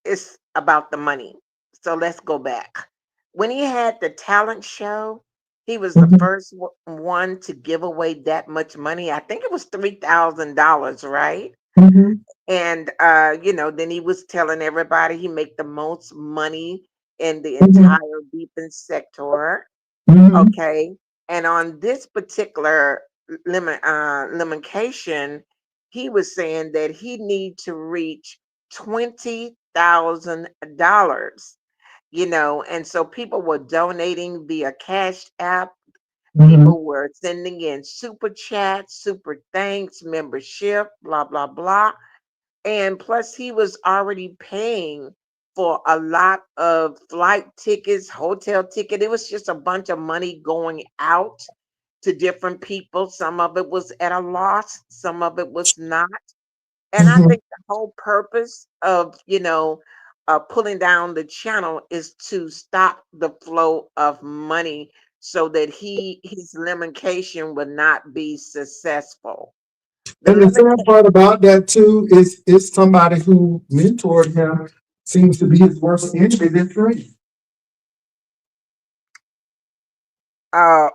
Speaker 6: it's about the money. So let's go back. When he had the talent show, he was the
Speaker 1: Mhm,
Speaker 6: first one to give away that much money. I think it was $3,000, right?
Speaker 1: mhm,
Speaker 6: And then he was telling everybody he make the most money in the
Speaker 1: mhm,
Speaker 6: entire beeping sector.
Speaker 1: mhm,
Speaker 6: Okay. And on this particular limitation, he was saying that he need to reach $20,000, and so people were donating via Cash App.
Speaker 1: mhm.
Speaker 6: People were sending in super chats, super thanks, membership, blah, blah, blah. And plus, he was already paying for a lot of flight tickets, hotel ticket. It was just a bunch of money going out to different people. Some of it was at a loss, some of it was not. And I
Speaker 1: Mhm.
Speaker 6: think the whole purpose of, pulling down the channel is to stop the flow of money so that his limitation would not be successful. The
Speaker 1: And the
Speaker 6: limit.
Speaker 1: sad part about that too is somebody who mentored him seems to be his worst enemy than friend.
Speaker 6: uh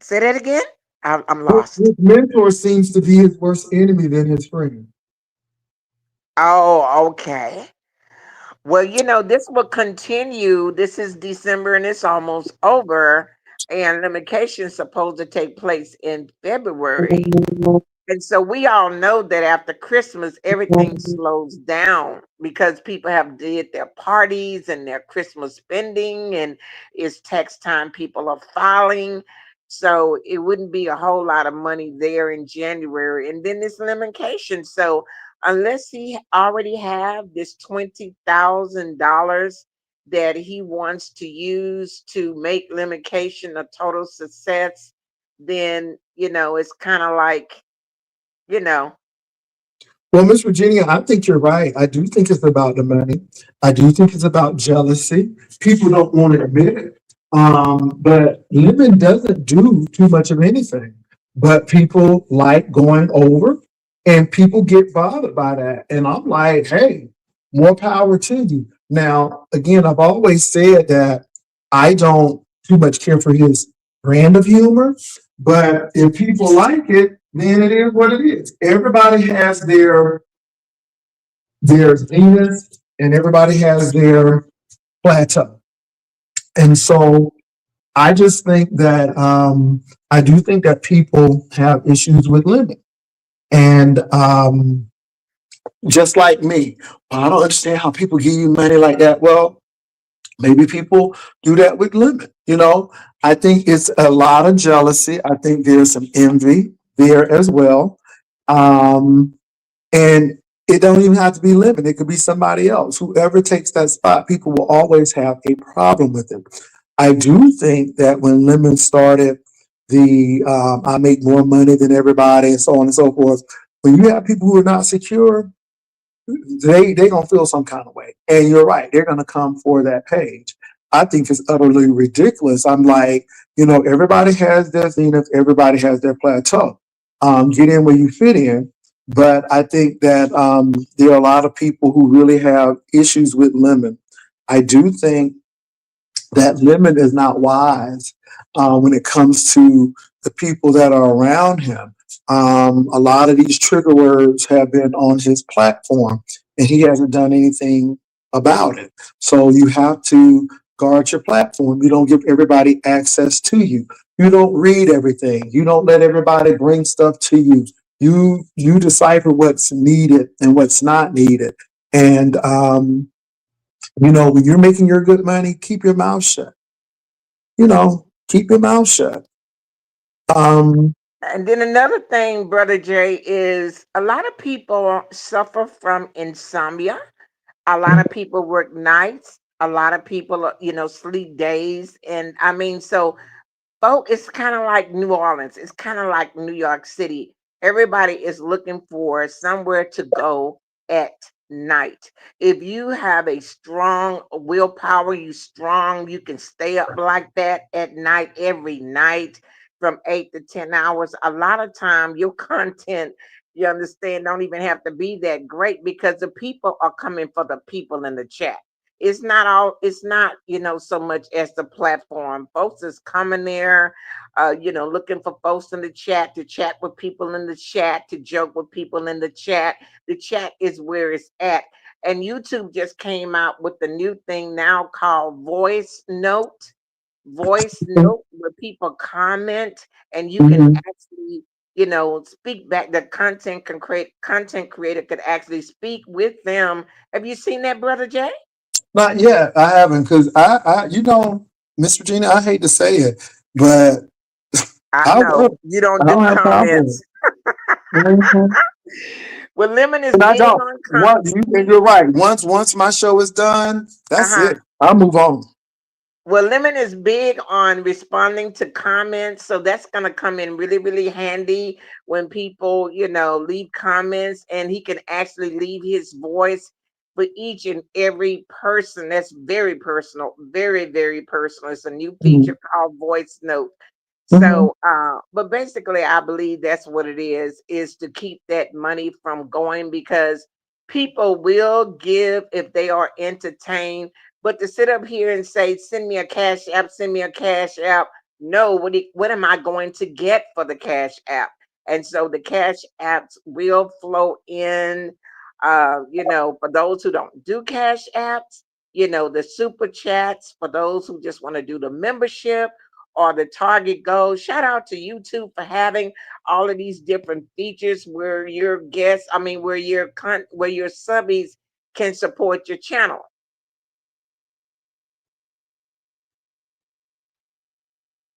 Speaker 6: Say that again. I'm lost.
Speaker 1: His mentor seems to be his worst enemy than his friend.
Speaker 6: Oh, okay. Well, this will continue. This is December and it's almost over. And limitation supposed to take place in February. And so we all know that after Christmas, everything slows down because people have did their parties and their Christmas spending, and it's tax time. People are filing, so it wouldn't be a whole lot of money there in January. And then this limitation. So unless he already have this $20,000 that he wants to use to make limitation a total success, then it's kind of like you know,
Speaker 1: Well, Miss Virginia, I think you're right. I do think it's about the money. I do think it's about jealousy. People don't want to admit it. But Lemon doesn't do too much of anything. But people like going over and people get bothered by that. And I'm like, hey, more power to you. Now, again, I've always said that I don't too much care for his brand of humor, but if people like it, then it is what it is. Everybody has their zenith and everybody has their plateau. And so I just think that I do think that people have issues with limit. And just like me, I don't understand how people give you money like that. Well, maybe people do that with limit. You know, I think it's a lot of jealousy. I think there's some envy there as well. And it don't even have to be limit. It could be somebody else. Whoever takes that spot, people will always have a problem with it. I do think that when Lemon started the I make more money than everybody and so on and so forth, when you have people who are not secure, they gonna feel some kind of way. And you're right, they're gonna come for that page. I think it's utterly ridiculous. I'm like, you know, everybody has their zenith, everybody has their plateau. Get in where you fit in. But I think that there are a lot of people who really have issues with Lemon. I do think that Lemon is not wise when it comes to the people that are around him. A lot of these trigger words have been on his platform and he hasn't done anything about it. So you have to guard your platform. You don't give everybody access to you. You don't read everything. You don't let everybody bring stuff to you. You decipher what's needed and what's not needed. And you know, when you're making your good money, keep your mouth shut. You know, keep your mouth shut.
Speaker 6: And then another thing, Brother Jay, is a lot of people suffer from insomnia. A lot of people work nights. A lot of people, sleep days. And I mean, so folk, it's kind of like New Orleans. It's kind of like New York City. Everybody is looking for somewhere to go at night. If you have a strong willpower, you can stay up like that at night, every night from 8 to 10 hours. A lot of time, your content, you understand, don't even have to be that great because the people are coming for the people in the chat. It's not, so much as the platform. Folks is coming there, looking for folks in the chat to chat with people in the chat, to joke with people in the chat. The chat is where it's at. And YouTube just came out with the new thing now called Voice Note, where people comment and you can actually, speak back. The content creator could actually speak with them. Have you seen that, Brother Jay?
Speaker 1: Not yet. I haven't because you know, Miss Virginia, I hate to say it, but
Speaker 6: I know you don't do comments. Well, Lemon is big on comments.
Speaker 1: You're right. Once my show is done, that's it. I'll move on.
Speaker 6: Well, Lemon is big on responding to comments, so that's going to come in really, really handy when people, leave comments, and he can actually leave his voice for each and every person. That's very personal, very, very personal. It's a new feature called Voice Note. So, but basically, I believe that's what it is to keep that money from going, because people will give if they are entertained. But to sit up here and say, send me a cash app, no, what am I going to get for the cash app? And so the cash apps will flow in, for those who don't do cash apps, the super chats, for those who just want to do the membership or the target goals. Shout out to YouTube for having all of these different features where your where your subbies can support your channel.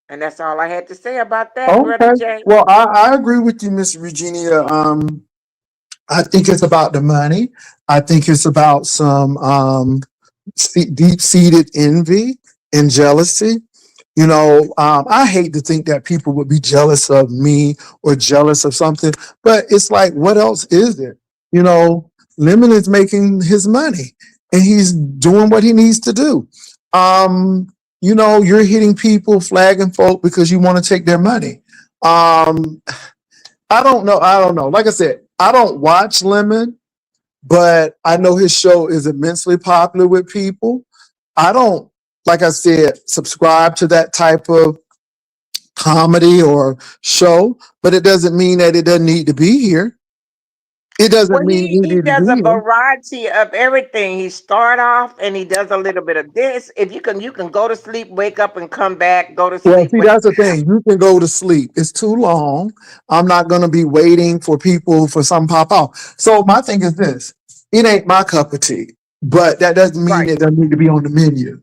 Speaker 6: And that's all I had to say about that, Brother Jay.
Speaker 1: Well, I agree with you, Miss Virginia. I think it's about the money. I think it's about some deep-seated envy and jealousy. I hate to think that people would be jealous of me or jealous of something, but it's like, what else is it? You know, Lemon is making his money and he's doing what he needs to do. You know, you're hitting people, flagging folk because you want to take their money. I don't know. I don't know. Like I said, I don't watch Lemon, but I know his show is immensely popular with people. I don't, like I said, subscribe to that type of comedy or show, but it doesn't mean that it doesn't need to be here. It doesn't
Speaker 6: Well,
Speaker 1: mean you
Speaker 6: he
Speaker 1: need to
Speaker 6: does a
Speaker 1: be here.
Speaker 6: variety of everything. He start off and he does a little bit of this. If you can go to sleep, wake up and come back, go to
Speaker 1: Well,
Speaker 6: sleep,
Speaker 1: see,
Speaker 6: wake.
Speaker 1: that's the thing. You can go to sleep. It's too long. I'm not going to be waiting for people for some pop off. So my thing is this: it ain't my cup of tea, but that doesn't mean
Speaker 6: Right.
Speaker 1: it doesn't need to be on the menu.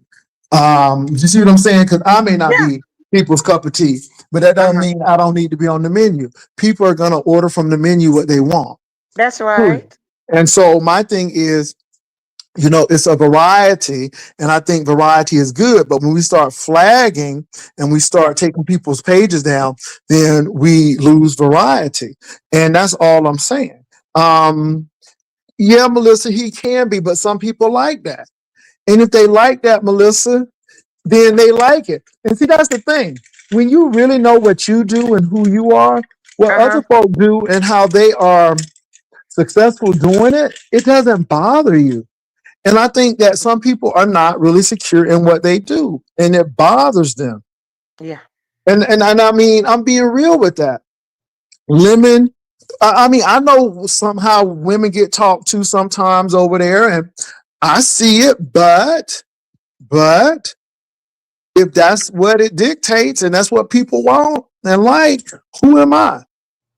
Speaker 1: You see what I'm saying? Because I may not
Speaker 6: Yeah.
Speaker 1: be people's cup of tea, but that doesn't
Speaker 6: Uh-huh.
Speaker 1: mean I don't need to be on the menu. People are going to order from the menu what they want.
Speaker 6: That's
Speaker 1: Period.
Speaker 6: right.
Speaker 1: And so my thing is, you know, it's a variety, and I think variety is good. But when we start flagging and we start taking people's pages down, then we lose variety, and that's all I'm saying. Yeah, Melissa, he can be, but some people like that, and if they like that, Melissa, then they like it. And see, that's the thing. When you really know what you do and who you are, what
Speaker 6: Uh-huh.
Speaker 1: other folk do and how they are successful doing it, it doesn't bother you. And I think that some people are not really secure in what they do, and it bothers them.
Speaker 6: Yeah.
Speaker 1: And I mean, I'm being real with that. Lemon, I mean, I know somehow women get talked to sometimes over there, and I see it, but if that's what it dictates and that's what people want and like, who am I?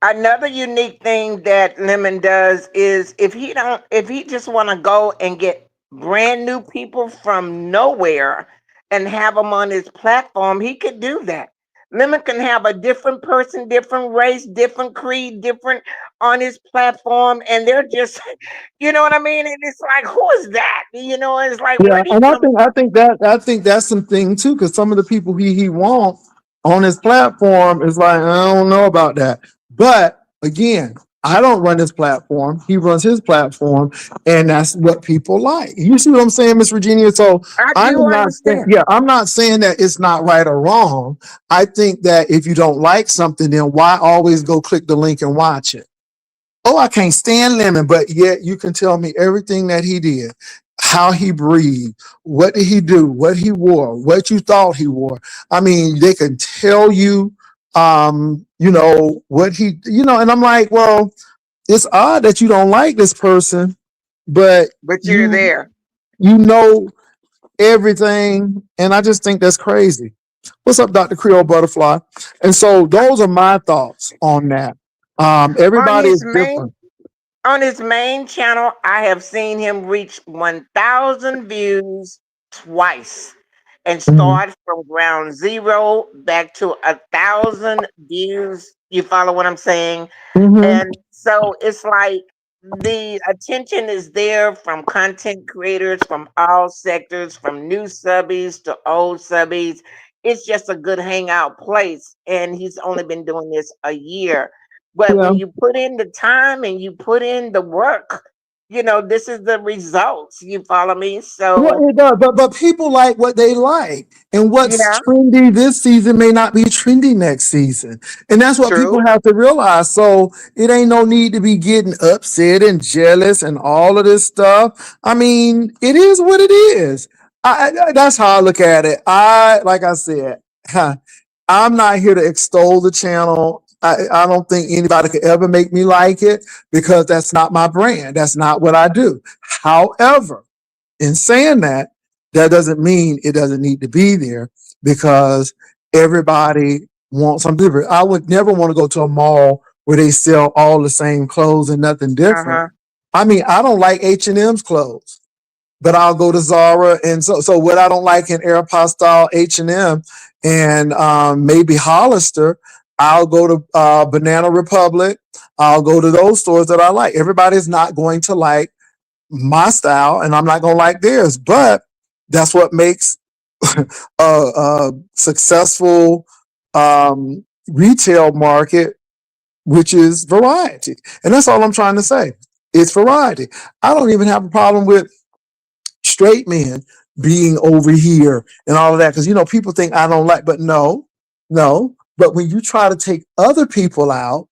Speaker 6: Another unique thing that Lemon does is if he just want to go and get brand new people from nowhere and have them on his platform, he could do that. Lemon can have a different person, different race, different creed, different on his platform, and they're just, you know what I mean? And it's like, who is that? You know, it's like,
Speaker 1: Yeah,
Speaker 6: where did he
Speaker 1: and
Speaker 6: come?
Speaker 1: I think that's some thing too, because some of the people he wants on his platform is like, I don't know about that. But again, I don't run his platform. He runs his platform, and that's what people like. You see what I'm saying, Miss Virginia? So
Speaker 6: I
Speaker 1: I
Speaker 6: do
Speaker 1: am not saying,
Speaker 6: understand.
Speaker 1: yeah, I'm not saying that it's not right or wrong. I think that if you don't like something, then why always go click the link and watch it? Oh, I can't stand Lemon, but yet you can tell me everything that he did, how he breathed, what did he do, what he wore, what you thought he wore. I mean, they can tell you, you know, what he, you know, and I'm like, well, it's odd that you don't like this person, but
Speaker 6: But you're
Speaker 1: you
Speaker 6: there.
Speaker 1: you know everything, and I just think that's crazy. What's up, Dr. Creole Butterfly? And so those are my thoughts on that.
Speaker 6: On
Speaker 1: Everybody
Speaker 6: his
Speaker 1: is
Speaker 6: main
Speaker 1: different.
Speaker 6: On his main channel, I have seen him reach 1,000 views twice and
Speaker 1: Mhm.
Speaker 6: start from ground zero back to 1,000 views. You follow what I'm saying?
Speaker 1: Mhm.
Speaker 6: And so it's like the attention is there from content creators from all sectors, from new subbies to old subbies. It's just a good hangout place. And he's only been doing this a year. But
Speaker 1: Yeah.
Speaker 6: when you put in the time and you put in the work, you know, this is the results. You follow me?
Speaker 1: Well,
Speaker 6: So,
Speaker 1: it does, but people like what they like, and what's
Speaker 6: yeah,
Speaker 1: trendy this season may not be trendy next season, and that's what people
Speaker 6: true.
Speaker 1: have to realize. So it ain't no need to be getting upset and jealous and all of this stuff. I mean, it is what it is. That's how I look at it. Like I said, I'm not here to extol the channel. I don't think anybody could ever make me like it because that's not my brand. That's not what I do. However, in saying that, that doesn't mean it doesn't need to be there because everybody wants something different. I would never want to go to a mall where they sell all the same clothes and nothing different.
Speaker 6: Uh-huh.
Speaker 1: I mean, I don't like H&M's clothes, but I'll go to Zara. And so what I don't like in Aeropostale, H&M, and maybe Hollister, I'll go to Banana Republic. I'll go to those stores that I like. Everybody's not going to like my style and I'm not going to like theirs, but that's what makes a successful retail market, which is variety. And that's all I'm trying to say. It's variety. I don't even have a problem with straight men being over here and all of that. Cause people think I don't like, but no. But when you try to take other people out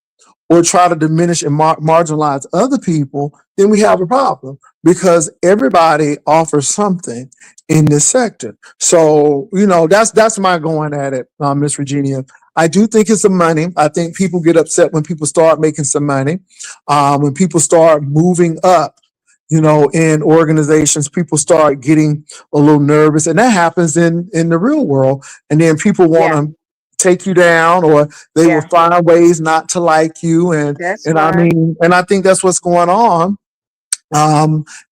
Speaker 1: or try to diminish and marginalize other people, then we have a problem because everybody offers something in this sector. So, that's my going at it, Miss Virginia. I do think it's the money. I think people get upset when people start making some money. When people start moving up, in organizations, people start getting a little nervous, and that happens in the real world. And then people want
Speaker 6: Yeah,
Speaker 1: to take you down, or they will
Speaker 6: yeah,
Speaker 1: find ways not to like you. And
Speaker 6: that's
Speaker 1: and I
Speaker 6: right.
Speaker 1: mean, and I think that's what's going on.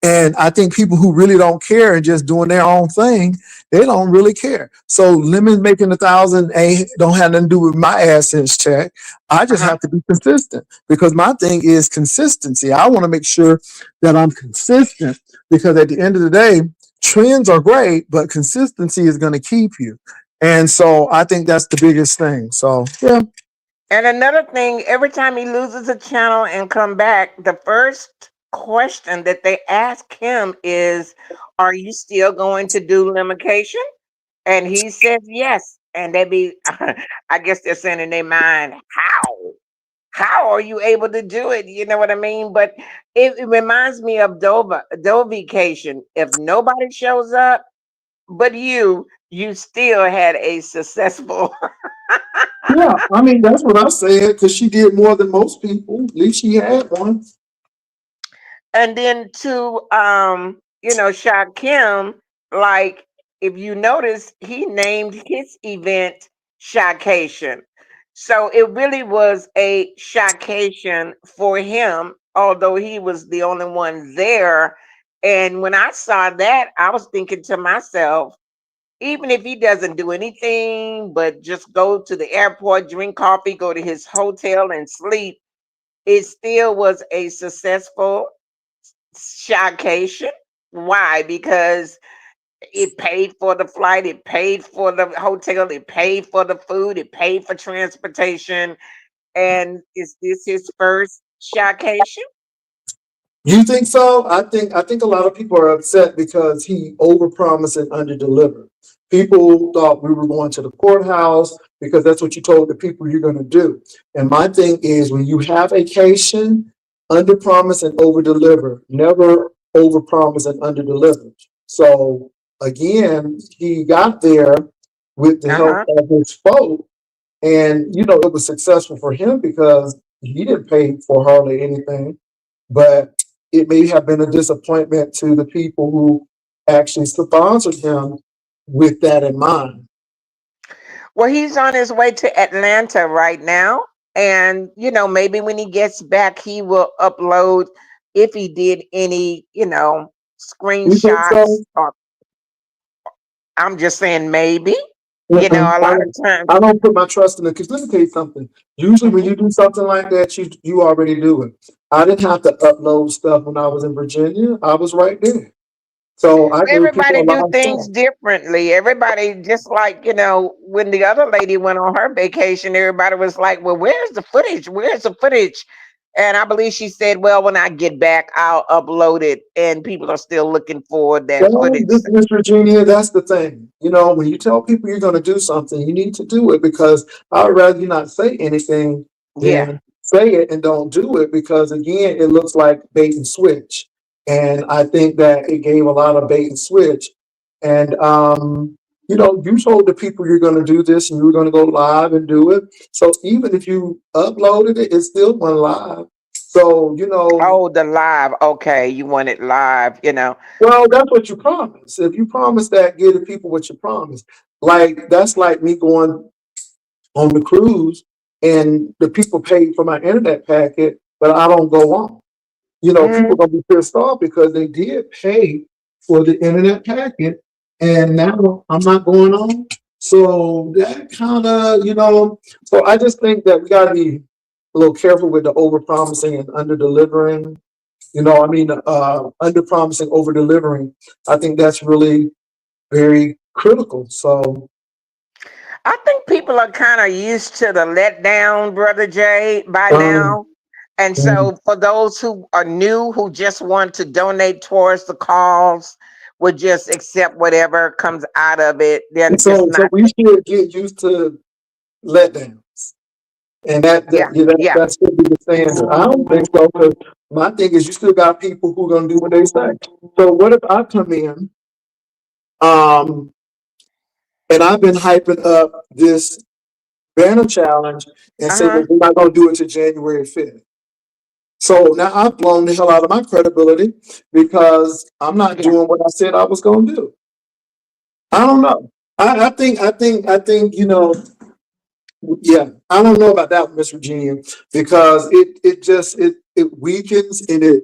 Speaker 1: And I think people who really don't care and just doing their own thing, they don't really care. So lemon making 1,000 ain't don't have nothing to do with my AdSense check. I just
Speaker 6: Uh-huh.
Speaker 1: have to be consistent because my thing is consistency. I want to make sure that I'm consistent because at the end of the day, trends are great, but consistency is going to keep you. And so I think that's the biggest thing. So yeah.
Speaker 6: And another thing, every time he loses a channel and come back, the first question that they ask him is, "Are you still going to do limitation?" And he says yes. And they be, I guess they're saying in their mind, how? How are you able to do it? You know what I mean? But it reminds me of Dovacation. If nobody shows up but you still had a successful.
Speaker 1: Yeah, I mean that's what I said because she did more than most people. At least she had one.
Speaker 6: And then to Shakim, like if you notice, he named his event Shacation. So it really was a shacation for him, although he was the only one there. And when I saw that, I was thinking to myself, even if he doesn't do anything but just go to the airport, drink coffee, go to his hotel and sleep, it still was a successful shockation. Why? Because it paid for the flight, it paid for the hotel, it paid for the food, it paid for transportation. And is this his first shockation?
Speaker 1: You think so? I think a lot of people are upset because he overpromised and underdelivered. People thought we were going to the courthouse because that's what you told the people you're going to do. And my thing is when you have vacation, underpromise and overdeliver. Never overpromise and underdeliver. So again, he got there with the help
Speaker 6: Uh-huh.
Speaker 1: of his folk, and it was successful for him because he didn't pay for hardly anything, but it may have been a disappointment to the people who actually sponsored him with that in mind.
Speaker 6: Well, he's on his way to Atlanta right now. And, maybe when he gets back, he will upload if he did any,
Speaker 1: You think
Speaker 6: screenshots.
Speaker 1: so?
Speaker 6: Or I'm just saying maybe.
Speaker 1: Mm-mm.
Speaker 6: A lot of times.
Speaker 1: I don't put my trust in it because let me tell you something. Usually, when
Speaker 6: Mhm.
Speaker 1: you do something like that, you already do it. I didn't have to upload stuff when I was in Virginia. I was right there, so I gave people
Speaker 6: Everybody
Speaker 1: a lot
Speaker 6: do
Speaker 1: of
Speaker 6: things
Speaker 1: stuff.
Speaker 6: differently. Everybody just like, when the other lady went on her vacation, everybody was like, "Well, where's the footage? Where's the footage?" And I believe she said, "Well, when I get back, I'll upload it." And people are still looking for that
Speaker 1: Well,
Speaker 6: footage.
Speaker 1: Miss Virginia, that's the thing. When you tell people you're going to do something, you need to do it because I'd rather you not say anything
Speaker 6: Yeah.
Speaker 1: than say it and don't do it because, again, it looks like bait and switch. And I think that it gave a lot of bait and switch. And, you told the people you're going to do this and you were going to go live and do it. So even if you uploaded it, it still went live. So,
Speaker 6: Oh, the live. Okay, you want it live.
Speaker 1: well, that's what you promise. If you promise that, give the people what you promise. Like that's like me going on the cruise and the people paid for my internet packet, but I don't go on. People
Speaker 6: Mhm.
Speaker 1: gonna be pissed off because they did pay for the internet packet, and now I'm not going on. So that kind of, So I just think that we gotta be a little careful with the over promising and under delivering. Under promising, over delivering. I think that's really very critical. So,
Speaker 6: I think people are kind of used to the letdown, Brother Jay, by
Speaker 1: um,
Speaker 6: now. And so for those who are new, who just want to donate towards the cause, would just accept whatever comes out of it. They're just
Speaker 1: So
Speaker 6: not,
Speaker 1: we should get used to letdowns. And
Speaker 6: yeah, yeah.
Speaker 1: that should be the standard. I don't think so, because my thing is you still got people who are gonna do what they say. So what if I come in, and I've been hyping up this banner challenge and say, well, we're not gonna do it to January 5th. So now I've blown the hell out of my credibility because I'm not doing what I said I was gonna do. I don't know. I think, you know, yeah, I don't know about that, Miss Virginia, because it weakens and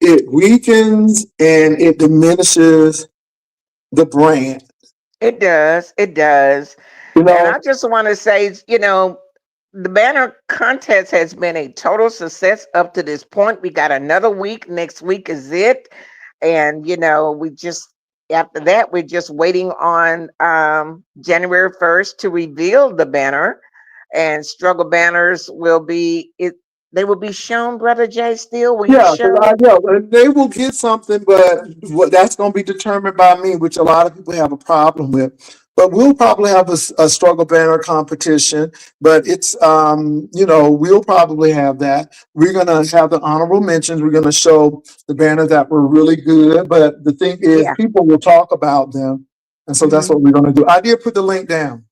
Speaker 1: it weakens and it diminishes the brand.
Speaker 6: It does. It does.
Speaker 1: You
Speaker 6: And
Speaker 1: know,
Speaker 6: I just want to say, you know, the banner contest has been a total success up to this point. We got another week. Next week is it. And, you know, after that, we're just waiting on January 1st to reveal the banner. And struggle banners they will be shown, Brother Jay, still. Will you
Speaker 1: yeah,
Speaker 6: show?
Speaker 1: they will get something, but that's going to be determined by me, which a lot of people have a problem with. But we'll probably have a struggle banner competition, but it's, you know, we'll probably have that. We're going to have the honorable mentions. We're going to show the banners that were really good. But the thing is,
Speaker 6: Yeah.
Speaker 1: people will talk about them. And so that's what we're going to do. I did put the link down.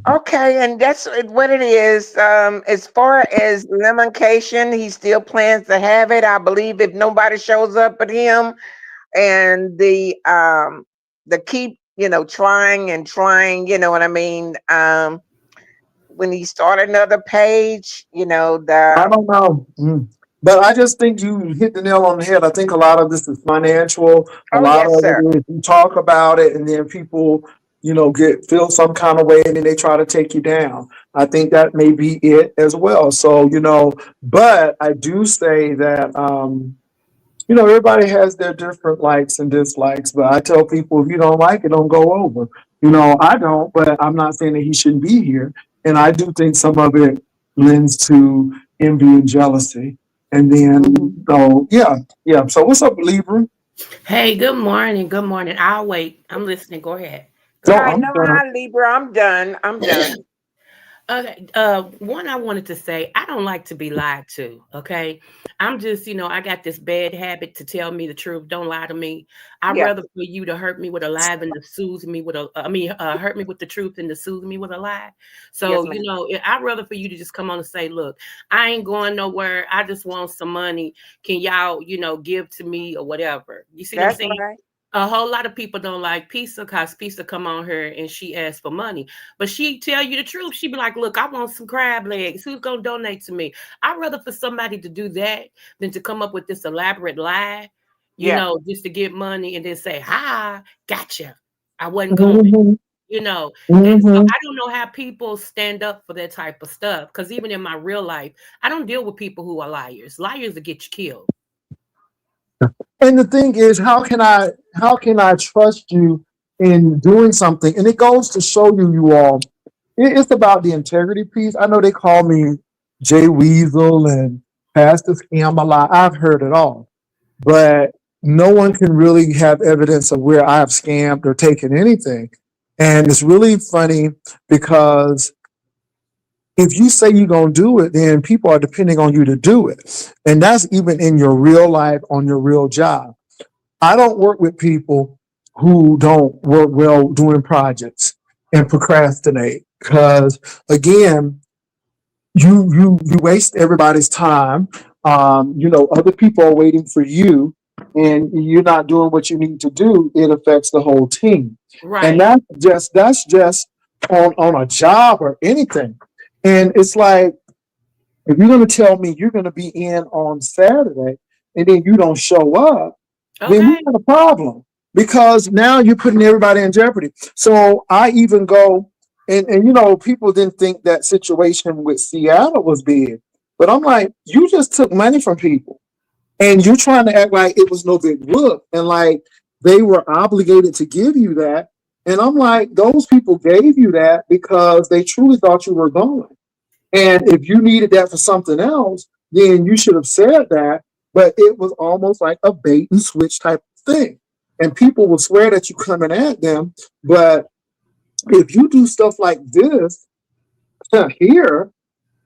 Speaker 6: Okay, and that's what it is. As far as Lemoncation, he still plans to have it. I believe if nobody shows up but him, and the keep, you know, trying and trying, you know what I mean? When he start another page, you know,
Speaker 1: I don't know. But I just think you hit the nail on the head. I think a lot of this is financial. A lot
Speaker 6: yes,
Speaker 1: of
Speaker 6: sir.
Speaker 1: it is you talk about it and then people, you know, feel some kind of way and then they try to take you down. I think that may be it as well. So, you know, but I do say that, you know, everybody has their different likes and dislikes, but I tell people if you don't like it, don't go over. You know, I don't, but I'm not saying that he shouldn't be here. And I do think some of it lends to envy and jealousy. And then, so yeah. So what's up, Libra?
Speaker 7: Hey, good morning. Good morning. I'll wait. I'm listening. Go ahead.
Speaker 1: No,
Speaker 6: Hi,
Speaker 1: I'm
Speaker 6: no,
Speaker 1: done.
Speaker 6: hi, Libra. I'm done. I'm done.
Speaker 7: Okay. One I wanted to say, I don't like to be lied to. Okay. I'm just, you know, I got this bad habit to tell me the truth. Don't lie to me. I'd
Speaker 6: Yeah.
Speaker 7: rather for you to hurt me with a lie than to soothe me with hurt me with the truth than to soothe me with a lie. So,
Speaker 6: Yes,
Speaker 7: you
Speaker 6: ma'am.
Speaker 7: know, I'd rather for you to just come on and say, look, I ain't going nowhere. I just want some money. Can y'all, you know, give to me or whatever? You see what I'm
Speaker 6: That's
Speaker 7: saying?
Speaker 6: right.
Speaker 7: A whole lot of people don't like Pizza because Pizza come on her and she asks for money. But she tell you the truth. She be like, look, I want some crab legs. Who's going to donate to me? I'd rather for somebody to do that than to come up with this elaborate lie, you
Speaker 6: Yeah.
Speaker 7: know, just to get money and then say, hi, gotcha. I wasn't going, you know. And so I don't know how people stand up for that type of stuff. Because even in my real life, I don't deal with people who are liars. Liars will get you killed.
Speaker 1: And the thing is, how can I trust you in doing something? And it goes to show you all, it's about the integrity piece. I know they call me Jay Weasel and Pastor Scam a lot. I've heard it all, but no one can really have evidence of where I've scammed or taken anything. And it's really funny because if you say you're going to do it, then people are depending on you to do it. And that's even in your real life, on your real job. I don't work with people who don't work well doing projects and procrastinate because, again, you waste everybody's time. You know, other people are waiting for you and you're not doing what you need to do. It affects the whole team.
Speaker 7: Right.
Speaker 1: And that's just on a job or anything. And it's like, if you're going to tell me you're going to be in on Saturday and then you don't show up, then we have a problem because now you're putting everybody in jeopardy. So I even go and you know, people didn't think that situation with Seattle was big, but I'm like, you just took money from people and you're trying to act like it was no big whoop and like they were obligated to give you that. And I'm like, those people gave you that because they truly thought you were going. And if you needed that for something else, then you should have said that. But it was almost like a bait and switch type of thing. And people will swear that you're coming at them. But if you do stuff like this here,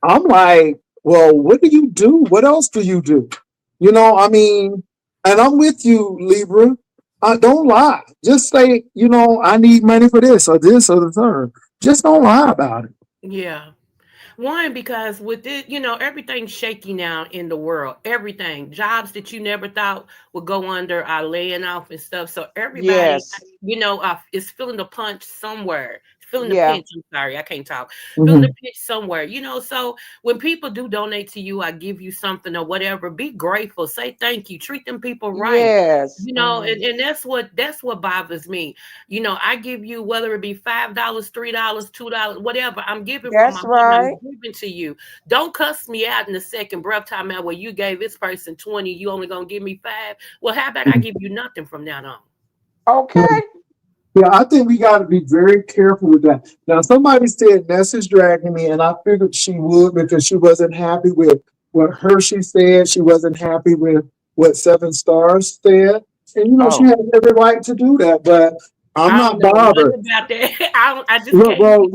Speaker 1: I'm like, well, what do you do? What else do you do? You know, I mean, and I'm with you, Libra. Don't lie. Just say, you know, I need money for this or the third. Just don't lie about it.
Speaker 7: Yeah. One, because with it, everything's shaky now in the world. Everything, jobs that you never thought would go under are laying off and stuff. So everybody,
Speaker 6: Yes.
Speaker 7: is feeling the punch somewhere. Feeling the
Speaker 6: Yeah.
Speaker 7: pinch. I'm sorry, I can't talk.
Speaker 1: Mhm.
Speaker 7: Feeling the pinch somewhere. So when people do donate to you, I give you something or whatever. Be grateful. Say thank you. Treat them people right.
Speaker 6: Yes.
Speaker 7: And that's what bothers me. I give you, whether it be $5, $3, $2, whatever. I'm giving from
Speaker 6: That's
Speaker 7: my heart.
Speaker 6: right.
Speaker 7: I'm giving to you. Don't cuss me out in the second breath time out where you gave this person 20, you only gonna give me 5. Well, how about I give you nothing from now on?
Speaker 6: Okay.
Speaker 1: Yeah, I think we got to be very careful with that. Now, somebody said Ness is dragging me, and I figured she would because she wasn't happy with what Hershey said. She wasn't happy with what Seven Stars said. And, she
Speaker 6: Oh,
Speaker 1: has every right to do that, but I'm
Speaker 7: I
Speaker 1: not
Speaker 7: don't know
Speaker 1: bothered.
Speaker 7: nothing about that. I just
Speaker 1: No,
Speaker 7: can't.
Speaker 1: well,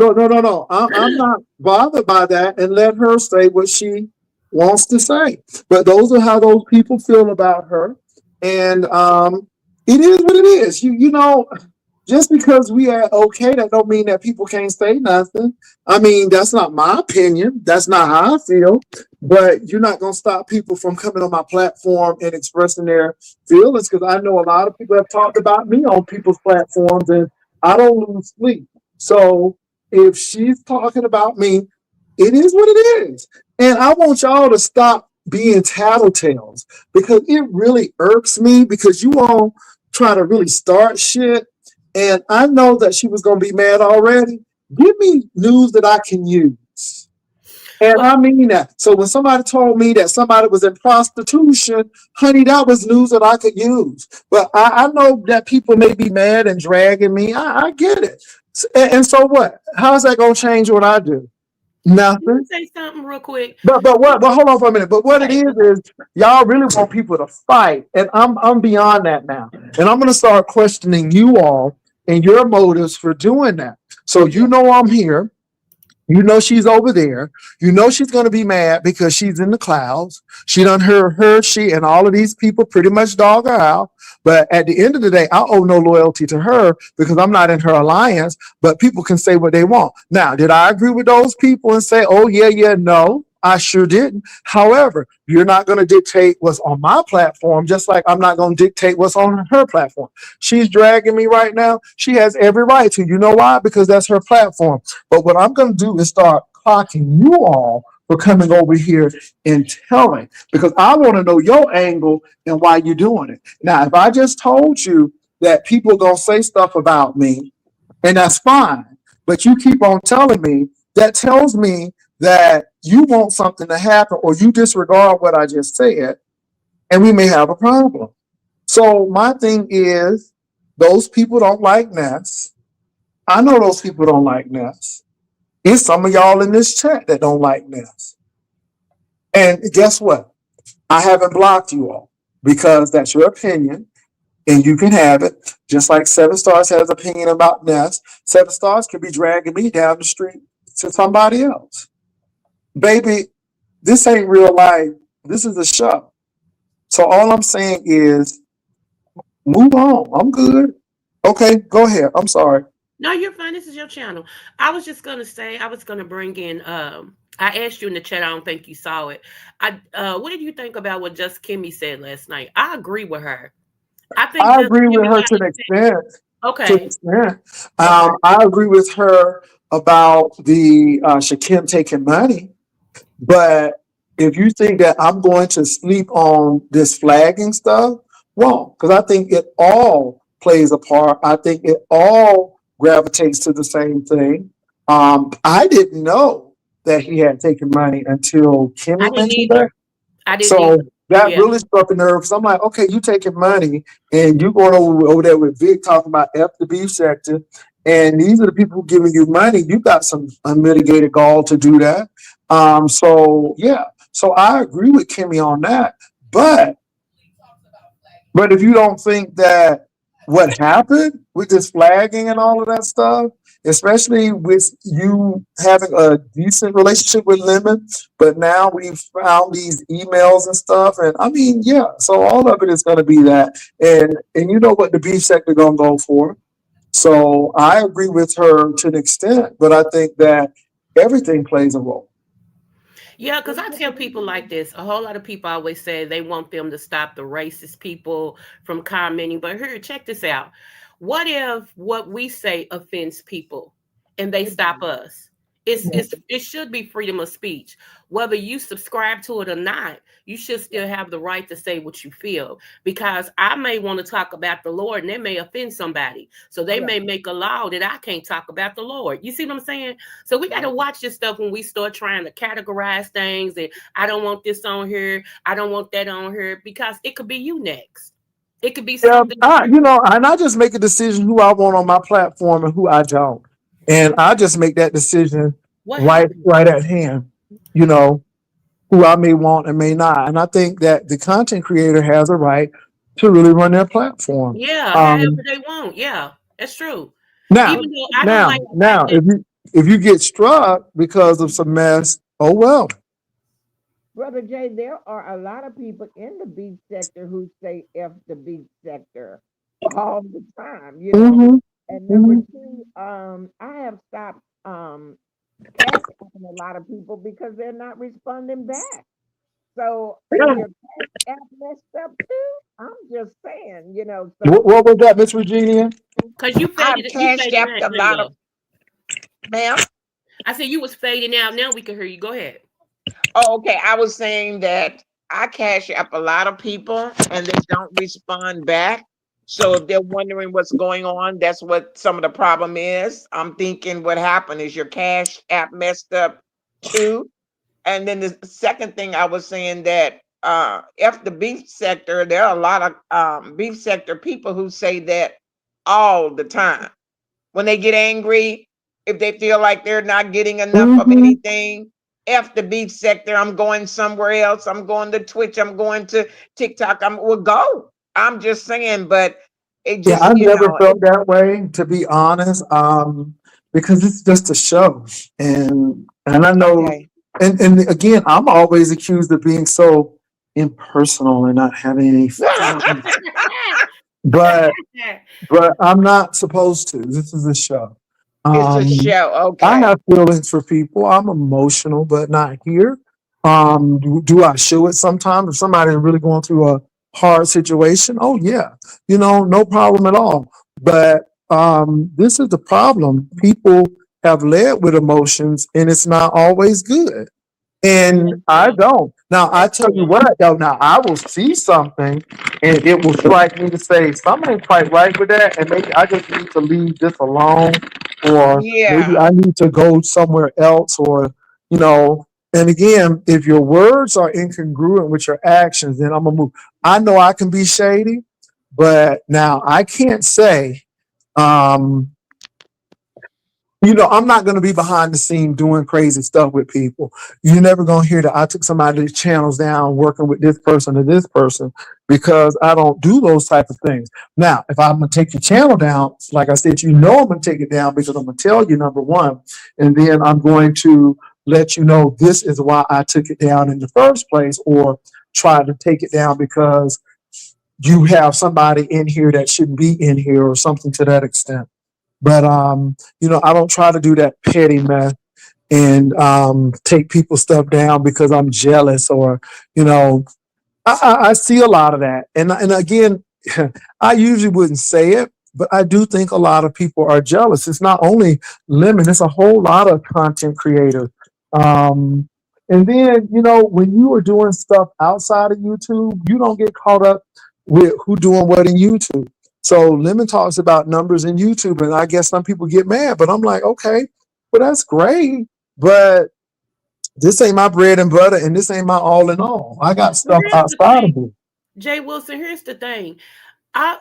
Speaker 1: no. I'm not bothered by that, and let her say what she wants to say. But those are how those people feel about her, and it is what it is. You know, just because we are okay, that don't mean that people can't say nothing. I mean, that's not my opinion. That's not how I feel. But you're not gonna stop people from coming on my platform and expressing their feelings, because I know a lot of people have talked about me on people's platforms, and I don't lose sleep. So if she's talking about me, it is what it is. And I want y'all to stop being tattletales, because it really irks me, because you all try to really start shit. And I know that she was going to be mad already. Give me news that I can use. And
Speaker 7: Well,
Speaker 1: I mean that. So when somebody told me that somebody was in prostitution, honey, that was news that I could use. But I know that people may be mad and dragging me. I get it. And so what? How's that going to change what I do?
Speaker 7: can
Speaker 1: Nothing.
Speaker 7: I say something real quick?
Speaker 1: But what? But hold on for a minute. But what it
Speaker 7: Okay.
Speaker 1: is y'all really want people to fight, and I'm beyond that now. And I'm gonna start questioning you all and your motives for doing that. So I'm here. You know she's over there. You know she's going to be mad because she's in the clouds. She done she and all of these people pretty much dog her out. But at the end of the day, I owe no loyalty to her because I'm not in her alliance. But people can say what they want. Now, did I agree with those people and say, oh, yeah, no? I sure didn't. However, you're not going to dictate what's on my platform, just like I'm not going to dictate what's on her platform. She's dragging me right now. She has every right to. You know why? Because that's her platform. But what I'm going to do is start clocking you all for coming over here and telling, because I want to know your angle and why you're doing it. Now, if I just told you that people are going to say stuff about me, and that's fine, but you keep on telling me, that tells me that you want something to happen or you disregard what I just said, and we may have a problem. So my thing is, those people don't like Ness. I know those people don't like Ness. It's some of y'all in this chat that don't like Ness. And guess what? I haven't blocked you all because that's your opinion and you can have it. Just like Seven Stars has opinion about Ness, Seven Stars could be dragging me down the street to somebody else. Baby, this ain't real life. This is a show. So all I'm saying is move on. I'm good. Okay, go ahead. I'm sorry.
Speaker 7: No, you're fine. This is your channel. I was just gonna say, I was gonna bring in. I asked you in the chat. I don't think you saw it. What did you think about what Just Kimmy said last night? I agree with her. I think
Speaker 1: I
Speaker 7: Just
Speaker 1: agree with
Speaker 7: Kimmy
Speaker 1: her
Speaker 7: got
Speaker 1: to an
Speaker 7: to
Speaker 1: extent. To an
Speaker 7: okay.
Speaker 1: extent. I agree with her about the Shakim taking money. But if you think that I'm going to sleep on this flagging stuff, wrong. Because I think it all plays a part. I think it all gravitates to the same thing. I didn't know that he had taken money until
Speaker 7: I
Speaker 1: Kimmy
Speaker 7: didn't
Speaker 1: mentioned that.
Speaker 7: either. I didn't
Speaker 1: So
Speaker 7: either.
Speaker 1: that
Speaker 7: Yeah.
Speaker 1: really struck a nerve because I'm like, okay, you taking money and you going over there with Vic talking about F the beef sector and these are the people who giving you money, you got some unmitigated gall to do that. So yeah, so I agree with Kimmy on that. But if you don't think that what happened with this flagging and all of that stuff, especially with you having a decent relationship with Lemon, but now we've found these emails and stuff, and I mean, yeah, so all of it is going to be that, and you know what the beef sector going to go for. So I agree with her to an extent, but I think that everything plays a role.
Speaker 7: Yeah, because I tell people like this. A whole lot of people always say they want them to stop the racist people from commenting. But here, check this out. What if what we say offends people and they stop us? It should be freedom of speech. Whether you subscribe to it or not, you should still have the right to say what you feel. Because I may want to talk about the Lord and that may offend somebody. So they may make a law that I can't talk about the Lord. You see what I'm saying? So we got to watch this stuff when we start trying to categorize things. And I don't want this on here. I don't want that on here. Because it could be you next. It could be something.
Speaker 1: You know, and I just make a decision who I want on my platform and who I don't. And I just make that decision right at hand, you know, who I may want and may not. And I think that the content creator has a right to really run their platform.
Speaker 7: Yeah, however they want. Yeah, that's true.
Speaker 1: Now,
Speaker 7: even though I don't
Speaker 1: now, if you get struck because of some mess, oh well.
Speaker 8: Brother Jay, there are a lot of people in the beef sector who say F the beef sector all the time, you know.
Speaker 1: Mhm.
Speaker 8: And number two, I have stopped cash apping a lot of people because they're not responding back. So if your cash app messed up too, I'm just saying, you know. So
Speaker 1: What was that, Miss Virginia?
Speaker 7: Because you
Speaker 5: I've
Speaker 7: faded,
Speaker 5: cashed apped a lot of, ma'am.
Speaker 7: I said you was fading out. Now we can hear you. Go ahead.
Speaker 5: Oh, okay. I was saying that I cash app a lot of people and they don't respond back. So if they're wondering what's going on, that's what some of the problem is. I'm thinking what happened is your cash app messed up too. And then the second thing I was saying that F the beef sector, there are a lot of beef sector people who say that all the time. When they get angry, if they feel like they're not getting enough of anything, F the beef sector, I'm going somewhere else. I'm going to Twitch. I'm going to TikTok. Well, go. I'm just saying, but it just,
Speaker 1: I've never felt that way, to be honest, because it's just a show. And I know, and again, I'm always accused of being so impersonal and not having any fun. but I'm not supposed to. This is a show.
Speaker 5: It's a show. Okay.
Speaker 1: I have feelings for people. I'm emotional, but not here. Do I show it sometimes if somebody's really going through a hard situation? Oh yeah, you know, no problem at all. But this is the problem. People have led with emotions, and it's not always good. And I don't. Now I tell you what, though. Now I will see something, and it will strike me to say something ain't quite right with that, and maybe I just need to leave this alone, or maybe I need to go somewhere else, or you know. And again, if your words are incongruent with your actions, then I'm gonna move. I know I can be shady, but now I can't say, you know, I'm not going to be behind the scene doing crazy stuff with people. You're never going to hear that I took somebody's channels down working with this person or this person, because I don't do those type of things. Now, if I'm going to take your channel down, like I said, you know I'm going to take it down because I'm going to tell you, number one, and then I'm going to let you know this is why I took it down in the first place, or try to take it down because you have somebody in here that shouldn't be in here, or something to that extent. But you know, I don't try to do that petty mess and take people's stuff down because I'm jealous, or you know, I see a lot of that. And again, I usually wouldn't say it, but I do think a lot of people are jealous. It's not only Lemon, it's a whole lot of content creators. And then, you know, when you are doing stuff outside of YouTube, you don't get caught up with who doing what in YouTube. So Lemon talks about numbers in YouTube, and I guess some people get mad, but I'm like, okay, well, that's great, but this ain't my bread and butter, and this ain't my all in all. I got stuff outside of it.
Speaker 7: Jay Wilson, here's the thing.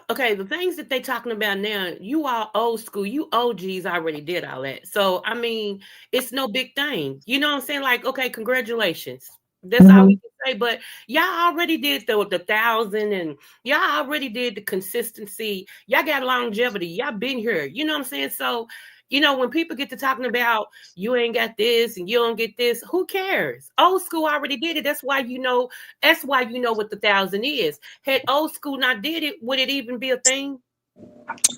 Speaker 7: Okay, the things that they talking about now, you all old school, you OGs already did all that. So I mean, it's no big thing. You know what I'm saying? Like, okay, congratulations. That's all we
Speaker 1: Mhm.
Speaker 7: can say. But y'all already did the 1,000, and y'all already did the consistency. Y'all got longevity. Y'all been here. You know what I'm saying? So, when people get to talking about you ain't got this and you don't get this, who cares? Old school already did it. That's why you know what the 1,000 is. Had old school not did it, would it even be a thing?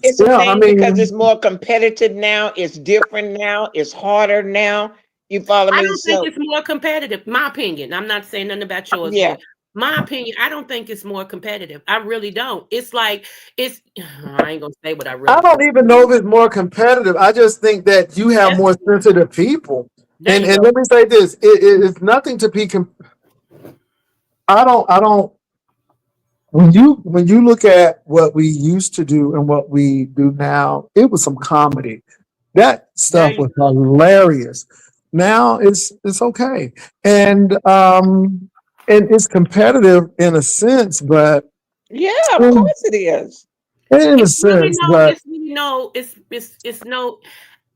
Speaker 6: It's a
Speaker 1: Yeah, I
Speaker 6: thing because it's
Speaker 1: mean,
Speaker 6: more competitive now. It's different now. It's harder now. You follow
Speaker 7: I
Speaker 6: me?
Speaker 7: don't think
Speaker 6: So
Speaker 7: it's more competitive. My opinion. I'm not saying nothing about yours,
Speaker 6: yeah,
Speaker 7: but my opinion, I don't think it's more competitive. I really don't. It's like it's. I ain't gonna say what I
Speaker 1: I
Speaker 7: really
Speaker 1: don't
Speaker 7: think.
Speaker 1: even know if it's more competitive. I just think that you have
Speaker 7: Yes,
Speaker 1: more sensitive people.
Speaker 7: there
Speaker 1: And
Speaker 7: you go.
Speaker 1: let me say this: it's nothing to be. I don't. When you look at what we used to do and what we do now, it was some comedy. That
Speaker 7: There
Speaker 1: stuff
Speaker 7: you
Speaker 1: was
Speaker 7: go.
Speaker 1: hilarious. Now it's okay, and it's competitive in a sense, but
Speaker 6: yeah, of
Speaker 1: in,
Speaker 6: course it is.
Speaker 1: in a
Speaker 7: It's really
Speaker 1: sense,
Speaker 7: no.
Speaker 1: but
Speaker 7: It's really no. It's no.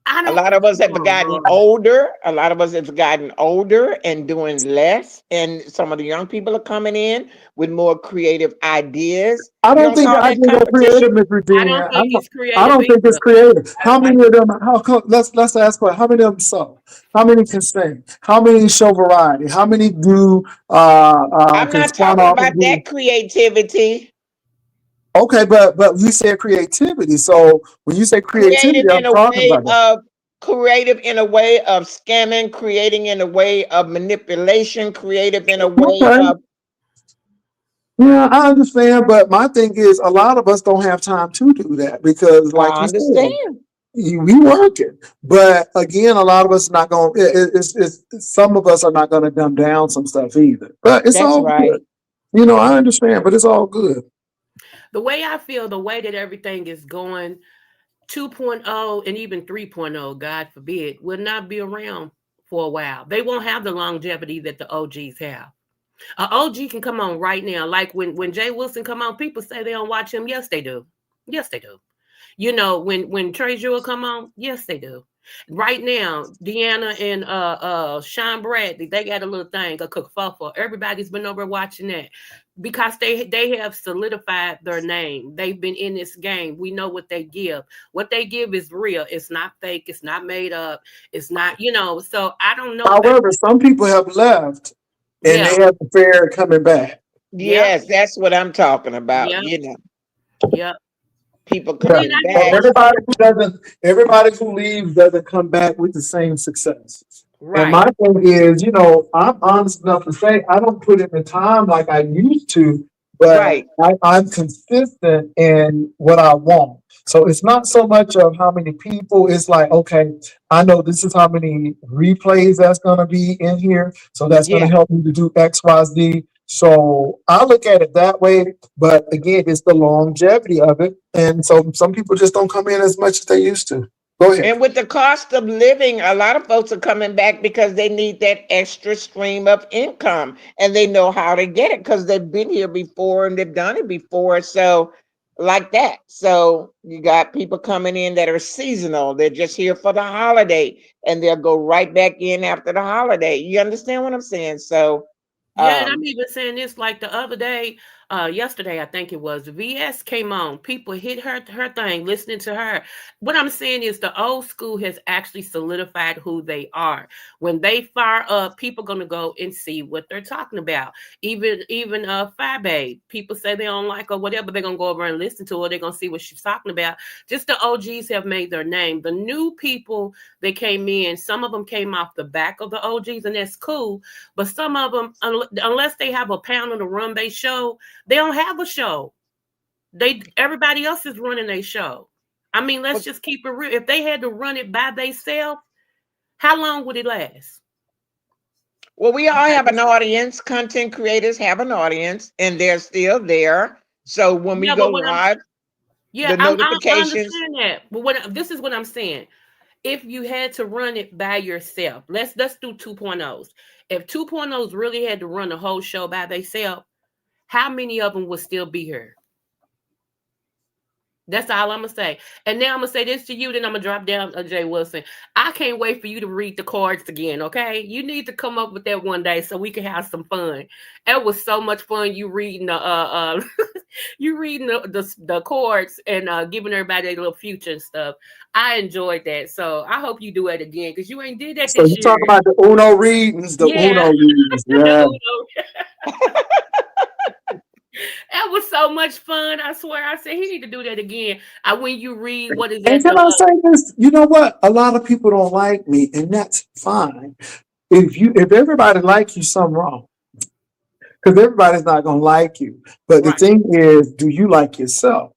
Speaker 7: I
Speaker 6: A
Speaker 7: don't.
Speaker 6: lot of us have
Speaker 7: Oh
Speaker 6: gotten
Speaker 7: Lord.
Speaker 6: older. A lot of us have gotten older and doing less. And some of the young people are coming in with more creative ideas.
Speaker 1: I
Speaker 6: You
Speaker 1: don't
Speaker 6: don't
Speaker 1: think
Speaker 6: call
Speaker 1: I
Speaker 6: that
Speaker 1: think they're
Speaker 6: competition?
Speaker 1: creative, Miss
Speaker 7: I don't
Speaker 1: Virginia.
Speaker 7: think it's
Speaker 1: I
Speaker 7: creative
Speaker 1: don't think it's
Speaker 7: either.
Speaker 1: creative.
Speaker 7: I
Speaker 1: How
Speaker 7: don't
Speaker 1: many
Speaker 7: think.
Speaker 1: of them? How come? Let's ask for how many of them sew? How many can sing? How many show variety? How many do
Speaker 6: I'm
Speaker 1: can
Speaker 6: not
Speaker 1: spawn
Speaker 6: talking
Speaker 1: off and
Speaker 6: about
Speaker 1: do?
Speaker 6: that creativity.
Speaker 1: Okay, but you said creativity. So when you say creativity,
Speaker 6: Creative
Speaker 1: I'm
Speaker 6: in a
Speaker 1: talking
Speaker 6: way
Speaker 1: about that.
Speaker 6: of creative in a way of scamming, creating in a way of manipulation, creative in a way
Speaker 1: Okay,
Speaker 6: of
Speaker 1: yeah, I understand. But my thing is, a lot of us don't have time to do that because, like
Speaker 6: I
Speaker 1: you said,
Speaker 6: understand.
Speaker 1: we working. But again, a lot of us not going. It's some of us are not going to dumb down some stuff either. But it's
Speaker 6: That's
Speaker 1: all good.
Speaker 6: right.
Speaker 1: I understand, but it's all good.
Speaker 7: The way I feel, the way that everything is going, 2.0 and even 3.0, God forbid, will not be around for a while. They won't have the longevity that the OGs have. An OG can come on right now. Like when Jay Wilson come on, people say they don't watch him. Yes, they do. Yes, they do. When Trey Jewell come on, yes, they do. Right now, Deanna and Sean Bradley, they got a little thing, a kerfuffle. Everybody's been over watching that because they have solidified their name. They've been in this game. We know what they give. What they give is real. It's not fake. It's not made up. It's not. So I don't know if
Speaker 1: However, some people have left and
Speaker 7: yeah,
Speaker 1: they have the fear of coming back.
Speaker 7: yeah,
Speaker 6: Yes, that's what I'm talking about.
Speaker 7: yeah,
Speaker 6: People
Speaker 7: and then
Speaker 1: Yeah.
Speaker 6: coming
Speaker 7: I
Speaker 1: So
Speaker 6: back.
Speaker 7: noticed
Speaker 1: everybody who leaves doesn't come back with the same success. And
Speaker 6: Right.
Speaker 1: my thing is, I'm honest enough to say I don't put in the time like I used to, but
Speaker 6: Right.
Speaker 1: I'm consistent in what I want. So it's not so much of how many people, it's like, okay, I know this is how many replays that's going to be in here. So that's going to
Speaker 6: Yeah.
Speaker 1: help me to do X, Y, Z. So I look at it that way. But again, it's the longevity of it. And so some people just don't come in as much as they used to. Go ahead.
Speaker 6: And with the cost of living, a lot of folks are coming back because they need that extra stream of income and they know how to get it because they've been here before and they've done it before. So, like that. So, you got people coming in that are seasonal. They're just here for the holiday and they'll go right back in after the holiday. You understand what I'm saying? So,
Speaker 7: Yeah, and I'm
Speaker 6: um,
Speaker 7: even saying this like the other day, yesterday, I think it was. VS came on. People hit her thing, listening to her. What I'm saying is the old school has actually solidified who they are. When they fire up, people gonna go and see what they're talking about. Even Fabe, people say they don't like her, whatever, they're gonna go over and listen to her, they're gonna see what she's talking about. Just the OGs have made their name. The new people that came in, some of them came off the back of the OGs, and that's cool. But some of them, unless they have a pound on the run they show, they don't have a show. Everybody else is running a show. I mean, let's
Speaker 6: but
Speaker 7: just keep it real. If they had to run it by themselves, how long would it last?
Speaker 6: well, we all
Speaker 7: Okay.
Speaker 6: have an audience. Content creators have an audience and they're still there. So, when we
Speaker 7: Yeah,
Speaker 6: go
Speaker 7: but what I'm
Speaker 6: live,
Speaker 7: yeah,
Speaker 6: the
Speaker 7: I
Speaker 6: notifications.
Speaker 7: understand that. But this is what I'm saying. If you had to run it by yourself, let's do 2.0s. If 2.0s really had to run the whole show by themselves, how many of them would still be here? That's all I'm gonna say. And now I'm gonna say this to you, then I'm gonna drop down Jay Wilson. I can't wait for you to read the cards again, okay? You need to come up with that one day so we can have some fun. It was so much fun you reading the you reading the cards and giving everybody their little future and stuff. I enjoyed that. So I hope you do it again because you ain't did that
Speaker 1: So
Speaker 7: this
Speaker 1: you
Speaker 7: year.
Speaker 1: talking about the Uno readings, the
Speaker 7: Yeah.
Speaker 1: Uno readings.
Speaker 7: The
Speaker 1: Yeah.
Speaker 7: Uno. That was so much fun. I swear. I said he need to do that again. When you read, what is
Speaker 1: And
Speaker 7: that?
Speaker 1: can I say this? You know what? A lot of people don't like me, and that's fine. If everybody likes you, something wrong. Because everybody's not gonna like you. But the
Speaker 7: Right.
Speaker 1: thing is, do you like yourself?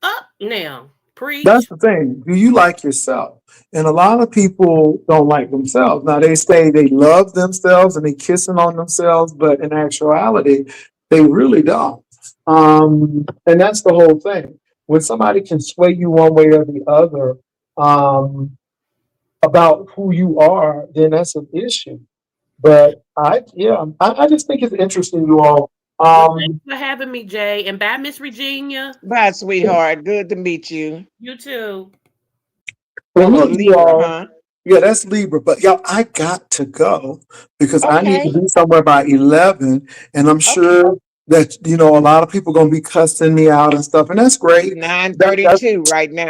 Speaker 7: Up now. Preach.
Speaker 1: That's the thing. Do you like yourself? And a lot of people don't like themselves. Now they say they love themselves and they kissing on themselves, but in actuality, they really don't. And that's the whole thing. When somebody can sway you one way or the other about who you are, then that's an issue. But I just think it's interesting, you all.
Speaker 7: Thanks for having me, Jay. And bye, Miss Regina.
Speaker 6: Bye, sweetheart. Good to meet you.
Speaker 7: You too.
Speaker 1: Well,
Speaker 6: That was
Speaker 1: look, you
Speaker 6: Libra,
Speaker 1: all.
Speaker 6: huh?
Speaker 1: Yeah, that's Libra. But y'all, I got to go because I need to
Speaker 6: Okay.
Speaker 1: be somewhere by 11, and I'm sure that a lot of people gonna be cussing me out and stuff, and that's great.
Speaker 6: 9:32 right now.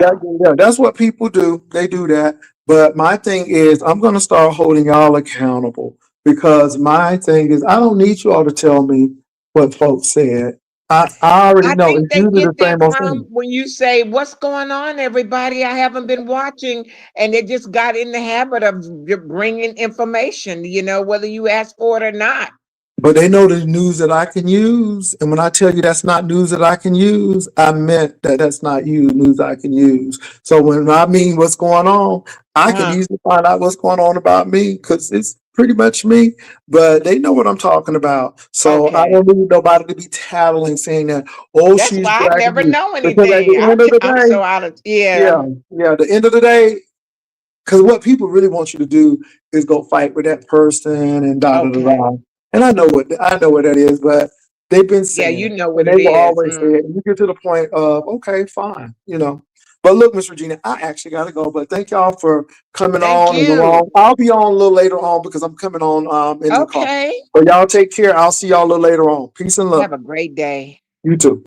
Speaker 1: That's what people do. They do that. But my thing is, I'm gonna start holding y'all accountable because my thing is, I don't need you all to tell me what folks said. I already
Speaker 6: I
Speaker 1: know.
Speaker 6: think
Speaker 1: It's
Speaker 6: they
Speaker 1: usually the
Speaker 6: get that
Speaker 1: same old
Speaker 6: from
Speaker 1: thing.
Speaker 6: when you say, "What's going on, everybody? I haven't been watching," and they just got in the habit of bringing information, whether you ask for it or not.
Speaker 1: But they know the news that I can use. And when I tell you that's not news that I can use, I meant that that's not news I can use. So when I mean what's going on, I can easily find out what's going on about me because it's pretty much me. But they know what I'm talking about. So I don't need nobody to be tattling saying that, oh,
Speaker 6: That's
Speaker 1: she's
Speaker 6: why I
Speaker 1: bragging.
Speaker 6: never know
Speaker 1: Because at
Speaker 6: anything.
Speaker 1: the end of the
Speaker 6: I'm
Speaker 1: day,
Speaker 6: so out of
Speaker 1: the end of the day, because what people really want you to do is go fight with that person and da da da da. And I know what that is, but they've been saying
Speaker 6: you
Speaker 1: it,
Speaker 6: know
Speaker 1: and
Speaker 6: what
Speaker 1: they
Speaker 6: it
Speaker 1: will
Speaker 6: is.
Speaker 1: always say it. And you get to the point of okay, fine, But look, Miss Regina, I actually got to go. But thank y'all for coming
Speaker 6: Thank
Speaker 1: on and
Speaker 6: you.
Speaker 1: along. I'll be on a little later on because I'm coming on in the car.
Speaker 6: Okay.
Speaker 1: But y'all take care. I'll see y'all a little later on. Peace and love.
Speaker 6: Have a great day.
Speaker 1: You too.